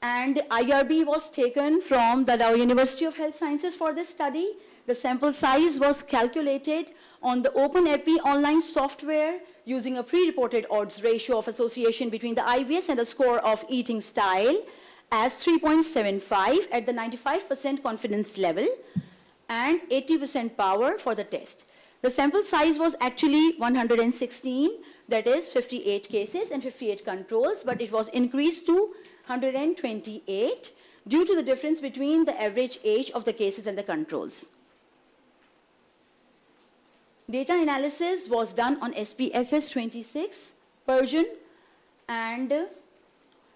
and IRB was taken from the University of Health Sciences for this study. The sample size was calculated on the OpenEpi online software using a pre-reported odds ratio of association between the IBS and the score of eating style as 3.75 at the 95% confidence level and 80% power for the test. The sample size was actually 116, that is 58 cases and 58 controls, but it was increased to 128 due to the difference between the average age of the cases and the controls. Data analysis was done on SPSS 26, Persian, and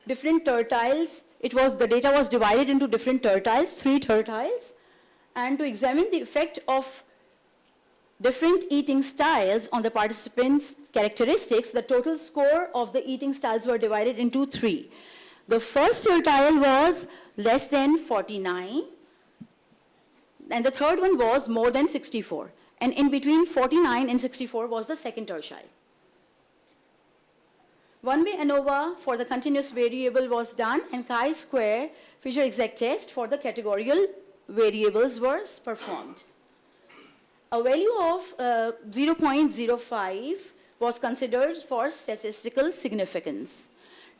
different tertiles. The data was divided into different tertiles, 3 tertiles, and to examine the effect of different eating styles on the participants' characteristics, the total score of the eating styles were divided into 3. The first tertile was less than 49, and the third one was more than 64. And in between 49 and 64 was the second tertile. One-way ANOVA for the continuous variable was done, and chi-square Fisher-Exact test for the categorical variables was performed. A value of 0.05 was considered for statistical significance.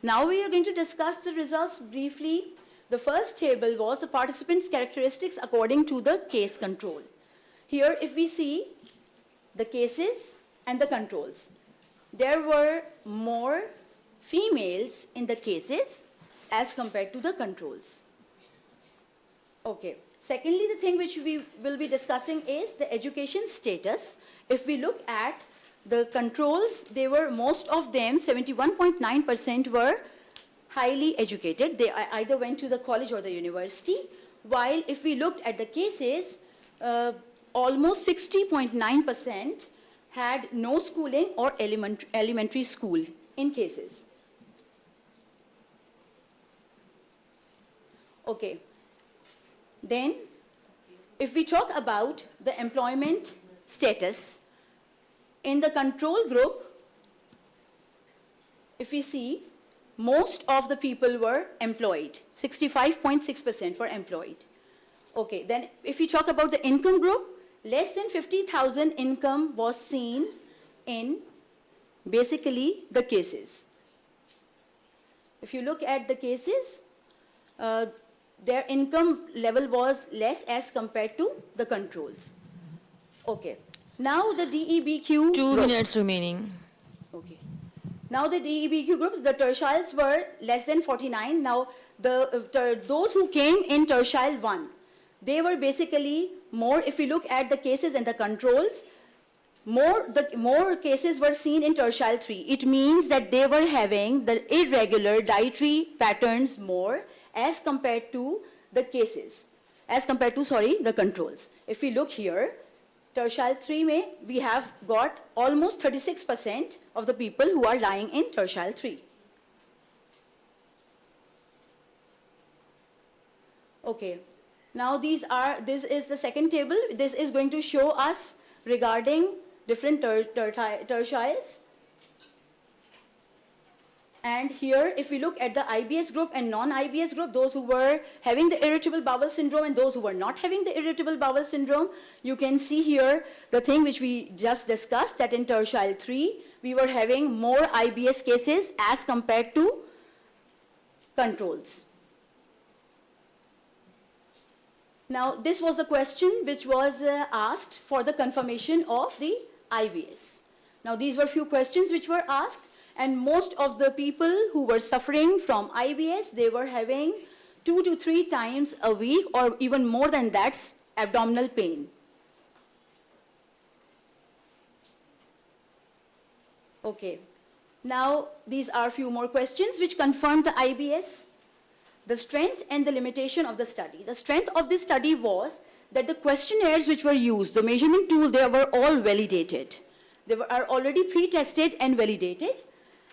Now we are going to discuss the results briefly. The first table was the participants' characteristics according to the case control. Here, if we see the cases and the controls, there were more females in the cases as compared to the controls. Okay. Secondly, the thing which we will be discussing is the education status. If we look at the controls, they were, most of them, 71.9% were highly educated. They either went to the college or the university. While if we looked at the cases, almost 60.9% had no schooling or elementary school in cases. Okay. Then, if we talk about the employment status, in the control group, if we see, most of the people were employed. 65.6% were employed. Okay, then if we talk about the income group, less than 50,000 income was seen in basically the cases. If you look at the cases, their income level was less as compared to the controls. Okay. Now the DEBQ 2 group. minutes remaining. Okay. Now the DEBQ group, the tertiles were less than 49. Now those who came in tertile 1, they were basically more, if you look at the cases and the controls, more cases were seen in tertile 3. It means that they were having the irregular dietary patterns more as compared to the cases, as compared to, the controls. If we look here, tertile 3 we have got almost 36% of the people who are lying in tertile 3. Okay. Now this is the second table. This is going to show us regarding different tertiles. And here, if we look at the IBS group and non-IBS group, those who were having the irritable bowel syndrome and those who were not having the irritable bowel syndrome, you can see here the thing which we just discussed, that in tertile 3, we were having more IBS cases as compared to controls. Now, this was the question which was asked for the confirmation of the IBS. Now, these were few questions which were asked. And most of the people who were suffering from IBS, they were having 2 to 3 times a week or even more than that abdominal pain. Okay. Now, these are a few more questions which confirmed the IBS. The strength and the limitation of the study. The strength of this study was that the questionnaires which were used, the measurement tool, they were all validated. They are already pre-tested and validated.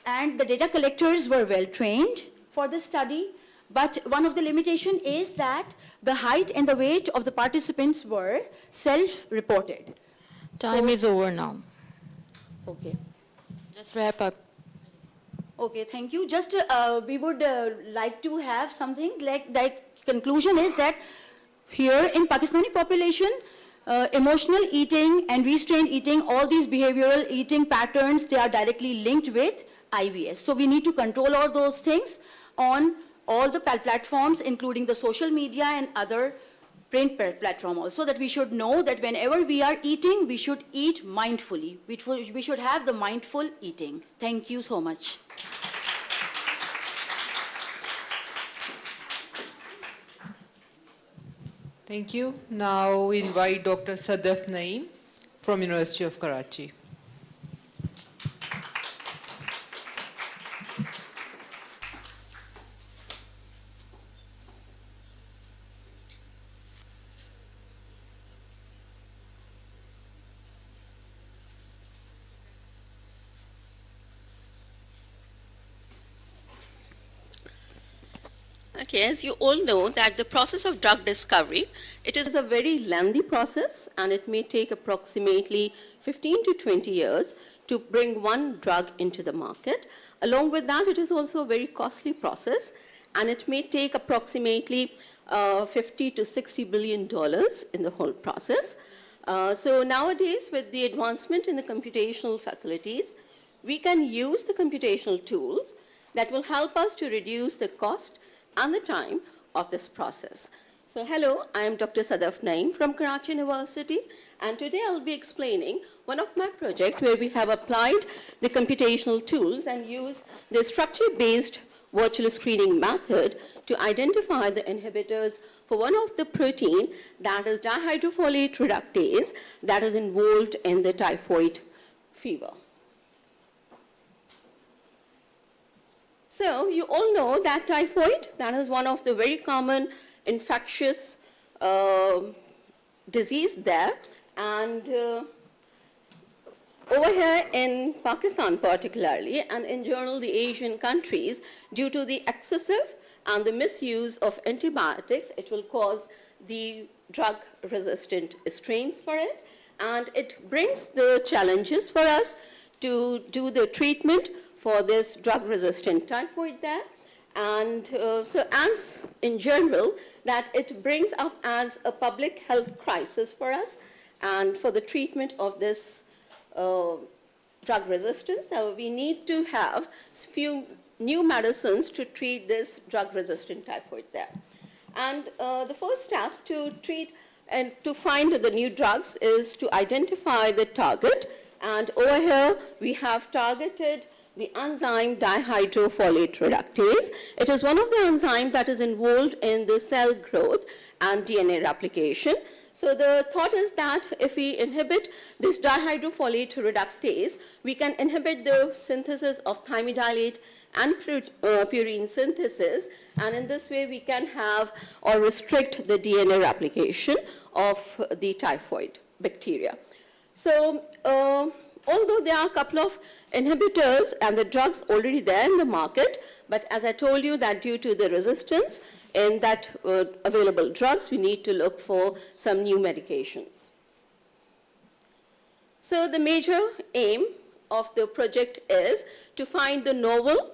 And the data collectors were well trained for this study. But one of the limitation is that the height and the weight of the participants were self-reported. Time is over now. Okay. Just wrap up. Okay, thank you. Just we would like to have something like that. Conclusion is that here in Pakistani population, emotional eating and restrained eating, all these behavioral eating patterns, they are directly linked with IBS. So we need to control all those things on all the platforms, including the social media and other print platform also, that we should know that whenever we are eating, we should eat mindfully. We should have the mindful eating. Thank you so much. Thank you. Now we invite Dr. 𝗜𝗏𝗍𝗍𝗍𝗍 from University of Karachi. Okay, as you all know that the process of drug discovery, it is a very lengthy process and it may take approximately 15 to 20 years to bring one drug into the market. Along with that, it is also a very costly process and it may take approximately $50 to $60 billion in the whole process. So nowadays, with the advancement in the computational facilities, we can use the computational tools that will help us to reduce the cost and the time of this process. So hello, I am Dr. 𝗜𝗏𝗍𝗍𝗍𝗍 from Karachi University, and today I'll be explaining one of my projects where we have applied the computational tools and use the structure-based virtual screening method to identify the inhibitors for one of the protein, that is dihydrofolate reductase, that is involved in the typhoid fever. So you all know that typhoid, that is one of the very common infectious disease there. And over here in Pakistan particularly, and in general the Asian countries, due to the excessive and the misuse of antibiotics, it will cause the drug-resistant strains for it. And it brings the challenges for us to do the treatment for this drug-resistant typhoid there. And so as in general, that it brings up as a public health crisis for us and for the treatment of this drug resistance. So we need to have few new medicines to treat this drug-resistant typhoid there. And the first step to treat and to find the new drugs is to identify the target. And over here, we have targeted the enzyme dihydrofolate reductase. It is one of the enzymes that is involved in the cell growth and DNA replication. So the thought is that if we inhibit this dihydrofolate reductase, we can inhibit the synthesis of thymidylate and purine synthesis, and in this way we can have or restrict the DNA replication of the typhoid bacteria. So although there are a couple of inhibitors and the drugs already there in the market, but as I told you that due to the resistance in that available drugs, we need to look for some new medications. So the major aim of the project is to find the novel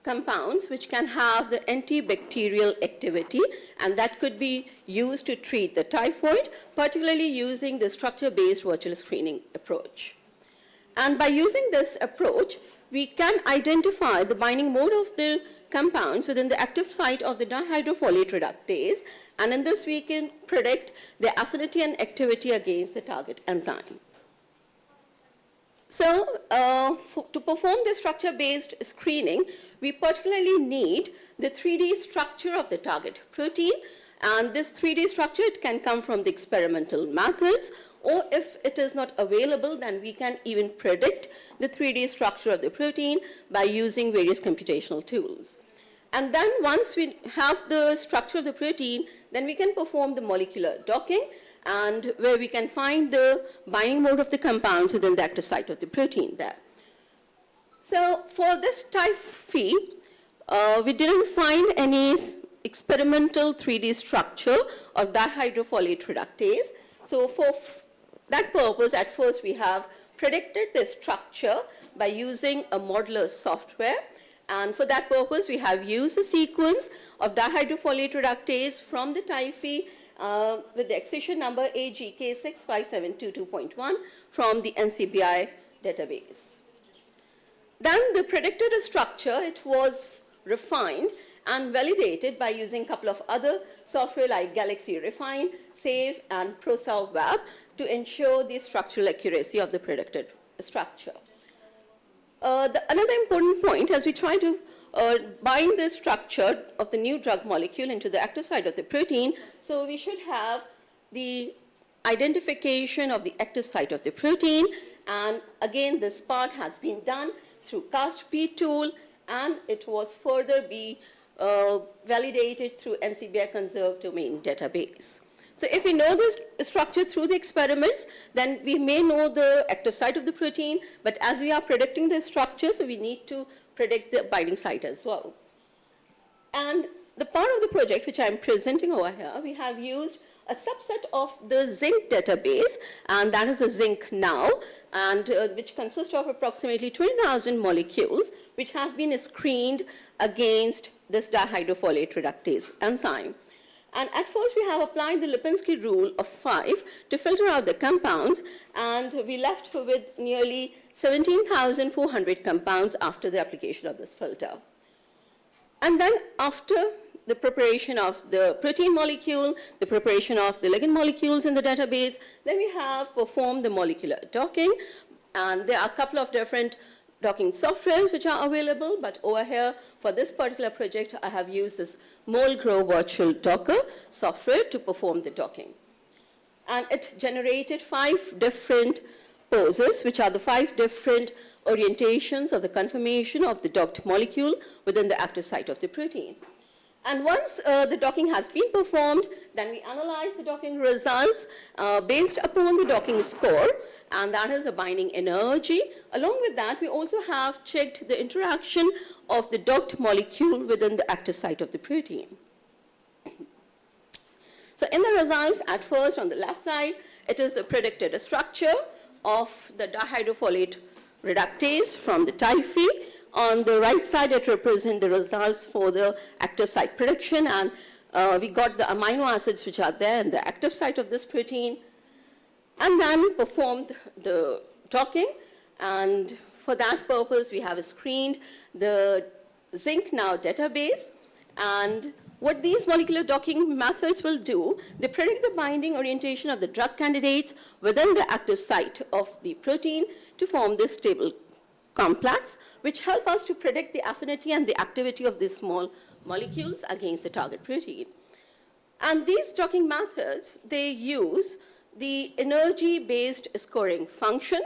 compounds which can have the antibacterial activity, and that could be used to treat the typhoid, particularly using the structure-based virtual screening approach. And by using this approach, we can identify the binding mode of the compounds within the active site of the dihydrofolate reductase, and in this we can predict their affinity and activity against the target enzyme. So to perform the structure-based screening, we particularly need the 3D structure of the target protein, and this 3D structure, it can come from the experimental methods, or if it is not available, then we can even predict the 3D structure of the protein by using various computational tools. And then once we have the structure of the protein, then we can perform the molecular docking, and where we can find the binding mode of the compounds within the active site of the protein there. So for this type phi, we didn't find any experimental 3D structure of dihydrofolate reductase. So for that purpose, at first we have predicted the structure by using a modular software. And for that purpose, we have used a sequence of dihydrofolate reductase from the 𝗖𝗙 with the accession number AGK65722.1 from the NCBI database. Then the predicted structure, it was refined and validated by using a couple of other software like Galaxy Refine, SAVE, and ProSolve to ensure the structural accuracy of the predicted structure. Another important point, as we try to bind the structure of the new drug molecule into the active site of the protein, so we should have the identification of the active site of the protein, and again this part has been done through CAST-P tool, and it was further validated through NCBI conserved domain database. So if we know this structure through the experiments, then we may know the active site of the protein, but as we are predicting the structure, so we need to predict the binding site as well. And the part of the project which I'm presenting over here, we have used a subset of the zinc database, and that is the zinc now, and which consists of approximately 20,000 molecules which have been screened against this dihydrofolate reductase enzyme. And at first we have applied the Lipinski rule of 5 to filter out the compounds, and we left with nearly 17,400 compounds after the application of this filter. And then after the preparation of the protein molecule, the preparation of the ligand molecules in the database, then we have performed the molecular docking, and there are a couple of different docking softwares which are available, but over here for this particular project I have used this MolGrow virtual docker software to perform the docking. And it generated 5 different poses, which are the 5 different orientations of the conformation of the docked molecule within the active site of the protein. And once the docking has been performed, then we analyze the docking results based upon the docking score, and that is a binding energy. Along with that, we also have checked the interaction of the docked molecule within the active site of the protein. So in the results, at first on the left side, it is the predicted structure of the dihydrofolate reductase from the 𝗖𝗙. On the right side, it represents the results for the active site prediction, and we got the amino acids which are there in the active site of this protein, and then performed the docking. And for that purpose, we have screened the zinc now database. And what these molecular docking methods will do, they predict the binding orientation of the drug candidates within the active site of the protein to form this stable complex, which help us to predict the affinity and the activity of these small molecules against the target protein. And these docking methods, they use the energy-based scoring function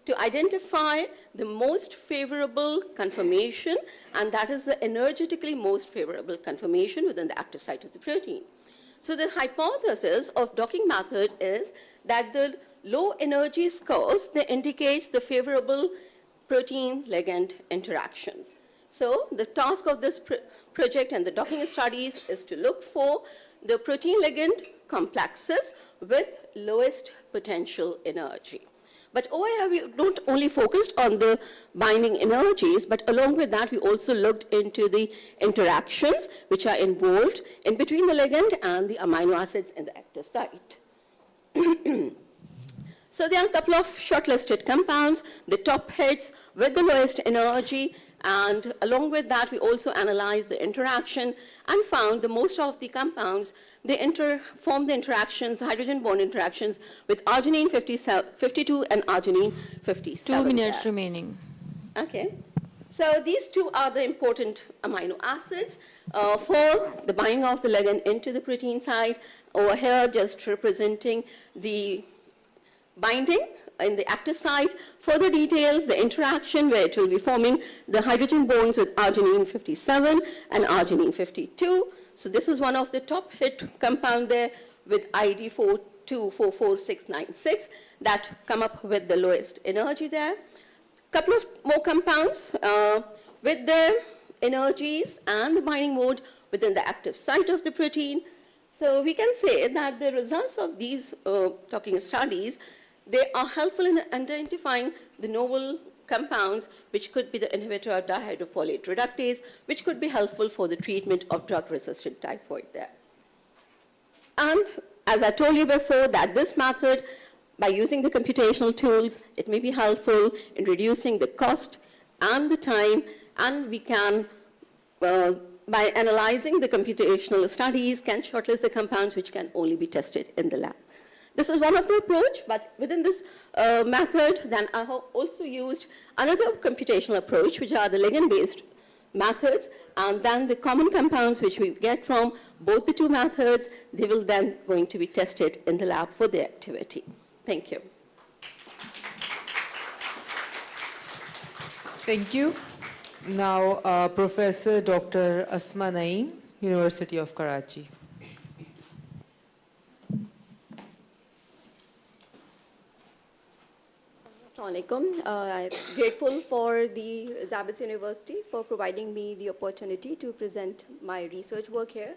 to identify the most favorable conformation, and that is the energetically most favorable conformation within the active site of the protein. So the hypothesis of docking method is that the low energy scores, they indicates the favorable protein-ligand interactions. So the task of this project and the docking studies is to look for the protein-ligand complexes with lowest potential energy. But over here, we don't only focused on the binding energies, but along with that, we also looked into the interactions which are involved in between the ligand and the amino acids in the active site. So there are a couple of shortlisted compounds, the top hits with the lowest energy, and along with that, we also analyzed the interaction and found that most of the compounds, they form the interactions, hydrogen bond interactions with arginine 52 and arginine 57. 2 minutes remaining. Okay. So these two are the important amino acids for the binding of the ligand into the protein site. Over here, just representing the binding in the active site. Further details, the interaction where it will be forming the hydrogen bonds with arginine 57 and arginine 52. So this is one of the top hit compound there with ID 4244696 that come up with the lowest energy there. Couple of more compounds with the energies and the binding mode within the active site of the protein. So we can say that the results of these talking studies, they are helpful in identifying the novel compounds, which could be the inhibitor of dihydrofolate reductase, which could be helpful for the treatment of drug-resistant typhoid there. And as I told you before, that this method, by using the computational tools, it may be helpful in reducing the cost and the time, and we can, by analyzing the computational studies, can shortlist the compounds which can only be tested in the lab. This is one of the approach, but within this method, then I have also used another computational approach, which are the ligand-based methods, and then the common compounds which we get from both the two methods, they will then going to be tested in the lab for their activity. Thank you. Thank you. Now, Professor Dr. Asma Naeem, University of Karachi. Assalamualaikum. I'm grateful for the SZABIST University for providing me the opportunity to present my research work here.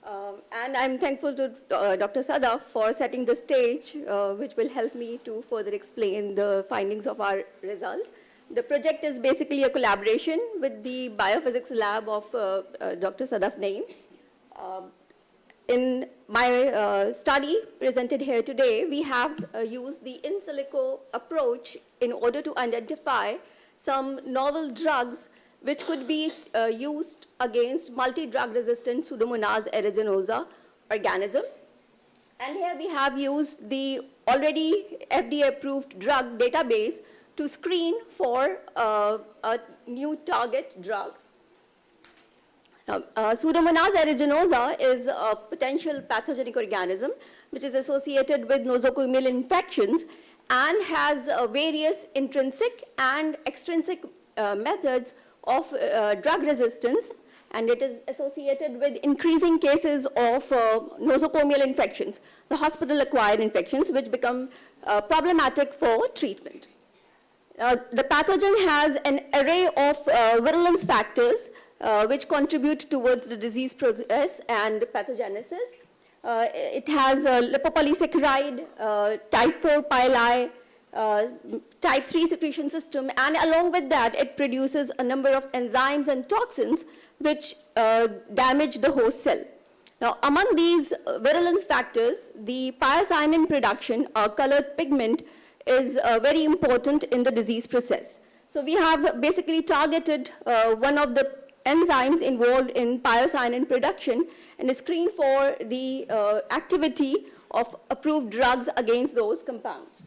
And I'm thankful to Dr. Sadaf for setting the stage, which will help me to further explain the findings of our result. The project is basically a collaboration with the biophysics lab of Dr. Sadaf Naeem. In my study presented here today, we have used the in silico approach in order to identify some novel drugs which could be used against multi-drug resistant Pseudomonas aeruginosa organism. And here we have used the already FDA approved drug database to screen for a new target drug. Pseudomonas aeruginosa is a potential pathogenic organism which is associated with nosocomial infections and has various intrinsic and extrinsic methods of drug resistance, and it is associated with increasing cases of nosocomial infections, the hospital-acquired infections, which become problematic for treatment. The pathogen has an array of virulence factors which contribute towards the disease progress and pathogenesis. It has a lipopolysaccharide, type 4 pili, type 3 secretion system, and along with that, it produces a number of enzymes and toxins which damage the host cell. Now, among these virulence factors, the pyacyanin production, or colored pigment, is very important in the disease process. So we have basically targeted one of the enzymes involved in pyacyanin production and screen for the activity of approved drugs against those compounds.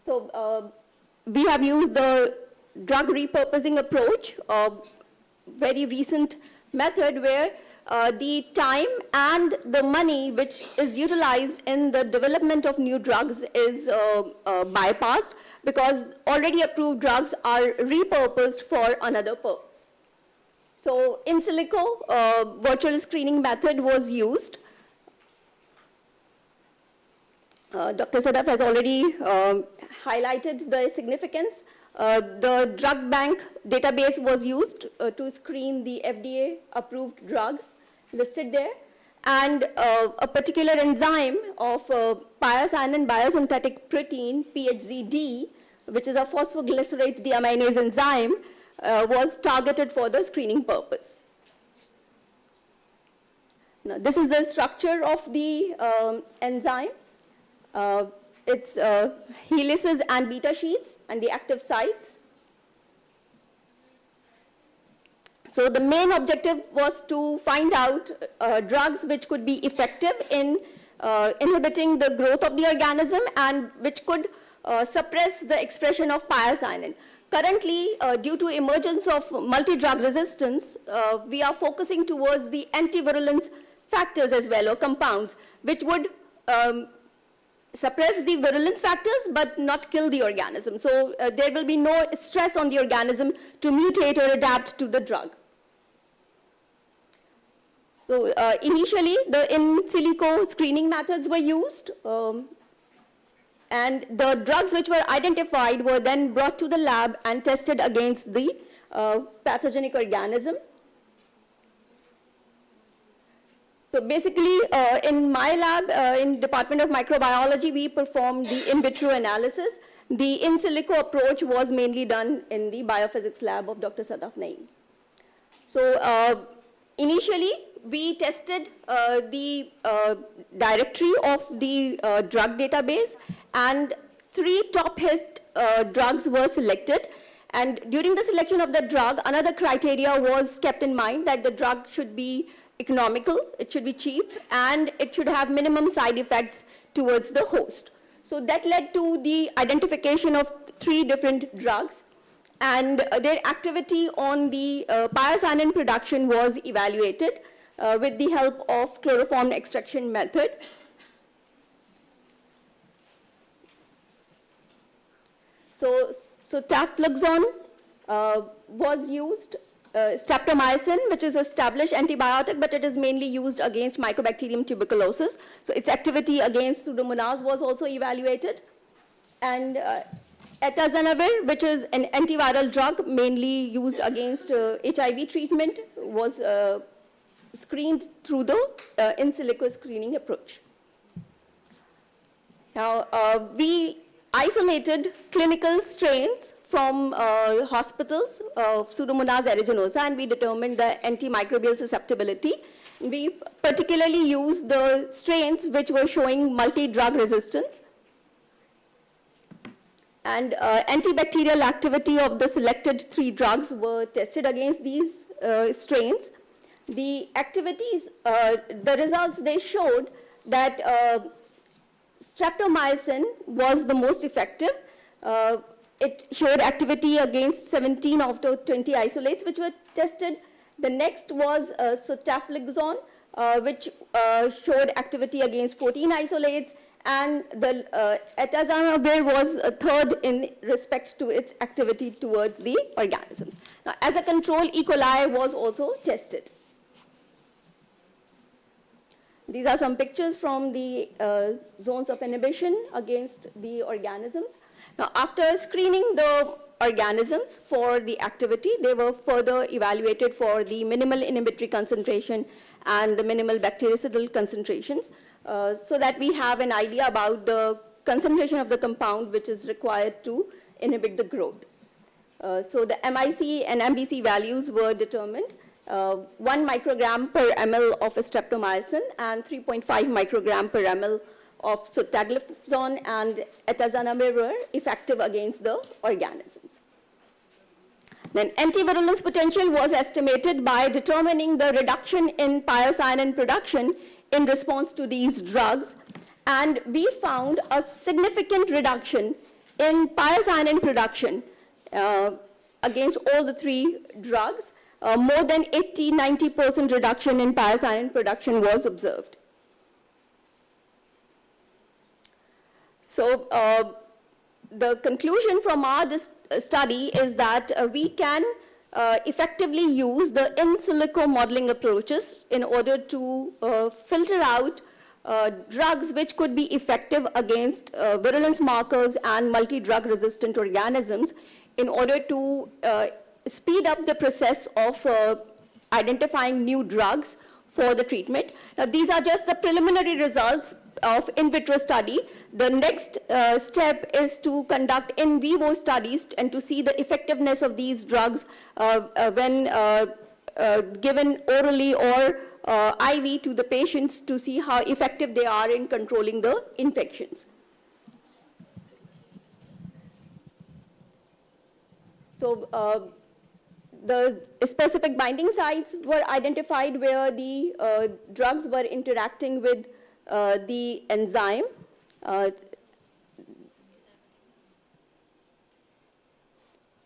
So we have used the drug repurposing approach, a very recent method where the time and the money which is utilized in the development of new drugs is bypassed, because already approved drugs are repurposed for another purpose. So in silico virtual screening method was used. Dr. Sadaf has already highlighted the significance. The drug bank database was used to screen the FDA approved drugs listed there, and a particular enzyme of pyacyanin biosynthetic protein, PHZD, which is a phosphoglycerate deaminase enzyme, was targeted for the screening purpose. Now, this is the structure of the enzyme. It's helices and beta sheets and the active sites. So the main objective was to find out drugs which could be effective in inhibiting the growth of the organism and which could suppress the expression of pyacyanin. Currently, due to emergence of multi-drug resistance, we are focusing towards the antivirulence factors as well, or compounds, which would suppress the virulence factors but not kill the organism. So there will be no stress on the organism to mutate or adapt to the drug. So initially, the in silico screening methods were used. And the drugs which were identified were then brought to the lab and tested against the pathogenic organism. So basically, in my lab, in Department of Microbiology, we performed the in vitro analysis. The in silico approach was mainly done in the biophysics lab of Dr. Sadaf Naeem. So initially, we tested the directory of the drug database, and 3 top hit drugs were selected. And during the selection of the drug, another criteria was kept in mind, that the drug should be economical, it should be cheap, and it should have minimum side effects towards the host. So that led to the identification of 3 different drugs, and their activity on the pyocyanin production was evaluated with the help of chloroform extraction method. So tafloxone was used, streptomycin, which is established antibiotic, but it is mainly used against Mycobacterium tuberculosis. So its activity against Pseudomonas was also evaluated. And atazanavir, which is an antiviral drug mainly used against HIV treatment, was screened through the in silico screening approach. Now, we isolated clinical strains from hospitals of Pseudomonas aeruginosa, and we determined the antimicrobial susceptibility. We particularly used the strains which were showing multi-drug resistance. And antibacterial activity of the selected 3 drugs were tested against these strains. The activities, the results, they showed that streptomycin was the most effective. It showed activity against 17 of the 20 isolates which were tested. The next was tafloxone, which showed activity against 14 isolates, and the atazanavir was third in respect to its activity towards the organisms. Now, as a control, E. coli was also tested. These are some pictures from the zones of inhibition against the organisms. Now, after screening the organisms for the activity, they were further evaluated for the minimal inhibitory concentration and the minimal bactericidal concentrations, so that we have an idea about the concentration of the compound which is required to inhibit the growth. So the MIC and MBC values were determined. 1 microgram per ml of streptomycin and 3.5 microgram per ml of sotagliflozin and atazanavir were effective against the organisms. Then antivirulence potential was estimated by determining the reduction in pyocyanin production in response to these drugs, and we found a significant reduction in pyocyanin production against all the 3 drugs. More than 80–90% reduction in pyocyanin production was observed. So the conclusion from our study is that we can effectively use the in silico modeling approaches in order to filter out drugs which could be effective against virulence markers and multi-drug resistant organisms, in order to speed up the process of identifying new drugs for the treatment. Now, these are just the preliminary results of in vitro study. The next step is to conduct in vivo studies and to see the effectiveness of these drugs when given orally or IV to the patients, to see how effective they are in controlling the infections. So the specific binding sites were identified where the drugs were interacting with the enzyme.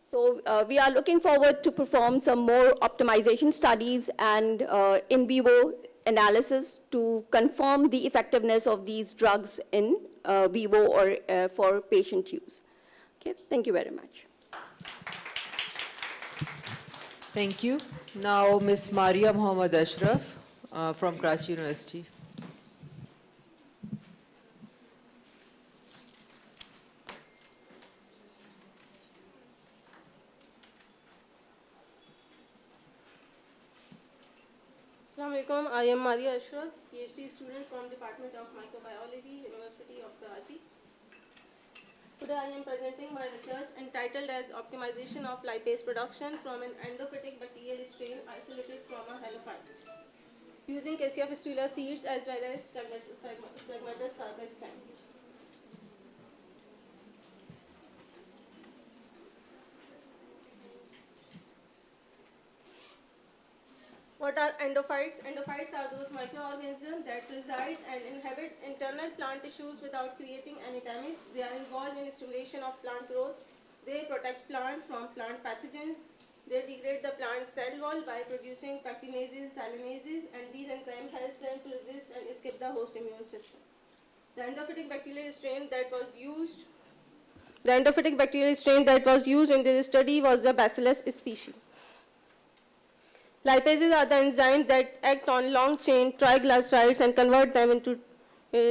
So we are looking forward to perform some more optimization studies and in vivo analysis to confirm the effectiveness of these drugs in vivo or for patient use. Okay, thank you very much. Thank you. Now, Ms. 𝗟𝗶𝗳𝗲𝗿𝗲 from Karachi University. Assalamu alaikum. I am Maria Ashraf, PhD student from Department of Microbiology, University of Karachi. Today I am presenting my research entitled as Optimization of Lipase Production from an Endophytic Bacterial Strain Isolated from a Helophyte, using 𝗜liche fistula seeds as well as 𝗟𝗏𝗳𝗲𝗏𝗏 stem. What are endophytes? Endophytes are those microorganisms that reside and inhabit internal plant tissues without creating any damage. They are involved in stimulation of plant growth. They protect plant from plant pathogens. They degrade the plant cell wall by producing pectinases, salinases, and these enzymes help them to resist and escape the host immune system. The endophytic bacterial strain that was used in this study was the Bacillus species. Lipases are the enzymes that act on long-chain triglycerides and convert them into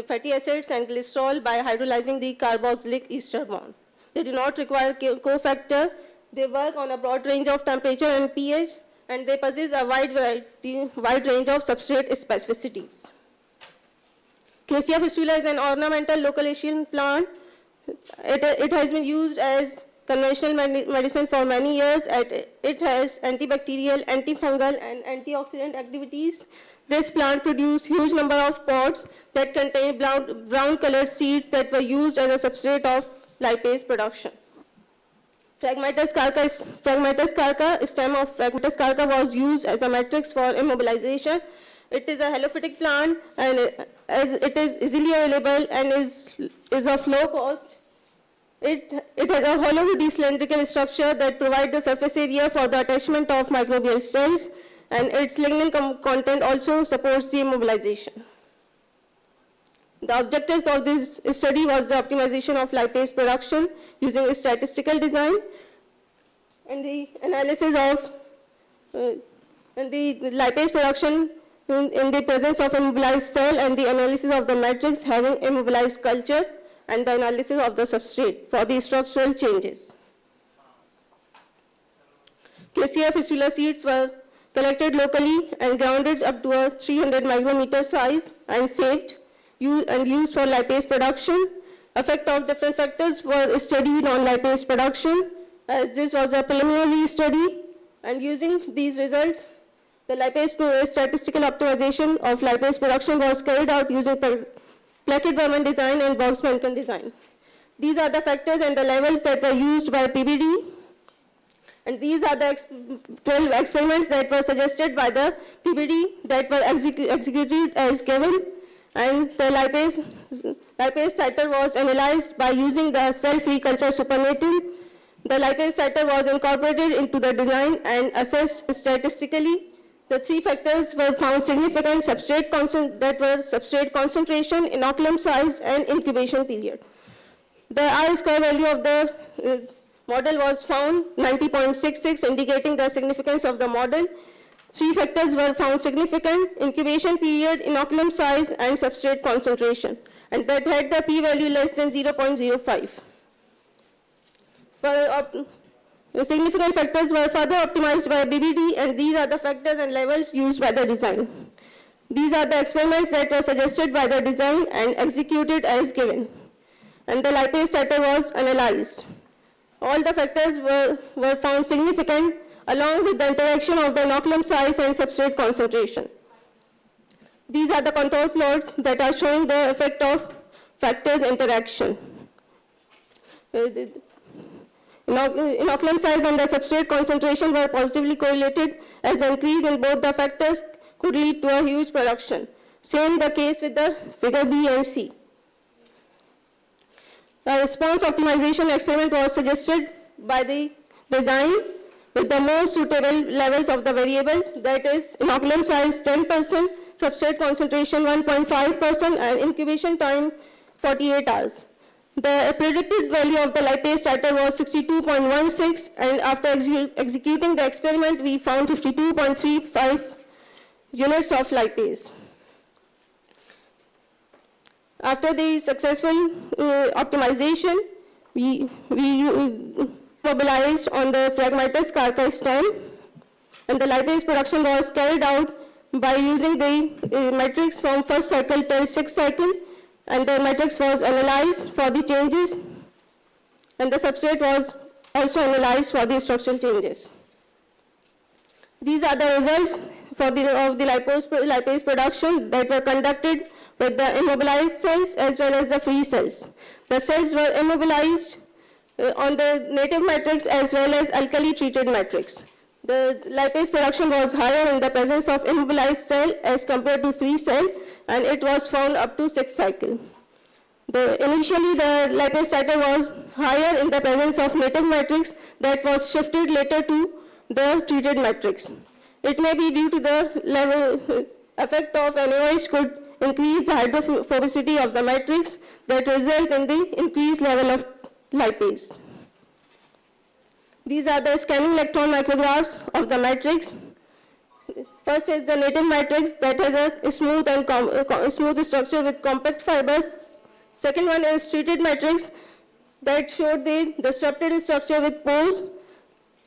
fatty acids and glycerol by hydrolyzing the carboxylic ester bond. They do not require cofactor. They work on a broad range of temperature and pH, and they possess a wide range of substrate specificities. 𝗜liche fistula is an ornamental local Asian plant. It has been used as conventional medicine for many years. It has antibacterial, antifungal, and antioxidant activities. This plant produced huge number of pods that contain brown-colored seeds that were used as a substrate of lipase production. 𝗟𝗏𝗳𝗲𝗏𝗏 stem of 𝗟𝗏𝗳𝗏𝗏 was used as a matrix for immobilization. It is a helophytic plant, and as it is easily available and is of low cost. It has a hollow woody cylindrical structure that provides the surface area for the attachment of microbial cells, and its lignin content also supports the immobilization. The objectives of this study was the optimization of lipase production using a statistical design and the analysis of the lipase production in the presence of immobilized cell and the analysis of the matrix having immobilized culture and the analysis of the substrate for the structural changes. 𝗜liche fistula seeds were collected locally and grounded up to a 300 micrometer size and saved and used for lipase production. Effect of different factors were studied on lipase production, as this was a preliminary study, and using these results, the lipase statistical optimization of lipase production was carried out using Plackett-Berman design and Box-Menken design. These are the factors and the levels that were used by PBD, and these are the 12 experiments that were suggested by the PBD that were executed as given, and the lipase titer was analyzed by using the cell-free culture supernatant. The lipase titer was incorporated into the design and assessed statistically. The three factors were found significant: substrate concentration, inoculum size, and incubation period. The R-square value of the model was found 90.66, indicating the significance of the model. Three factors were found significant: incubation period, inoculum size, and substrate concentration, and that had the p-value less than 0.05. The significant factors were further optimized by BBD, and these are the factors and levels used by the design. These are the experiments that were suggested by the design and executed as given, and the lipase titer was analyzed. All the factors were found significant, along with the interaction of the inoculum size and substrate concentration. These are the contour plots that are showing the effect of factors interaction. Inoculum size and the substrate concentration were positively correlated, as the increase in both the factors could lead to a huge production. Same the case with the figure B and C. A response optimization experiment was suggested by the design with the most suitable levels of the variables, that is inoculum size 10%, substrate concentration 1.5%, and incubation time 48 hours. The predicted value of the lipase titer was 62.16, and after executing the experiment, we found 52.35 units of lipase. After the successful optimization, we mobilized on the 𝗟𝗏𝗳𝗲𝗏𝗏 stem, and the lipase production was carried out by using the matrix from first cycle till sixth cycle, and the matrix was analyzed for the changes, and the substrate was also analyzed for the structural changes. These are the results of the lipase production that were conducted with the immobilized cells as well as the free cells. The cells were immobilized on the native matrix as well as alkali treated matrix. The lipase production was higher in the presence of immobilized cell as compared to free cell, and it was found up to sixth cycle. Initially, the lipase titer was higher in the presence of native matrix that was shifted later to the treated matrix. It may be due to the level effect of NaOH could increase the hydrophobicity of the matrix that result in the increased level of lipase. These are the scanning electron micrographs of the matrix. First is the native matrix that has a smooth and smooth structure with compact fibers. Second one is treated matrix that showed the disrupted structure with pores.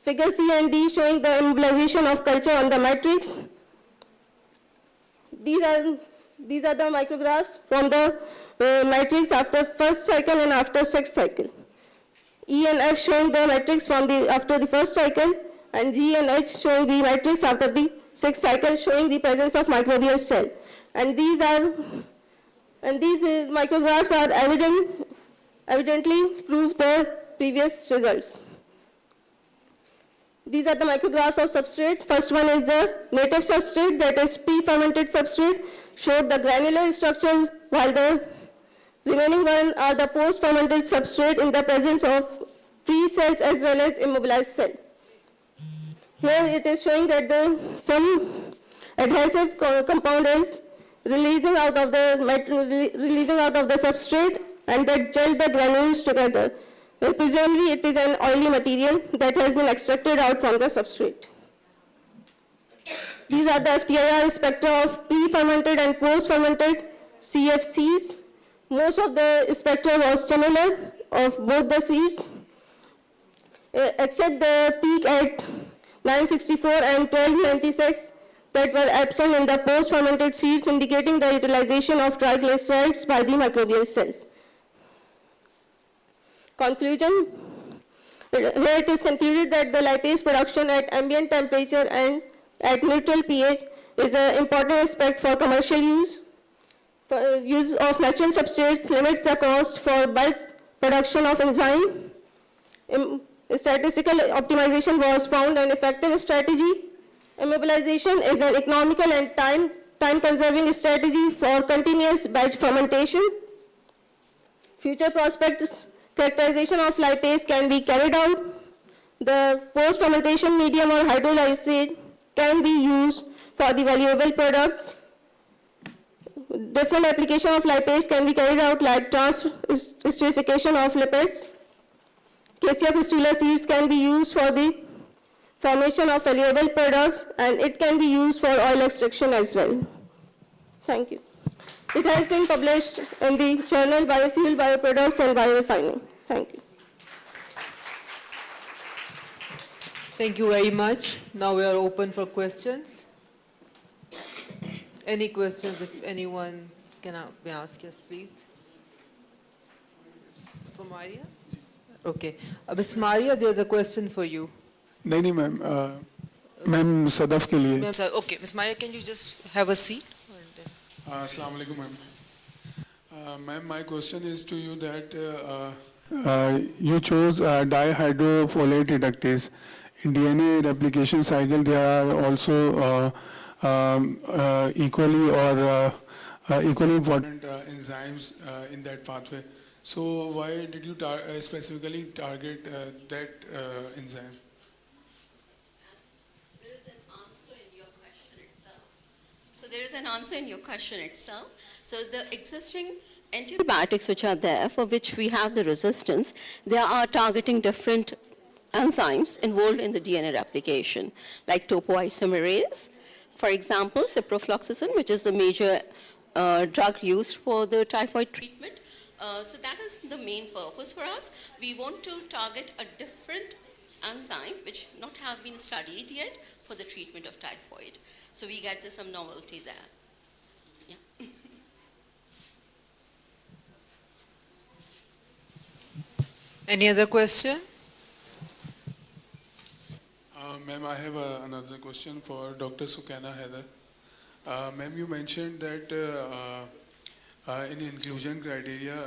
Figure C and D showing the immobilization of culture on the matrix. These are the micrographs from the matrix after first cycle and after sixth cycle. E and F showing the matrix from after the first cycle, and G and H showing the matrix after the sixth cycle, showing the presence of microbial cell. And these micrographs are evidently prove the previous results. These are the micrographs of substrate. First one is the native substrate, that is pre-fermented substrate, showed the granular structure, while the remaining one are the post-fermented substrate in the presence of free cells as well as immobilized cell. Here it is showing that some adhesive compound is releasing out of the substrate, and that gel the granules together. Presumably it is an oily material that has been extracted out from the substrate. These are the FTIR spectra of pre-fermented and post-fermented CF seeds. Most of the spectra was similar of both the seeds, except the peak at 964 and 1296 that were absent in the post-fermented seeds, indicating the utilization of triglycerides by the microbial cells. Conclusion, here it is concluded that the lipase production at ambient temperature and at neutral pH is an important aspect for commercial use. For use of natural substrates limits the cost for bulk production of enzyme. Statistical optimization was found an effective strategy. Immobilization is an economical and time-conserving strategy for continuous batch fermentation. Future prospects characterization of lipase can be carried out. The post-fermentation medium or hydrolysate can be used for the valuable products. Different application of lipase can be carried out, like transesterification of lipids. 𝗜liche fistula seeds can be used for the formation of valuable products, and it can be used for oil extraction as well. Thank you. It has been published in the journal Biofuel, Bioproducts and Biorefining. Thank you. Thank you very much. Now we are open for questions. Any questions, if anyone can ask us, please. For Maria? Okay. Ms. Maria, there's a question for you. नहीं ma'am, ma'am Sadaf के लिए. Okay, Ms. Maria, can you just have a seat? Assalamu alaikum, ma'am. Ma'am, my question is to you that you chose dihydrofolate reductase. In DNA replication cycle, there are also equally important enzymes in that pathway. So why did you specifically target that enzyme? There is an answer in your question itself. So the existing antibiotics which are there, for which we have the resistance, they are targeting different enzymes involved in the DNA replication, like topoisomerase, for example, ciprofloxacin, which is the major drug used for the typhoid treatment. So that is the main purpose for us. We want to target a different enzyme which not have been studied yet for the treatment of typhoid. So we get some novelty there. Yeah. Any other question? Ma'am, I have another question for Dr. 𝗟𝗏𝗻𝗲𝗃. Ma'am, you mentioned that in inclusion criteria,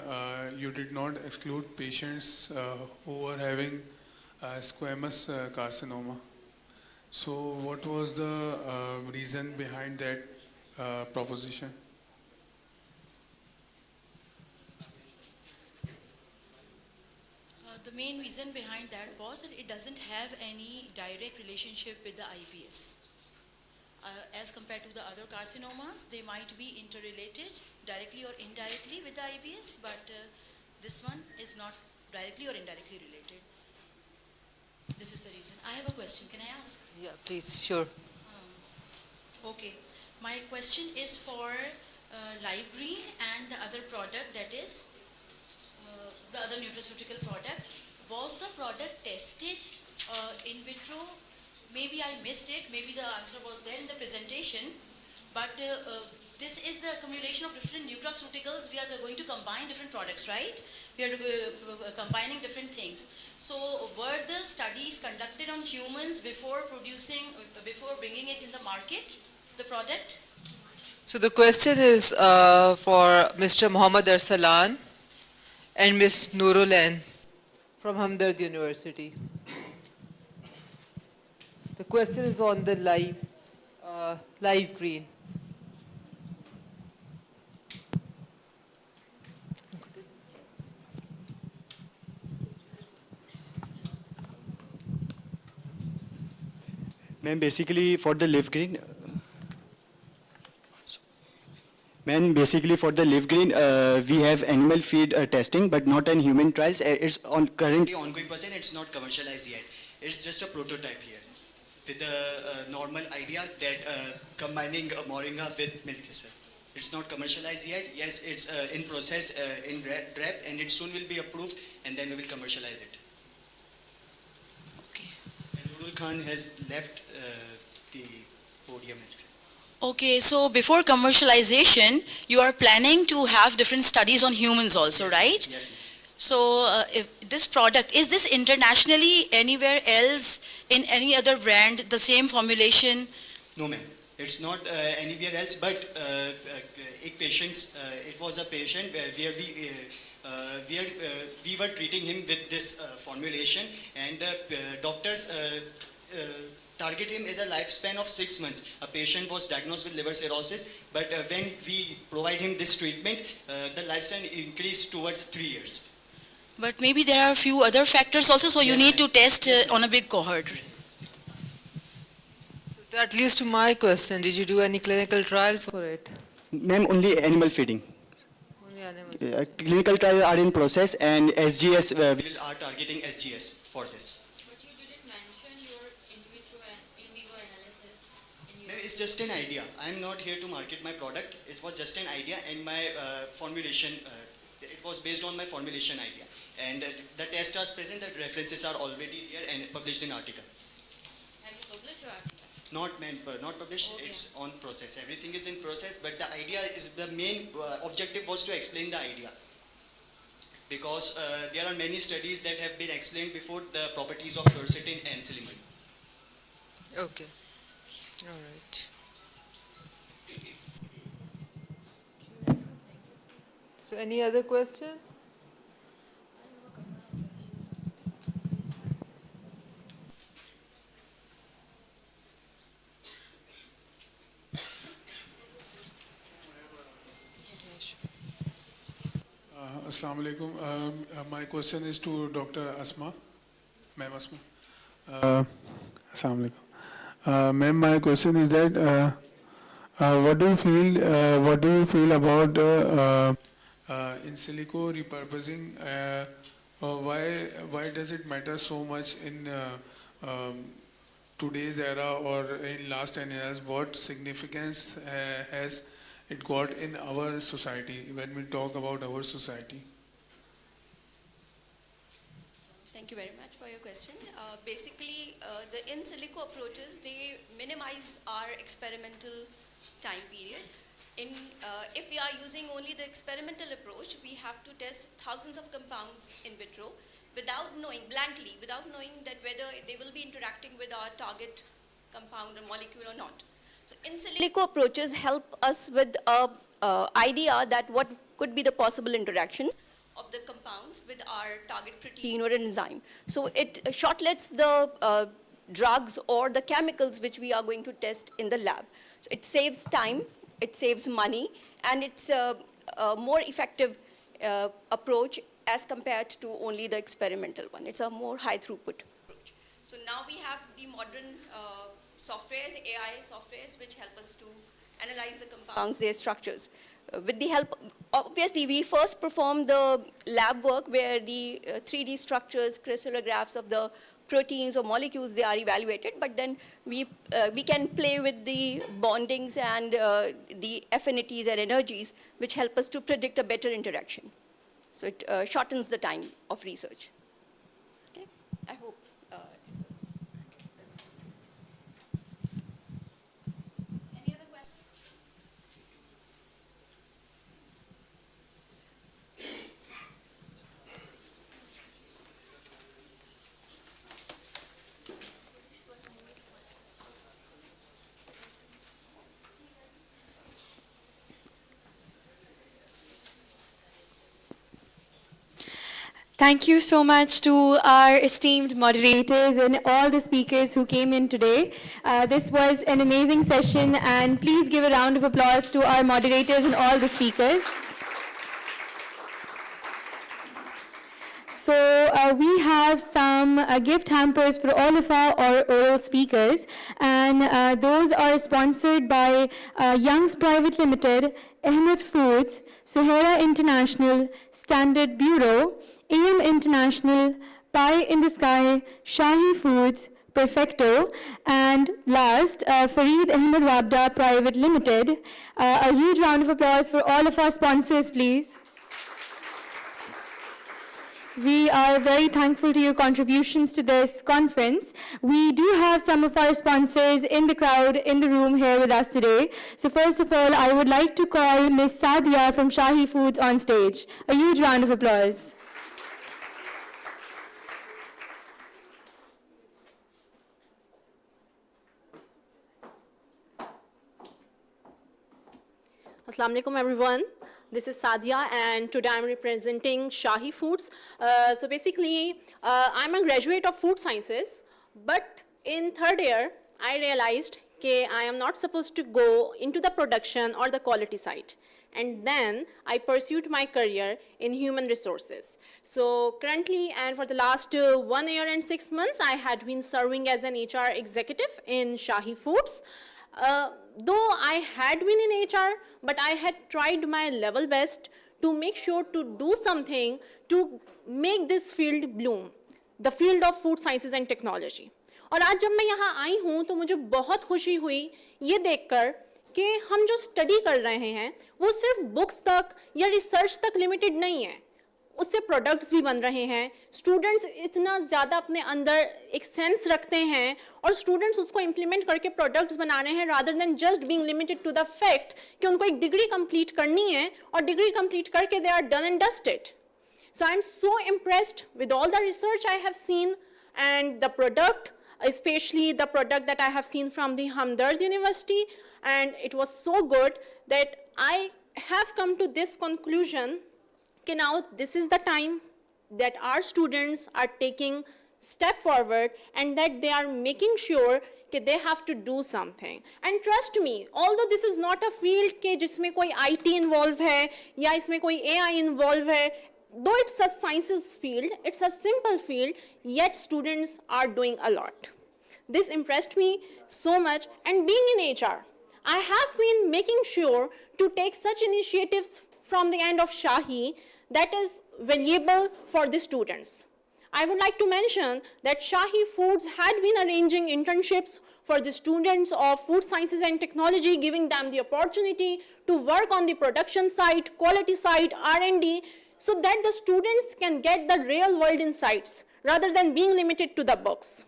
you did not exclude patients who were having squamous carcinoma. So what was the reason behind that proposition? The main reason behind that was that it doesn't have any direct relationship with the IBS. As compared to the other carcinomas, they might be interrelated directly or indirectly with the IBS, but this one is not directly or indirectly related. This is the reason. I have a question. Can I ask? Yeah, please, sure. Okay. My question is for LiveGreen and the other product, that is the other nutraceutical product. Was the product tested in vitro? Maybe I missed it. Maybe the answer was there in the presentation. But this is the accumulation of different nutraceuticals. We are going to combine different products, right? We are combining different things. So were the studies conducted on humans before bringing it in the market, the product? So the question is for Mr. Mohammad Arsalan and Ms. Nurulan from Hamdard University. The question is on the LiveGreen. Ma'am, basically for the LiveGreen, we have animal feed testing, but not in human trials. It's currently ongoing process. It's not commercialized yet. It's just a prototype here, with the normal idea that combining moringa with milk thistle. It's not commercialized yet. Yes, it's in process in DREP, and it soon will be approved, and then we will commercialize it. Okay. And Nurul Khan has left the podium. Okay, so before commercialization, you are planning to have different studies on humans also, Yes, right? Yes. So if this product, is this internationally anywhere else in any other brand, the same formulation? No, ma'am. It's not anywhere else, but it was a patient where we were treating him with this formulation, and the doctors target him as a lifespan of 6 months. A patient was diagnosed with liver cirrhosis, but when we provide him this treatment, the lifespan increased towards 3 years. But maybe there are a few other factors also, so you need to test on a big cohort. So that leads to my question. Did you do any clinical trial for it? Ma'am, only animal feeding. Only animal. Clinical trials are in process, and SGS, we are targeting SGS for this. It's just an idea. I'm not here to market my product. It was just an idea, and my formulation, it was based on my formulation idea. And the test are present, the references are already there and published in article. Have you published your article? Not published, Okay. It's on process. Everything is in process, but the idea is, the main objective was to explain the idea. Because there are many studies that have been explained before the properties of quercetin and silicon. Okay. All right. So any other question? Assalamu alaikum. My question is to Dr. Asma. Ma'am Asma. Assalamu alaikum. Ma'am, my question is that what do you feel about in silico repurposing? Why does it matter so much in today's era or in last 10 years? What significance has it got in our society when we talk about our society? Thank you very much for your question. Basically, the in silico approaches, they minimize our experimental time period. If we are using only the experimental approach, we have to test thousands of compounds in vitro without knowing, blankly, without knowing that whether they will be interacting with our target compound or molecule or not. So in silico approaches help us with an idea that what could be the possible interaction of the compounds with our target protein or an enzyme. So it shortlets the drugs or the chemicals which we are going to test in the lab. So it saves time, it saves money, and it's a more effective approach as compared to only the experimental one. It's a more high throughput approach. So now we have the modern softwares, AI softwares, which help us to analyze the compounds, their structures. With the help, obviously, we first perform the lab work where the 3D structures, crystallographs of the proteins or molecules, they are evaluated, but then we can play with the bondings and the affinities and energies, which help us to predict a better interaction. So it shortens the time of research. Okay, I hope. Any other questions? Thank you so much to our esteemed moderators and all the speakers who came in today. This was an amazing session, and please give a round of applause to our moderators and all the speakers. So we have some gift hampers for all of our oral speakers, and those are sponsored by Young's Private Limited, Ahmed Foods, Suhaira International, Standard Bureau, AM International, Pie in the Sky, Shahi Foods, Perfecto, and last, 𝗟𝗏𝗬𝗑𝗿𝗏𝗀 Private Limited. A huge round of applause for all of our sponsors, please. We are very thankful to your contributions to this conference. We do have some of our sponsors in the crowd, in the room here with us today. So first of all, I would like to call Ms. Sadia from Shahi Foods on stage. A huge round of applause. Assalamu alaikum everyone. This is Sadia, and today I'm representing Shahi Foods. So basically, I'm a graduate of food sciences, but in third year, I realized that I am not supposed to go into the production or the quality side. And then I pursued my career in human resources. So currently, and for the last 1 year and 6 months, I had been serving as an HR executive in Shahi Foods. Though I had been in HR, but I had tried my level best to make sure to do something to make this field bloom, the field of food sciences and technology. और आज जब मैं यहाँ आई हूँ तो मुझे बहुत खुशी हुई ये देखकर कि हम जो स्टडी कर रहे हैं वो सिर्फ बुक्स तक या रिसर्च तक लिमिटेड नहीं है, उससे प्रोडक्ट्स भी बन रहे हैं. स्टूडेंट्स इतना ज़्यादा अपने अंदर एक सेंस रखते हैं और स्टूडेंट्स उसको इम्प्लीमेंट करके प्रोडक्ट्स बना रहे हैं rather than just being limited to the fact कि उनको एक डिग्री कंप्लीट करनी है और डिग्री कंप्लीट करके they are done and dusted. So I am so impressed with all the research I have seen and the product, especially the product that I have seen from the Hamdard University, and it was so good that I have come to this conclusion that now this is the time that our students are taking step forward and that they are making sure that they have to do something. And trust me, although this is not a field के जिसमें कोई IT involved है या इसमें कोई AI involved है, though it's a sciences field, it's a simple field, yet students are doing a lot. This impressed me so much, and being in HR, I have been making sure to take such initiatives from the end of Shahi that is valuable for the students. I would like to mention that Shahi Foods had been arranging internships for the students of food sciences and technology, giving them the opportunity to work on the production side, quality side, R&D, so that the students can get the real world insights rather than being limited to the books.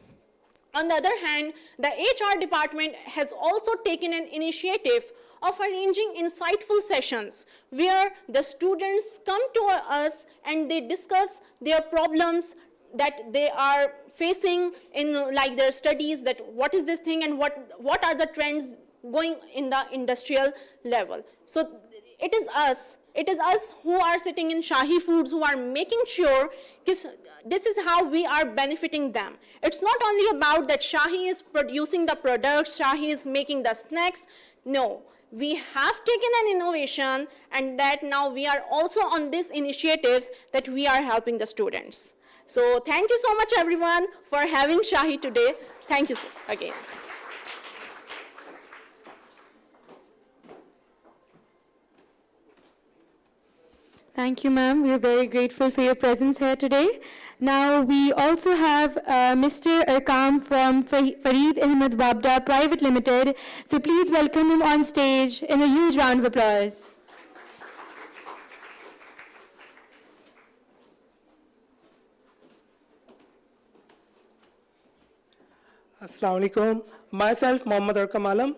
On the other hand, the HR department has also taken an initiative of arranging insightful sessions where the students come to us and they discuss their problems that they are facing in like their studies, that what is this thing and what are the trends going in the industrial level. So it is us who are sitting in Shahi Foods who are making sure this is how we are benefiting them. It's not only about that Shahi is producing the products, Shahi is making the snacks. No, we have taken an innovation, and that now we are also on these initiatives that we are helping the students. So thank you so much everyone for having Shahi today. Thank you again. Thank you, ma'am. We are very grateful for your presence here today. Now, we also have Mr. Arqam from 𝗟𝗏𝗬𝗓𝗏𝗂𝗏 Private Limited. So please welcome him on stage in a huge round of applause. Assalamu alaikum. Myself, Mohammad Arqam.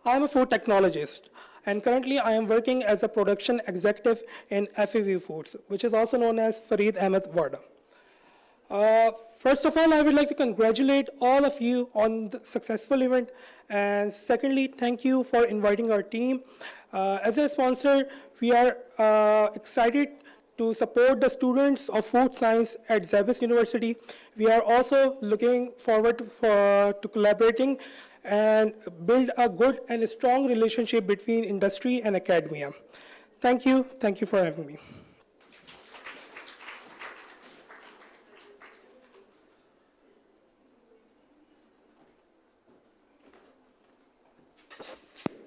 I am a food technologist, and currently I am working as a production executive in FEV Foods, which is also known as 𝗟𝗏𝗬𝗓𝗏𝗂𝗏. First of all, I would like to congratulate all of you on the successful event, and secondly, thank you for inviting our team. As a sponsor, we are excited to support the students of food science at SZABIST University. We are also looking forward to collaborating and build a good and strong relationship between industry and academia. Thank you for having me.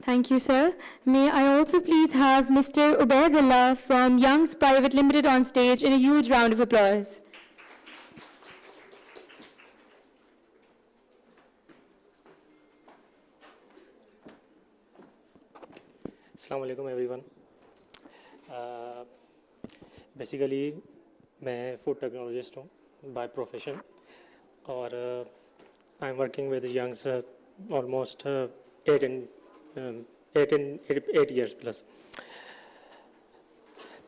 Thank you, sir. May I also please have Mr. 𝗟𝗏𝗬𝗓𝗏 from Young's Private Limited on stage in a huge round of applause. Assalamu alaikum everyone. Basically, मैं food technologist हूँ by profession, और I'm working with Young's almost 8 years plus.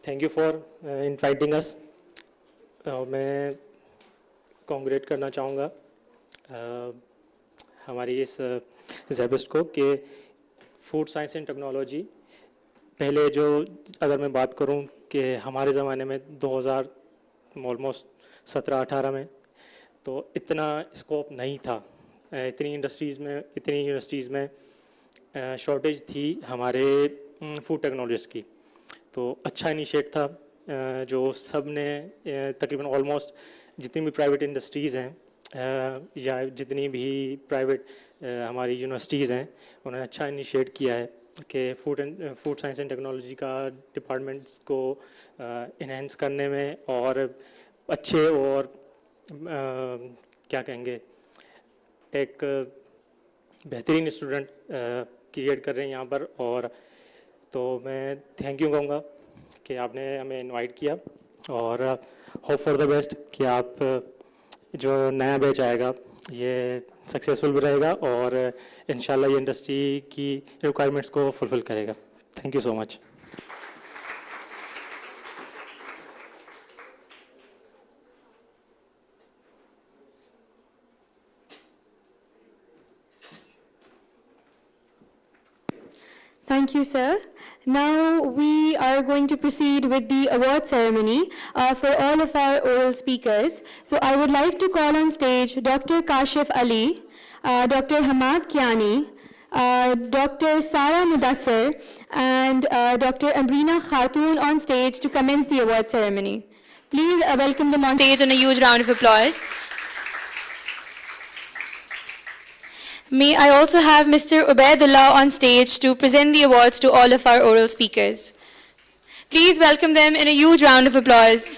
Thank you for inviting us. मैं congratulate करना चाहूँगा हमारी इस SZABIST को कि फूड साइंस एंड टेक्नोलॉजी, पहले जो अगर मैं बात करूं कि हमारे ज़माने में 2000 ऑलमोस्ट 17-18 में तो इतना स्कोप नहीं था, इतनी यूनिवर्सिटीज़ में शॉर्टेज थी हमारे फूड टेक्नोलॉजिस्ट की। तो अच्छा इनिशिएट था जो सब ने तकरीबन ऑलमोस्ट जितनी भी प्राइवेट इंडस्ट्रीज़ हैं या जितनी भी प्राइवेट हमारी यूनिवर्सिटीज़ हैं उन्होंने अच्छा इनिशिएट किया है कि फूड साइंस एंड टेक्नोलॉजी का डिपार्टमेंट्स को इन्हेंस करने में और अच्छे और क्या कहेंगे एक बेहतरीन स्टूडेंट क्रिएट कर रहे हैं यहाँ पर। और तो मैं थैंक यू कहूँगा कि आपने हमें इनवाइट किया, और होप फॉर द बेस्ट कि आप जो नया बैच आएगा ये सक्सेसफुल भी रहेगा और इंशाल्लाह ये इंडस्ट्री की रिक्वायरमेंट्स को फुलफिल करेगा। Thank you so much. Thank you, sir. Now we are going to proceed with the award ceremony for all of our oral speakers. So I would like to call on stage Dr. Kashif Ali, Dr. Hamad Kiani, Dr. Sara Mudassir, and Dr. Amrina Khatun on stage to commence the award ceremony. Please welcome them on stage on a huge round of applause. May I also have Mr. Ubaidullah on stage to present the awards to all of our oral speakers. Please welcome them in a huge round of applause.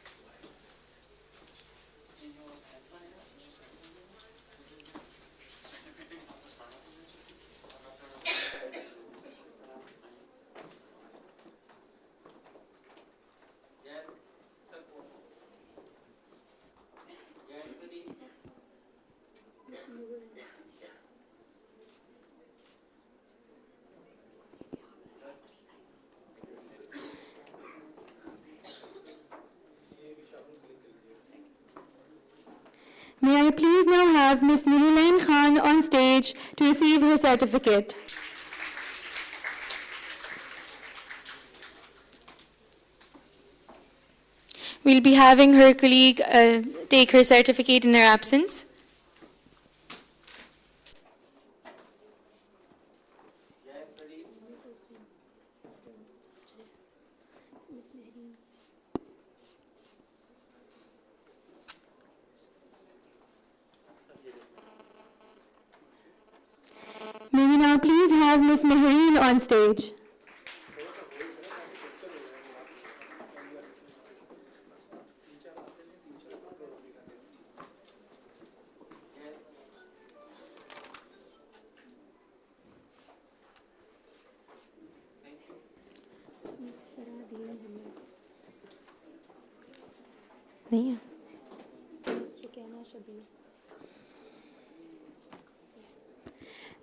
May I please now have Ms. Nurulain Khan on stage to receive her certificate. We'll be having her colleague take her certificate in her absence. May we now please have Ms. Mehreen on stage. नहीं है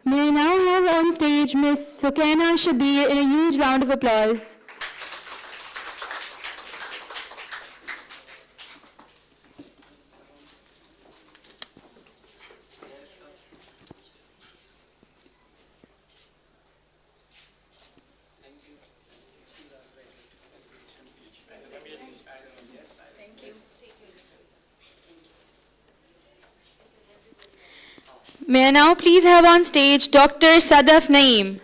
May I now have on stage Ms. 𝗜𝗁𝗁𝗍𝗶𝗲 in a huge round of applause. May I now please have on stage Dr. Sadaf Naeem.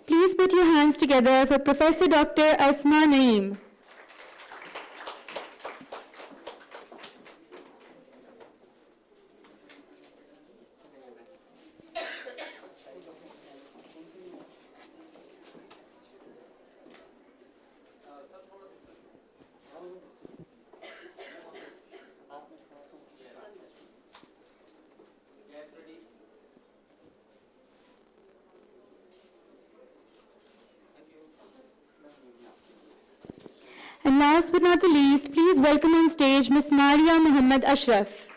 Please put your hands together for Professor Dr. Asma Naeem. And last but not the least, please welcome on stage Ms. Maria Muhammad Ashraf.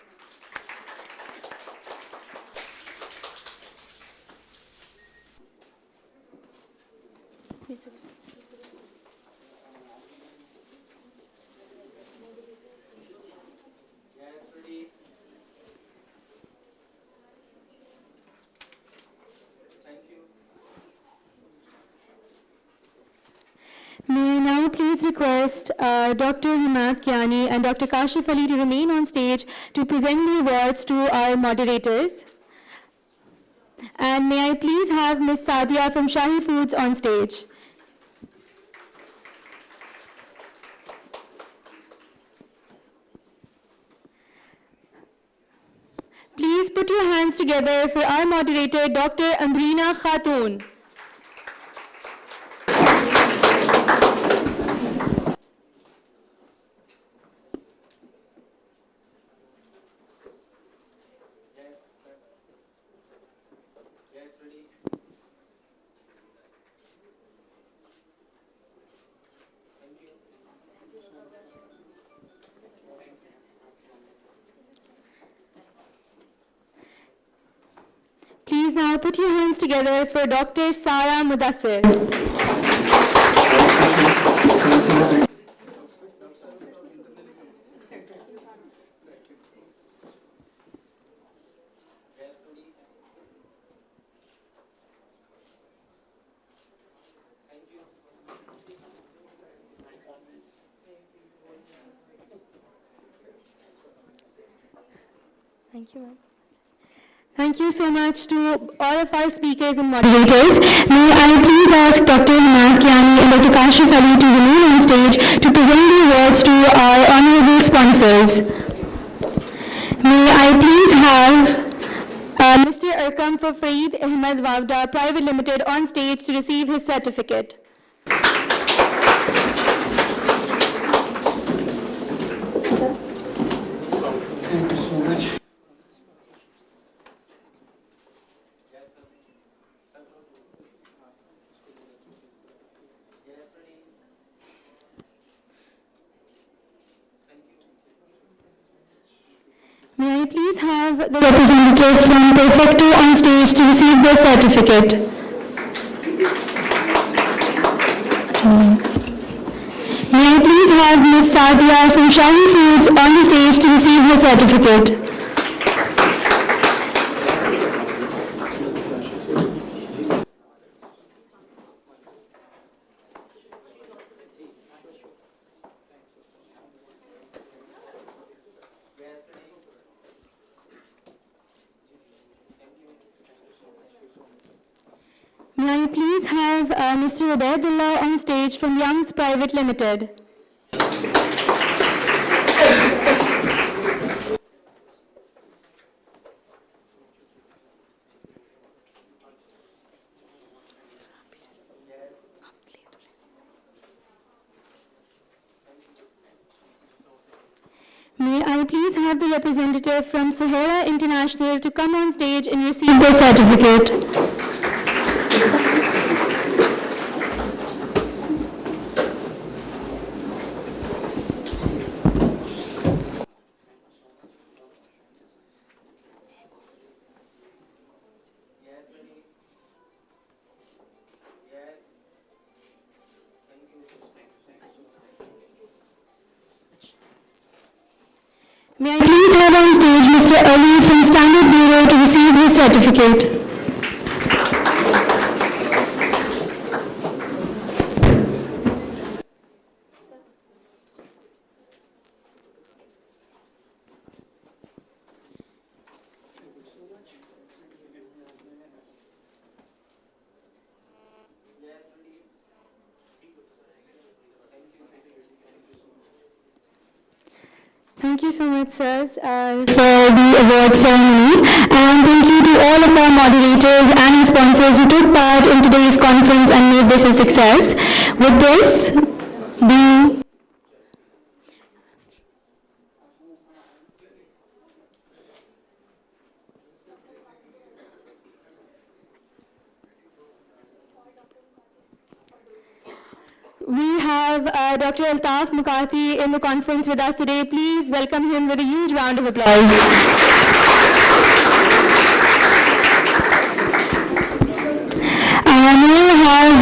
May I now please request Dr. Himmat Kiani and Dr. Kashif Ali to remain on stage to present the awards to our moderators. And may I please have Ms. Sadia from Shahi Foods on stage. Please put your hands together for our moderator, Dr. Amrina Khatoon. Please now put your hands together for Dr. Sara Mudassir. Thank you, ma'am. Thank you so much to all of our speakers and moderators. May I please ask Dr. 𝗜𝗏𝗂𝗏𝗖𝗓𝗏 and Dr. 𝗟𝗏𝗙𝗦𝗓𝗏 to remain on stage to present the awards to our honorable sponsors. May I please have Mr. 𝗟𝗏𝗙𝗦𝗏𝗀𝗏, Private Limited, on stage to receive his certificate. Thank you so much. May I please have the representative from Perfecto on stage to receive their certificate. May I please have Ms. Sadia from Shahi Foods on the stage to receive her certificate. May I please have Mr. 𝗟𝗏𝗙𝗦𝗏𝗀𝗏 on stage from Young's Private Limited. May I please have the representative from Sahara International to come on stage and receive their certificate. May I please have on stage Mr. Ali from Standard Bureau to receive his certificate. Thank you so much, sirs, for the award ceremony, and thank you to all of our moderators and sponsors who took part in today's conference and made this a success. With this, we have Dr. 𝗟𝗏𝗪𝗏𝗀𝗏 in the conference with us today. Please welcome him with a huge round of applause. We have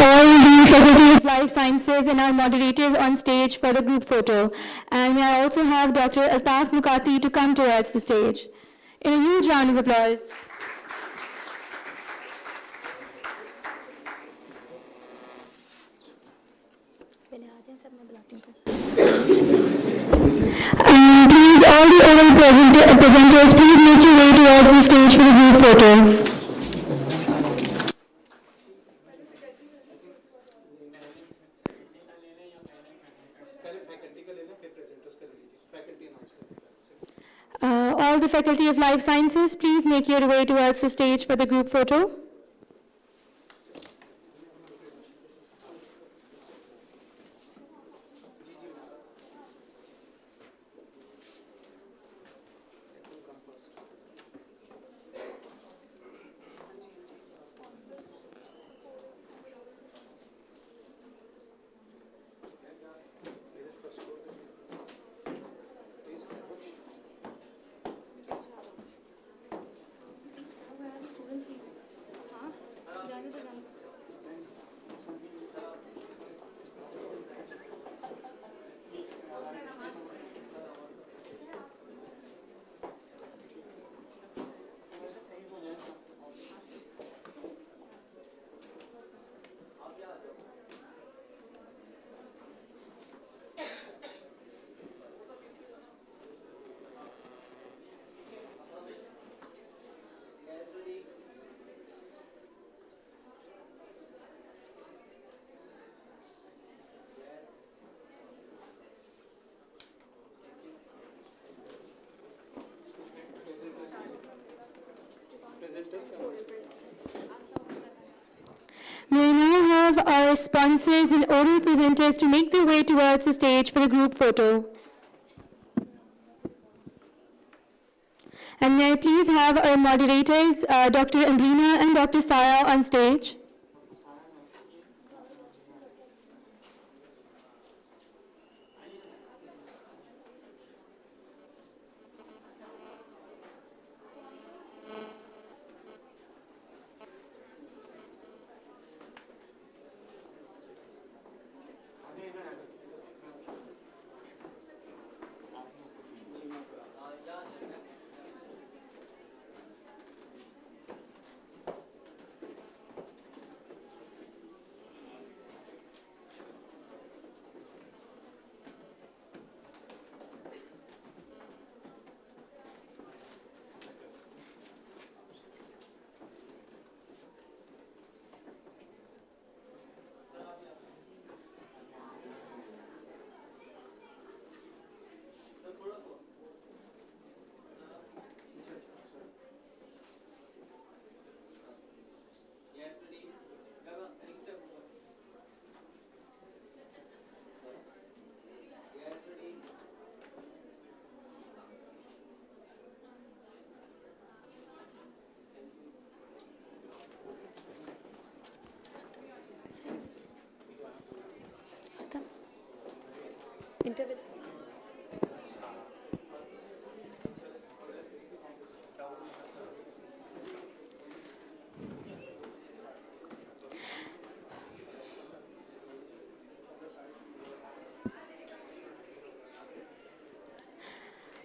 all the Faculty of Life Sciences and our moderators on stage for the group photo. And may I also have Dr. 𝗟𝗏𝗪𝗏𝗀𝗏 to come towards the stage. In a huge round of applause. Please, all the oral presenters, please make your way towards the stage for the group photo. All the Faculty of Life Sciences, please make your way towards the stage for the group photo. sponsors and oral presenters to make their way towards the stage for the group photo. And may I please have our moderators, Dr. Ambrina and Dr. Saya on stage.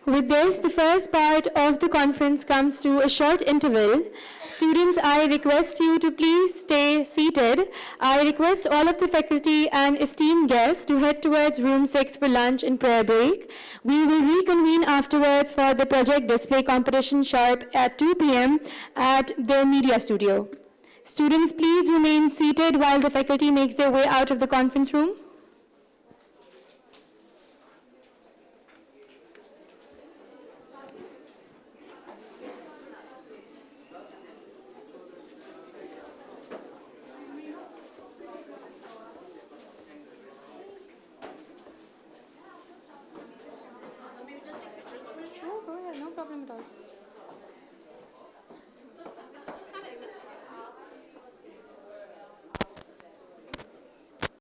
With this, the first part of the conference comes to a short interval. Students, I request you to please stay seated. I request all of the faculty and esteemed guests to head towards room 6 for lunch and prayer break. We will reconvene afterwards for the project display competition sharp at 2 p.m. at the media studio. Students, please remain seated while the faculty makes their way out of the conference room.